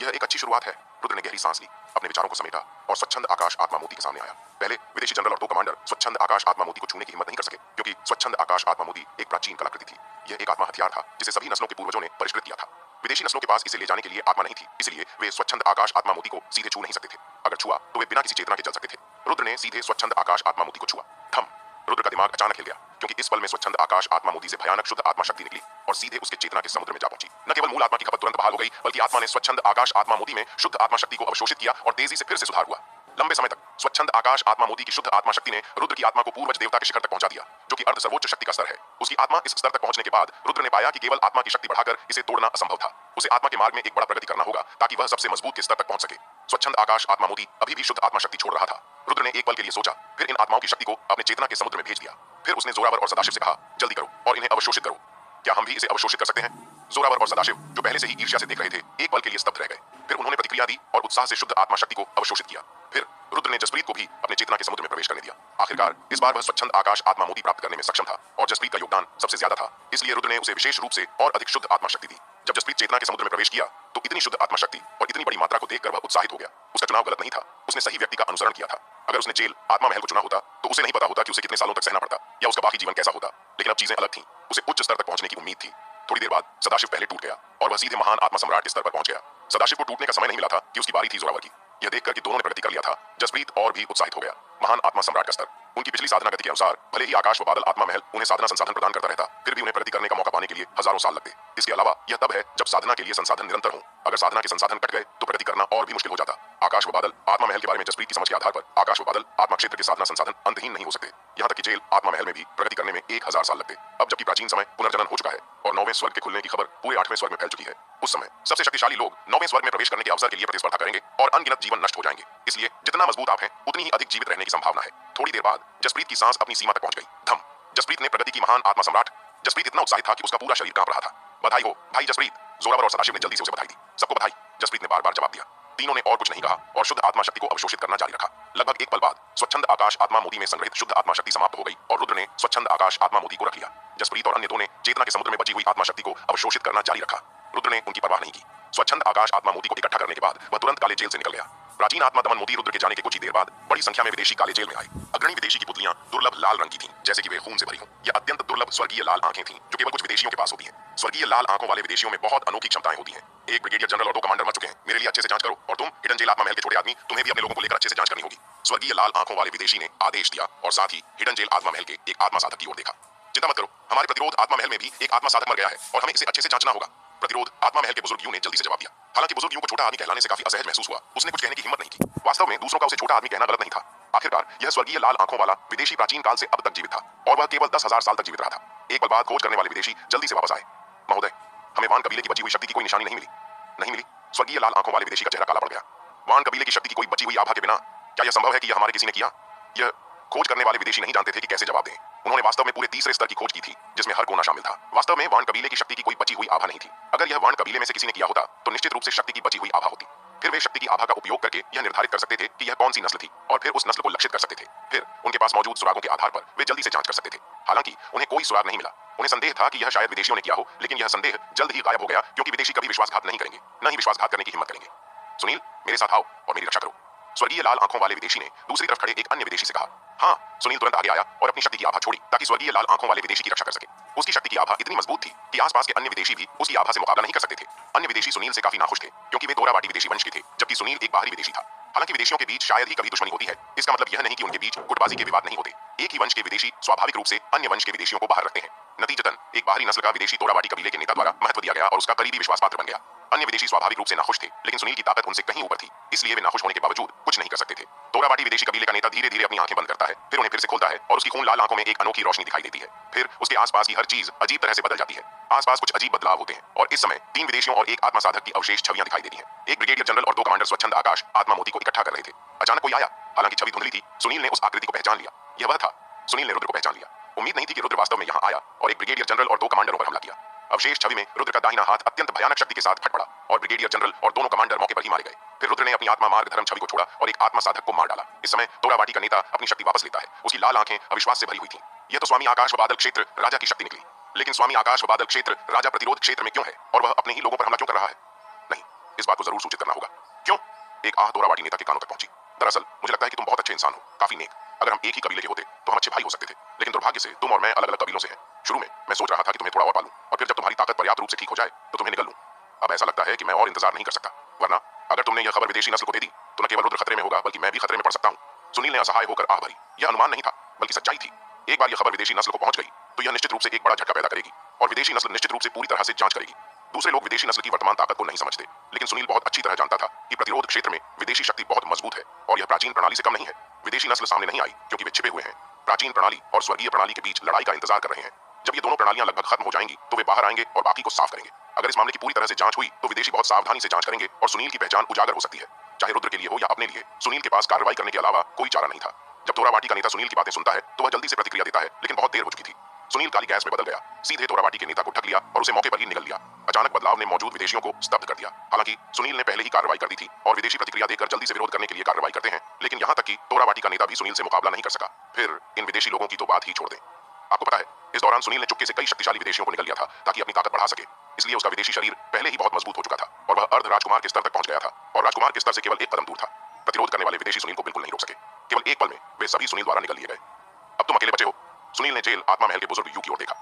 यह एक अच्छी शुरुआत है। रुद्र ने गहरी सांस ली, अपने विचारों को समेटा और स्वच्छंद आकाश आत्मा मोती के सामने आया। पहले विदेशी जनरल और 2 कमांडर स्वच्छंद आकाश आत्मा मोती को छूने की हिम्मत नहीं कर सके, क्योंकि स्वच्छंद आकाश आत्मा मोती एक प्राचीन कलाकृति थी। यह एक आत्मा हथियार था जिसे सभी नस्लों के पूर्वजों ने परिष्कृत किया था। विदेशी नस्लों के पास इसे ले जाने के लिए आत्मा नहीं थी, इसलिए वे स्वच्छंद आकाश आत्मा मोती को सीधे छू नहीं सकते थे। अगर छुआ तो वे बिना किसी चेतना के जल सकते थे। रुद्र ने सीधे स्वच्छंद आकाश आत्मा मोती को छुआ। थम! रुद्र का दिमाग अचानक हिल गया, क्योंकि इस पल में स्वच्छंद आकाश आत्मा मोती से भयानक शुद्ध आत्मा शक्ति निकली और सीधे उसके चेतना के समुद्र में जा पहुंची। न केवल मूल आत्मा की खपत तुरंत बहाल हो गई, बल्कि आत्मा ने स्वच्छंद आकाश आत्मा मोती में शुद्ध आत्मा शक्ति को अवशोषित किया और तेजी से फिर से सुधार हुआ। लंबे समय तक स्वच्छंद आकाश आत्मा मोती की शुद्ध आत्मा शक्ति ने रुद्र की आत्मा को पूर्वज देवता के शिखर तक पहुंचा दिया, जो कि अर्ध सर्वोच्च शक्ति का स्तर है। उसकी आत्मा इस स्तर तक पहुंचने के बाद रुद्र ने पाया कि केवल आत्मा की शक्ति बढ़ाकर इसे तोड़ना असंभव था। उसे आत्मा के मार्ग में एक बड़ा प्रगति करना होगा ताकि वह सबसे मजबूत के स्तर तक पहुंच सके। स्वच्छंद आकाश आत्मा मोती अभी भी शुद्ध आत्मा शक्ति छोड़ रहा था। रुद्र ने एक पल के लिए सोचा, फिर इन आत्माओं की शक्ति को अपने चेतना के समुद्र में भेज दिया। फिर उसने जोरावर और सदाशिव से कहा, जल्दी करो और इन्हें अवशोषित करो। क्या हम भी इसे अवशोषित कर सकते हैं? जोरावर और सदाशिव, जो पहले से ही ईर्ष्या से देख रहे थे, एक पल के लिए स्तब्ध रह गए। फिर उन्होंने प्रतिक्रिया दी और उत्साह से शुद्ध आत्मा शक्ति को अवशोषित किया। फिर रुद्र ने जसप्रीत को भी अपने चेतना के समुद्र में प्रवेश करने दिया। आखिरकार इस बार वह स्वच्छंद आकाश आत्मा मोती प्राप्त करने में सक्षम था और जसप्रीत का योगदान सबसे ज्यादा था, इसलिए रुद्र ने उसे विशेष रूप से और अधिक शुद्ध आत्मा शक्ति दी। जब जसप्रीत चेतना के समुद्र में प्रवेश किया तो इतनी शुद्ध आत्मा शक्ति और इतनी बड़ी मात्रा को देखकर वह उत्साहित हो गया। उसका चुनाव गलत नहीं था, उसने सही व्यक्ति का अनुसरण किया था। अगर उसने जेल आत्मा महल को चुना होता तो उसे नहीं पता होता कि उसे कितने सालों तक सहना पड़ता या उसका बाकी जीवन कैसा होता, लेकिन अब चीजें अलग थीं। उसे उच्च स्तर तक पहुंचने की उम्मीद थी। थोड़ी देर बाद सदाशिव पहले टूट गया और वह सीधे महान आत्मा सम्राट के स्तर पर पहुंच गया। सदाशिव को टूटने का समय नहीं मिला था कि उसकी बारी थी जोरावर की। यह देखकर कि दोनों ने प्रगति कर लिया था, जसप्रीत और भी उत्साहित हो गया। महान आत्मा सम्राट का स्तर। उनकी पिछली साधना गति के अनुसार भले ही आकाश व बादल आत्मा महल उन्हें साधना संसाधन प्रदान करता रहता, फिर भी उन्हें प्रगति करने का मौका पाने के लिए हजारों साल लगते। इसके अलावा यह तब है जब साधना के लिए संसाधन निरंतर हों। अगर साधना के संसाधन कट गए तो प्रगति करना और भी मुश्किल हो जाता। आकाश व बादल आत्मा महल के बारे में जसप्रीत की समझ के आधार पर आकाश व बादल आत्मा क्षेत्र के साधना संसाधन अंतहीन नहीं हो सकते। यहाँ तक कि जेल आत्मा महल में भी प्रगति करने में 1000 साल लगते। अब जबकि प्राचीन समय पुनर्जनन हो चुका है और 9वें स्वर्ग के खुलने की खबर पूरे 8वें स्वर्ग में फैल चुकी है, उस समय सबसे शक्तिशाली लोग 9वें स्वर्ग में प्रवेश करने के अवसर के लिए प्रतिस्पर्धा करेंगे और अनगिनत जीवन नष्ट हो जाएंगे। इसलिए जितना मजबूत आप हैं उतनी ही अधिक जीवित रहने की संभावना है। थोड़ी देर बाद जसप्रीत की सांस अपनी सीमा तक पहुंच गई। धम। जसप्रीत ने प्रगति की महान आत्मा सम्राट। जसप्रीत इतना उत्साहित था कि उसका पूरा शरीर कांप रहा था। बधाई हो भाई जसप्रीत। जोरावर और सदाशिव ने जल्दी से उसे बधाई दी। सबको बधाई, जसप्रीत ने बार-बार जवाब दिया। तीनों ने और कुछ नहीं कहा और शुद्ध आत्मा शक्ति को अवशोषित करना जारी रखा। लगभग एक पल बाद स्वच्छंद आकाश आत्मा मोती में संग्रहित शुद्ध आत्मा शक्ति समाप्त हो गई और रुद्र ने स्वच्छंद आकाश आत्मा मोती को रख लिया। जसप्रीत और अन्य दो ने चेतना के समुद्र में बची हुई आत्मा शक्ति को अवशोषित करना जारी रखा। रुद्र ने उनकी परवाह नहीं की। स्वच्छंद आकाश आत्मा मोती को इकट्ठा करने के बाद वह तुरंत काले जेल से निकल गया। प्राचीन आत्मा दमन मोती रुद्र के जाने के कुछ ही देर बाद बड़ी संख्या में विदेशी काले जेल में आए। अग्रणी विदेशी की पुतलियां दुर्लभ लाल रंग की थीं, जैसे कि वे खून से भरी हों। यह अत्यंत दुर्लभ स्वर्गीय लाल आंखें थीं, जो केवल कुछ विदेशियों के पास होती हैं। स्वर्गीय लाल आंखों वाले विदेशियों में बहुत अनोखी क्षमताएं होती हैं। एक ब्रिगेडियर जनरल और 2 कमांडर मर चुके हैं, मेरे लिए अच्छे से जांच करो। और तुम हिडन जेल आत्मा महल के छोटे आदमी, तुम्हें भी अपने लोगों को लेकर अच्छे से जांच करनी होगी। स्वर्गीय लाल आंखों वाले विदेशी ने आदेश दिया और साथ ही हिडन जेल आत्मा महल के एक आत्मा साधक की ओर देखा। चिंता मत करो, हमारे प्रतिरोध आत्मा महल में भी एक आत्मा साधक मर गया है और हमें इसे अच्छे से जांचना होगा। प्रतिरोध आत्मा महल के बुजुर्ग यू ने जल्दी से जवाब दिया। हालांकि बुजुर्ग यू को छोटा आदमी कहलाने से काफी असहज महसूस हुआ, उसने कुछ कहने की हिम्मत नहीं की। वास्तव में दूसरों का उसे छोटा आदमी कहना गलत नहीं था। आखिरकार यह स्वर्गीय लाल आंखों वाला विदेशी प्राचीन काल से अब तक जीवित था और वह केवल 10,000 साल तक जीवित रहा था। एक पल बाद खोज करने वाले विदेशी जल्दी से वापस आए। महोदय, हमें वान कबीले की बची हुई शक्ति की कोई निशानी नहीं मिली। नहीं मिली? स्वर्गीय लाल आंखों वाले विदेशी का चेहरा काला पड़ गया। वान कबीले की शक्ति की कोई बची हुई आभा के बिना क्या यह संभव है कि यह हमारे किसी ने किया? यह खोज करने वाले विदेशी नहीं जानते थे कि कैसे जवाब दें। उन्होंने वास्तव में पूरे तीसरे स्तर की खोज की थी, जिसमें हर कोना शामिल था। वास्तव में वान कबीले की शक्ति की कोई बची हुई आभा नहीं थी। अगर यह वान कबीले में से किसी ने किया होता तो निश्चित रूप से शक्ति की बची हुई आभा होती। फिर वे शक्ति की आभा का उपयोग करके यह निर्धारित कर सकते थे कि यह कौन सी नस्ल थी और फिर उस नस्ल को लक्षित कर सकते थे। फिर उनके पास मौजूद सुरागों के आधार पर वे जल्दी से जांच कर सकते थे। हालांकि उन्हें कोई सुराग नहीं मिला। उन्हें संदेह था कि यह शायद विदेशियों ने किया हो, लेकिन यह संदेह जल्द ही गायब हो गया क्योंकि विदेशी कभी विश्वासघात नहीं करेंगे, न ही विश्वासघात करने की हिम्मत करेंगे। सुनील, मेरे साथ आओ और मेरी रक्षा करो। स्वर्गीय लाल आंखों वाले विदेशी ने दूसरी तरफ खड़े एक अन्य विदेशी से कहा। हाँ। सुनील तुरंत आगे आया और अपनी शक्ति की आभा छोड़ी ताकि स्वर्गीय लाल आंखों वाले विदेशी की रक्षा कर सके। उसकी शक्ति की आभा इतनी मजबूत थी कि आसपास के अन्य विदेशी भी उसकी आभा से मुकाबला नहीं कर सकते थे। अन्य विदेशी सुनील से काफी नाखुश थे क्योंकि वे तोराबाटी विदेशी वंश के थे, जबकि सुनील एक बाहरी विदेशी था। हालांकि विदेशियों के बीच शायद ही कभी दुश्मनी होती है, इसका मतलब यह नहीं कि उनके बीच गुटबाजी के विवाद नहीं होते। एक ही वंश के विदेशी स्वाभाविक रूप से अन्य वंश के विदेशियों को बाहर रखते हैं। नतीजतन एक बाहरी नस्ल का विदेशी तोराबाटी कबीले के नेता द्वारा महत्व दिया गया और उसका करीबी विश्वास पात्र बन गया। अन्य विदेशी स्वाभाविक रूप से नाखुश थे, लेकिन सुनील की ताकत उनसे कहीं ऊपर थी, इसलिए वे नाखुश होने के बावजूद कुछ नहीं कर सकते थे। तोराबाटी विदेशी कबीले का नेता धीरे धीरे अपनी आंखें बंद करता है, फिर उन्हें फिर से खोलता है और उसकी खून लाल आंखों में एक अनोखी रोशनी दिखाई देती है। फिर उसके आसपास की हर चीज अजीब तरह से बदल जाती है। आसपास कुछ अजीब बदलाव होते हैं और इस समय 3 विदेशियों और एक आत्मा साधक की अवशेष छवियां दिखाई देती हैं। एक ब्रिगेडियर जनरल और 2 कमांडर स्वच्छंद आकाश आत्मा मोती को इकट्ठा कर रहे थे। अचानक कोई आया। हालांकि छवि धुंधली थी, सुनील ने उस आकृति को पहचान लिया। यह वह था। सुनील ने रुद्र को पहचान लिया। उम्मीद नहीं थी कि रुद्र वास्तव में यहाँ आया और एक ब्रिगेडियर जनरल और 2 कमांडरों पर हमला किया। अवशेष छवि में रुद्र का दाहिना हाथ अत्यंत भयानक शक्ति के साथ फट पड़ा और ब्रिगेडियर जनरल और दोनों कमांडर मौके पर ही मारे गए। फिर रुद्र ने अपनी आत्मा मार्ग धर्म छवि को छोड़ा और एक आत्मा साधक को मार डाला। इस समय तोराबाटी का नेता अपनी शक्ति वापस लेता है। उसकी लाल आंखें अविश्वास से भरी हुई थीं। यह तो स्वामी आकाश व बादल क्षेत्र राजा की शक्ति निकली, लेकिन स्वामी आकाश व बादल क्षेत्र राजा प्रतिरोध क्षेत्र में क्यों है और वह अपने ही लोगों पर हमला क्यों कर रहा है? नहीं, इस बात को जरूर सूचित करना होगा। क्यों? एक आह तोराबाटी नेता के कानों तक पहुंची। दरअसल मुझे लगता है कि तुम बहुत अच्छे इंसान हो, काफी नेक। अगर हम एक ही कबीले के होते तो हम अच्छे भाई हो सकते थे, लेकिन दुर्भाग्य से तुम और मैं अलग अलग कबीलों से हैं। शुरू में मैं सोच रहा था कि तुम्हें थोड़ा और पालूं और फिर जब तुम्हारी ताकत पर्याप्त रूप से ठीक हो जाए तो तुम्हें निकल लूं। अब ऐसा लगता है कि मैं और इंतजार नहीं कर सकता, वरना अगर तुमने यह खबर विदेशी नस्ल को दे दी तो न केवल रुद्र खतरे में होगा बल्कि मैं भी खतरे में पड़ सकता हूं। सुनील ने असहाय होकर आह भरी। यह अनुमान नहीं था बल्कि सच्चाई थी। एक बार यह खबर विदेशी नस्ल को पहुंच गई तो यह निश्चित रूप से एक बड़ा झटका पैदा करेगी और विदेशी नस्ल निश्चित रूप से पूरी तरह से जांच करेगी। दूसरे लोग विदेशी नस्ल की वर्तमान ताकत को नहीं समझते, लेकिन सुनील बहुत अच्छी तरह जानता था कि प्रतिरोध क्षेत्र में विदेशी शक्ति बहुत मजबूत है और यह प्राचीन प्रणाली से कम नहीं है। विदेशी नस्ल सामने नहीं आई क्योंकि वे छिपे हुए हैं। प्राचीन प्रणाली और स्वर्गीय प्रणाली के बीच लड़ाई का इंतजार कर रहे हैं। जब ये दोनों प्रणालियां लगभग खत्म हो जाएंगी तो वे बाहर आएंगे और बाकी को साफ करेंगे। अगर इस मामले की पूरी तरह से जांच हुई तो विदेशी बहुत सावधानी से जांच करेंगे और सुनील की पहचान उजागर हो सकती है। चाहे रुद्र के लिए हो या अपने लिए, सुनील के पास कार्रवाई करने के अलावा कोई चारा नहीं था। जब तोराबाटी का नेता सुनील की बातें सुनता है तो वह जल्दी से प्रतिक्रिया देता है, लेकिन बहुत देर हो चुकी थी। सुनील काली गैस में बदल गया, सीधे तोराबाटी के नेता को ढक लिया और उसे मौके पर ही निगल लिया। अचानक बदलाव ने मौजूद विदेशियों को स्तब्ध कर दिया। हालांकि सुनील ने पहले ही कार्रवाई कर दी थी और विदेशी प्रतिक्रिया देकर जल्दी से विरोध करने के लिए कार्रवाई करते हैं, लेकिन यहां तक कि तोराबाटी का नेता भी सुनील से मुकाबला नहीं कर सका। फिर इन विदेशी लोगों की तो बात ही छोड़ दें। आपको पता है, इस दौरान सुनील ने चुपके से कई शक्तिशाली विदेशियों को निगल लिया था ताकि अपनी ताकत बढ़ा सके। इसलिए उसका विदेशी शरीर पहले ही बहुत मजबूत हो चुका था और वह अर्ध राजकुमार के स्तर तक पहुंच गया था और राजकुमार के स्तर से केवल एक कदम दूर था। प्रतिरोध करने वाले विदेशी सुनील को बिल्कुल नहीं रोक सके। केवल एक पल में वे सभी सुनील द्वारा निगल लिए गए। अब तुम अकेले बचे हो। सुनील ने जेल आत्मा महल के बुजुर्ग यू की ओर देखा।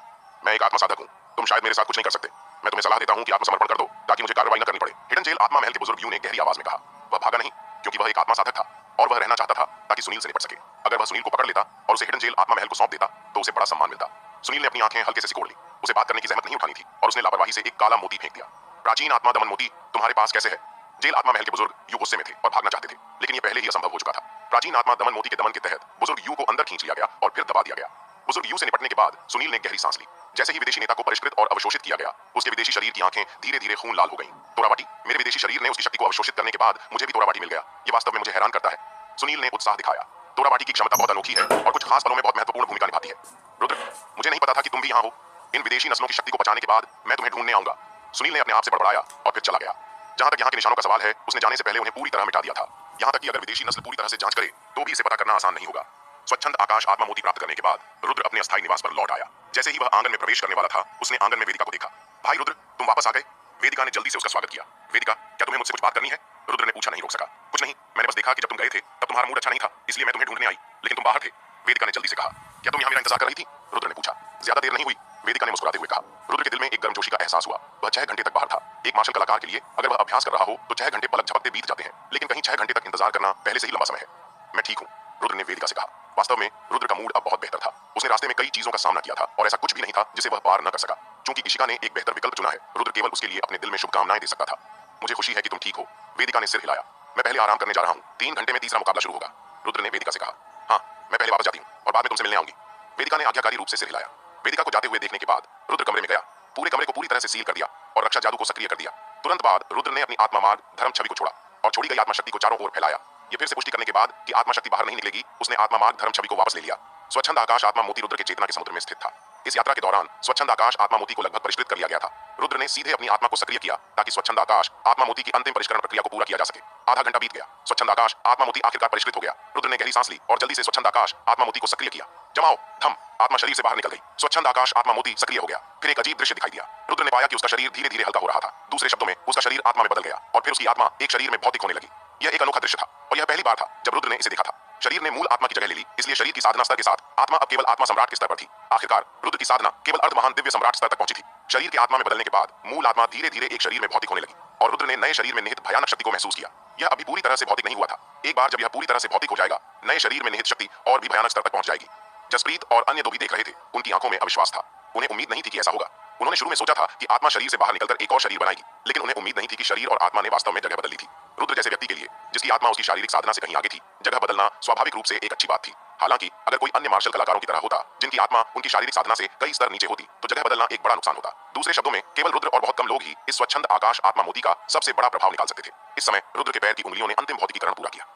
मैं एक आत्मा साधक हूँ, तुम शायद मेरे साथ कुछ नहीं कर सकते। मैं तुम्हें सलाह देता हूँ कि आत्मसमर्पण कर दो ताकि मुझे कार्रवाई न करनी पड़े। हिडन जेल आत्मा महल के बुजुर्ग यू ने गहरी आवाज में कहा। वह भागा नहीं क्योंकि वह एक आत्मा साधक था और वह रहना चाहता था ताकि सुनील से निपट सके। अगर वह सुनील को पकड़ लेता और उसे हिडन जेल आत्मा महल को सौंप देता तो उसे बड़ा सम्मान मिलता। सुनील ने अपनी आंखें हल्के से सिकोड़ ली। उसे बात करने की जहमत नहीं उठानी थी और उसने लापरवाही से एक काला मोती फेंक दिया। प्राचीन आत्मा दमन मोती तुम्हारे पास कैसे है? जेल आत्मा महल के बुजुर्ग यू गुस्से में थे और भागना चाहते थे, लेकिन यह पहले ही असंभव हो चुका था। प्राचीन आत्मा दमन मोती के दमन के तहत बुजुर्ग यू को अंदर खींच लिया गया और फिर दबा दिया गया। बुजुर्ग यू से निपटने के बाद सुनील ने गहरी सांस ली। जैसे ही विदेशी नेता को परिष्कृत और अवशोषित किया गया, उसके विदेशी शरीर की आंखें धीरे धीरे खून लाल हो गईं। तोराबाटी, मेरे विदेशी शरीर ने उसकी शक्ति को अवशोषित करने के बाद मुझे भी तोराबाटी मिल गया। ये वास्तव में मुझे हैरान करता है। सुनील ने उत्साह दिखाया। तोराबाटी की क्षमता बहुत अनोखी है और कुछ खास पलों में बहुत महत्वपूर्ण भूमिका निभाती है। रुद्र, मुझे नहीं पता था कि तुम भी यहाँ हो। इन विदेशी नस्लों की शक्ति को बचाने के बाद मैं तुम्हें ढूंढने आऊंगा। सुनील ने अपने आप से बड़बड़ाया और फिर चला गया। जहां तक यहाँ के निशानों का सवाल है, उसने जाने से पहले उन्हें पूरी तरह मिटा दिया था। यहाँ तक कि अगर विदेशी नस्ल पूरी तरह से जांच करे तो भी इसे पता करना आसान नहीं होगा। स्वच्छंद आकाश आत्मा मोती प्राप्त करने के बाद रुद्र अपने अस्थायी निवास पर लौट आया। जैसे ही वह आंगन में प्रवेश करने वाला था, उसने आंगन में वेदिका को देखा। भाई रुद्र, तुम वापस आ गए। वेदिका ने जल्दी से उसका स्वागत किया। वेदिका, क्या तुम्हें मुझसे कुछ बात करनी है? रुद्र ने पूछा। नहीं रोक सका। कुछ नहीं, मैंने बस देखा कि जब तुम गए थे तब तुम्हारा मूड अच्छा नहीं था, इसलिए मैं तुम्हें ढूंढने आई, लेकिन तुम बाहर थे। वेदिका ने जल्दी से कहा। क्या तुम यहाँ मेरा इंतजार कर रही थी? रुद्र ने पूछा। ज्यादा देर नहीं हुई, वेदिका ने मुस्कुराते हुए कहा। रुद्र के दिल में एक गर्मजोशी का एहसास हुआ। वह 6 घंटे तक बाहर था। एक मार्शल कलाकार के लिए अगर वह अभ्यास कर रहा हो तो 6 घंटे पलक झपकते बीत जाते हैं, लेकिन कहीं 6 घंटे तक इंतजार करना पहले से ही लंबा समय है। मैं ठीक हूँ, रुद्र ने वेदिका से कहा। वास्तव में रुद्र का मूड अब बहुत बेहतर था। उसने रास्ते में कई चीजों का सामना किया था और ऐसा कुछ भी नहीं था जिसे वह पार न कर सका। चूंकि इशिका ने एक बेहतर विकल्प चुना है, रुद्र केवल उसके लिए अपने दिल में शुभकामनाएं दे सकता था। मुझे खुशी है कि तुम ठीक हो। वेदिका ने सिर हिलाया। मैं पहले आराम करने जा रहा हूँ। 3 घंटे में तीसरा मुकाबला शुरू होगा। रुद्र ने वेदिका से कहा। हाँ, मैं पहले वापस जाती हूँ और बाद में तुमसे मिलने आऊंगी। वेदिका ने आज्ञाकारी रूप से सिर हिलाया। वेदिका को जाते हुए देखने के बाद रुद्र कमरे में गया। पूरे कमरे को पूरी तरह से सील कर दिया और रक्षा जादू को सक्रिय कर दिया। तुरंत बाद रुद्र ने अपनी आत्मा मार्ग धर्म छवि को छोड़ा और छोड़ी गई आत्मा शक्ति को चारों ओर फैलाया। ये फिर से पुष्टि करने के बाद कि आत्मा शक्ति बाहर नहीं निकलेगी, उसने आत्मा मार्ग धर्म छवि को वापस ले लिया। स्वच्छंद आकाश आत्मा मोती रुद्र के चेतना के समुद्र में स्थित था। इस यात्रा के दौरान स्वच्छंद आकाश आत्मा मोती को लगभग परिष्कृत कर लिया गया था। रुद्र ने सीधे अपनी आत्मा को सक्रिय किया ताकि स्वच्छंद आकाश आत्मा मोती की अंतिम परिष्करण प्रक्रिया को पूरा किया जा सके। आधा घंटा बीत गया। स्वच्छंद आकाश आत्मा मोती आखिरकार परिष्कृत हो गया। रुद्र ने गहरी सांस ली और जल्दी से स्वच्छंद आकाश आत्मा मोती को सक्रिय किया। जमाओ, थम। आत्मा शरीर से बाहर निकल गई। स्वच्छंद आकाश आत्मा मोती सक्रिय हो गया। फिर एक अजीब दृश्य दिखाई दिया। रुद्र ने पाया कि उसका शरीर धीरे धीरे हल्का हो रहा था। दूसरे शब्दों में, उसका शरीर आत्मा में बदल गया और फिर उसकी आत्मा एक शरीर में भौतिक होने लगी। यह एक अनोखा दृश्य था और यह पहली बार था जब रुद्र ने इसे देखा था। शरीर ने मूल आत्मा की जगह ले ली, इसलिए शरीर की साधना स्तर के साथ आत्मा अब केवल आत्मा सम्राट के स्तर पर थी। आखिरकार रुद्र की साधना केवल अर्ध महान दिव्य सम्राट स्तर तक पहुंची थी। शरीर के आत्मा में बदलने के बाद मूल आत्मा धीरे धीरे एक शरीर में भौतिक होने लगी और रुद्र ने नए शरीर में निहित भयानक शक्ति को महसूस किया। यह अभी पूरी तरह से भौतिक नहीं हुआ था। एक बार जब यह पूरी तरह से भौतिक हो जाएगा, नए शरीर में निहित शक्ति और भी भयानक स्तर तक पहुंच जाएगी। जसप्रीत और अन्य दो भी देख रहे थे। उनकी आंखों में अविश्वास था। उन्हें उम्मीद नहीं थी कि ऐसा होगा। उन्होंने शुरू में सोचा था कि आत्मा शरीर से बाहर निकलकर एक और शरीर बनाएगी, लेकिन उन्हें उम्मीद नहीं थी कि शरीर और आत्मा ने वास्तव में जगह बदल ली थी। रुद्र जैसे व्यक्ति के लिए, जिसकी आत्मा उसकी शारीरिक साधना से कहीं आगे थी, जगह बदलना स्वाभाविक रूप से एक अच्छी बात थी। हालांकि अगर कोई अन्य मार्शल कलाकारों की तरह होता जिनकी आत्मा उनकी शारीरिक साधना से कई स्तर नीचे होती, तो जगह बदलना एक बड़ा नुकसान होता। दूसरे शब्दों में, केवल रुद्र और बहुत कम लोग ही इस स्वच्छंद आकाश आत्मा मोती का सबसे बड़ा प्रभाव निकाल सकते थे। इस समय रुद्र के पैर की उंगलियों ने अंतिम भौतिकीकरण पूरा किया।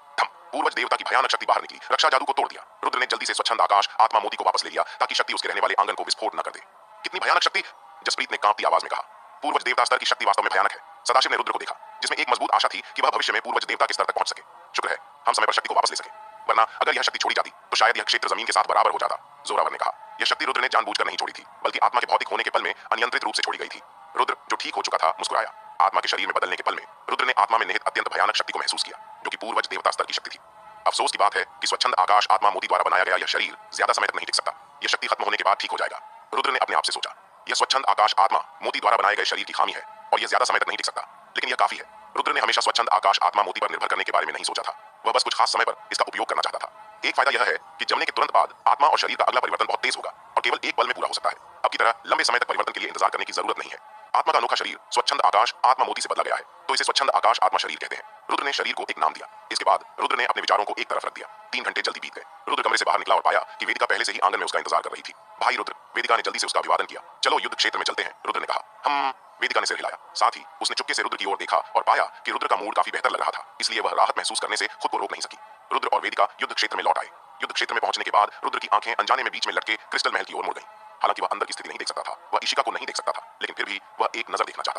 पूर्वज देवता की भयानक शक्ति बाहर निकली, रक्षा जादू को तोड़ दिया। रुद्र ने जल्दी से स्वच्छंद आकाश आत्मा मोती को वापस ले लिया ताकि शक्ति उसके रहने वाले आंगन को विस्फोट न कर दे। कितनी भयानक शक्ति, जसप्रीत ने कांपती आवाज में कहा। पूर्वज देवता स्तर की शक्ति वास्तव में भयानक है। सदाशिव ने रुद्र को देखा, जिसमें एक मजबूत आशा थी कि वह भविष्य में पूर्वज देवता के स्तर तक पहुंच सके। शुक्र है हम समय पर शक्ति को वापस ले सके, वरना अगर यह शक्ति छोड़ी जाती तो शायद यह क्षेत्र जमीन के साथ बराबर हो जाता। जोरावर ने कहा। यह शक्ति रुद्र ने जानबूझकर नहीं छोड़ी थी, बल्कि आत्मा के भौतिक होने के पल में अनियंत्रित रूप से छोड़ी गई थी। रुद्र, जो ठीक हो चुका था, मुस्कुराया। आत्मा के शरीर में बदलने के पल में रुद्र ने आत्मा में निहित अत्यंत भयानक शक्ति को महसूस किया, जो कि पूर्वज देवता स्तर की शक्ति थी। अफसोस की बात है कि स्वच्छंद आकाश आत्मा मोती द्वारा बनाया गया यह शरीर ज्यादा समय तक नहीं टिक सकता। यह शक्ति खत्म होने के बाद ठीक हो जाएगा। रुद्र ने अपने आप से सोचा। यह स्वच्छंद आकाश आत्मा मोती द्वारा बनाए गए शरीर की खामी है और यह ज्यादा समय तक नहीं टिक सकता, लेकिन यह काफी है। रुद्र ने हमेशा स्वच्छंद आकाश आत्मा मोती पर निर्भर करने के बारे में नहीं सोचा था। वह बस कुछ खास समय पर इसका उपयोग करना चाहता था। एक फायदा यह है कि जमने के तुरंत बाद आत्मा और शरीर का अगला परिवर्तन बहुत तेज होगा और केवल एक पल में पूरा हो सकता है। अब की तरह लंबे समय तक परिवर्तन के लिए इंतजार करने की जरूरत नहीं है। आत्मा का अनोखा शरीर स्वच्छंद आकाश आत्मा मोती से बदला गया है, तो इसे स्वच्छंद आकाश आत्मा शरीर कहते हैं। रुद्र ने शरीर को एक नाम दिया। इसके बाद रुद्र ने अपने विचारों को एक तरफ रख दिया। 3 घंटे जल्दी बीत गए। रुद्र कमरे से बाहर निकला और पाया कि वेदिका पहले से ही आंगन में उसका इंतजार कर रही थी। भाई रुद्र, वेदिका ने जल्दी से उसका अभिवादन किया। चलो युद्ध क्षेत्र में चलते हैं, रुद्र ने कहा। हम। वेदिका ने सिर हिलाया। साथ ही उसने चुपके से रुद्र की ओर देखा और पाया कि रुद्र का मूड काफी बेहतर लग रहा था, इसलिए वह राहत महसूस करने से खुद को रोक नहीं सकी। रुद्र और वेदिका युद्ध क्षेत्र में लौट आए। युद्ध क्षेत्र में पहुंचने के बाद रुद्र की आंखें अनजाने में बीच में लटके क्रिस्टल महल की ओर मुड़ गईं। हालांकि वह अंदर की स्थिति नहीं देख सकता था, वह इशिका को नहीं देख सकता था, लेकिन फिर भी वह एक नजर देखना चाहता था।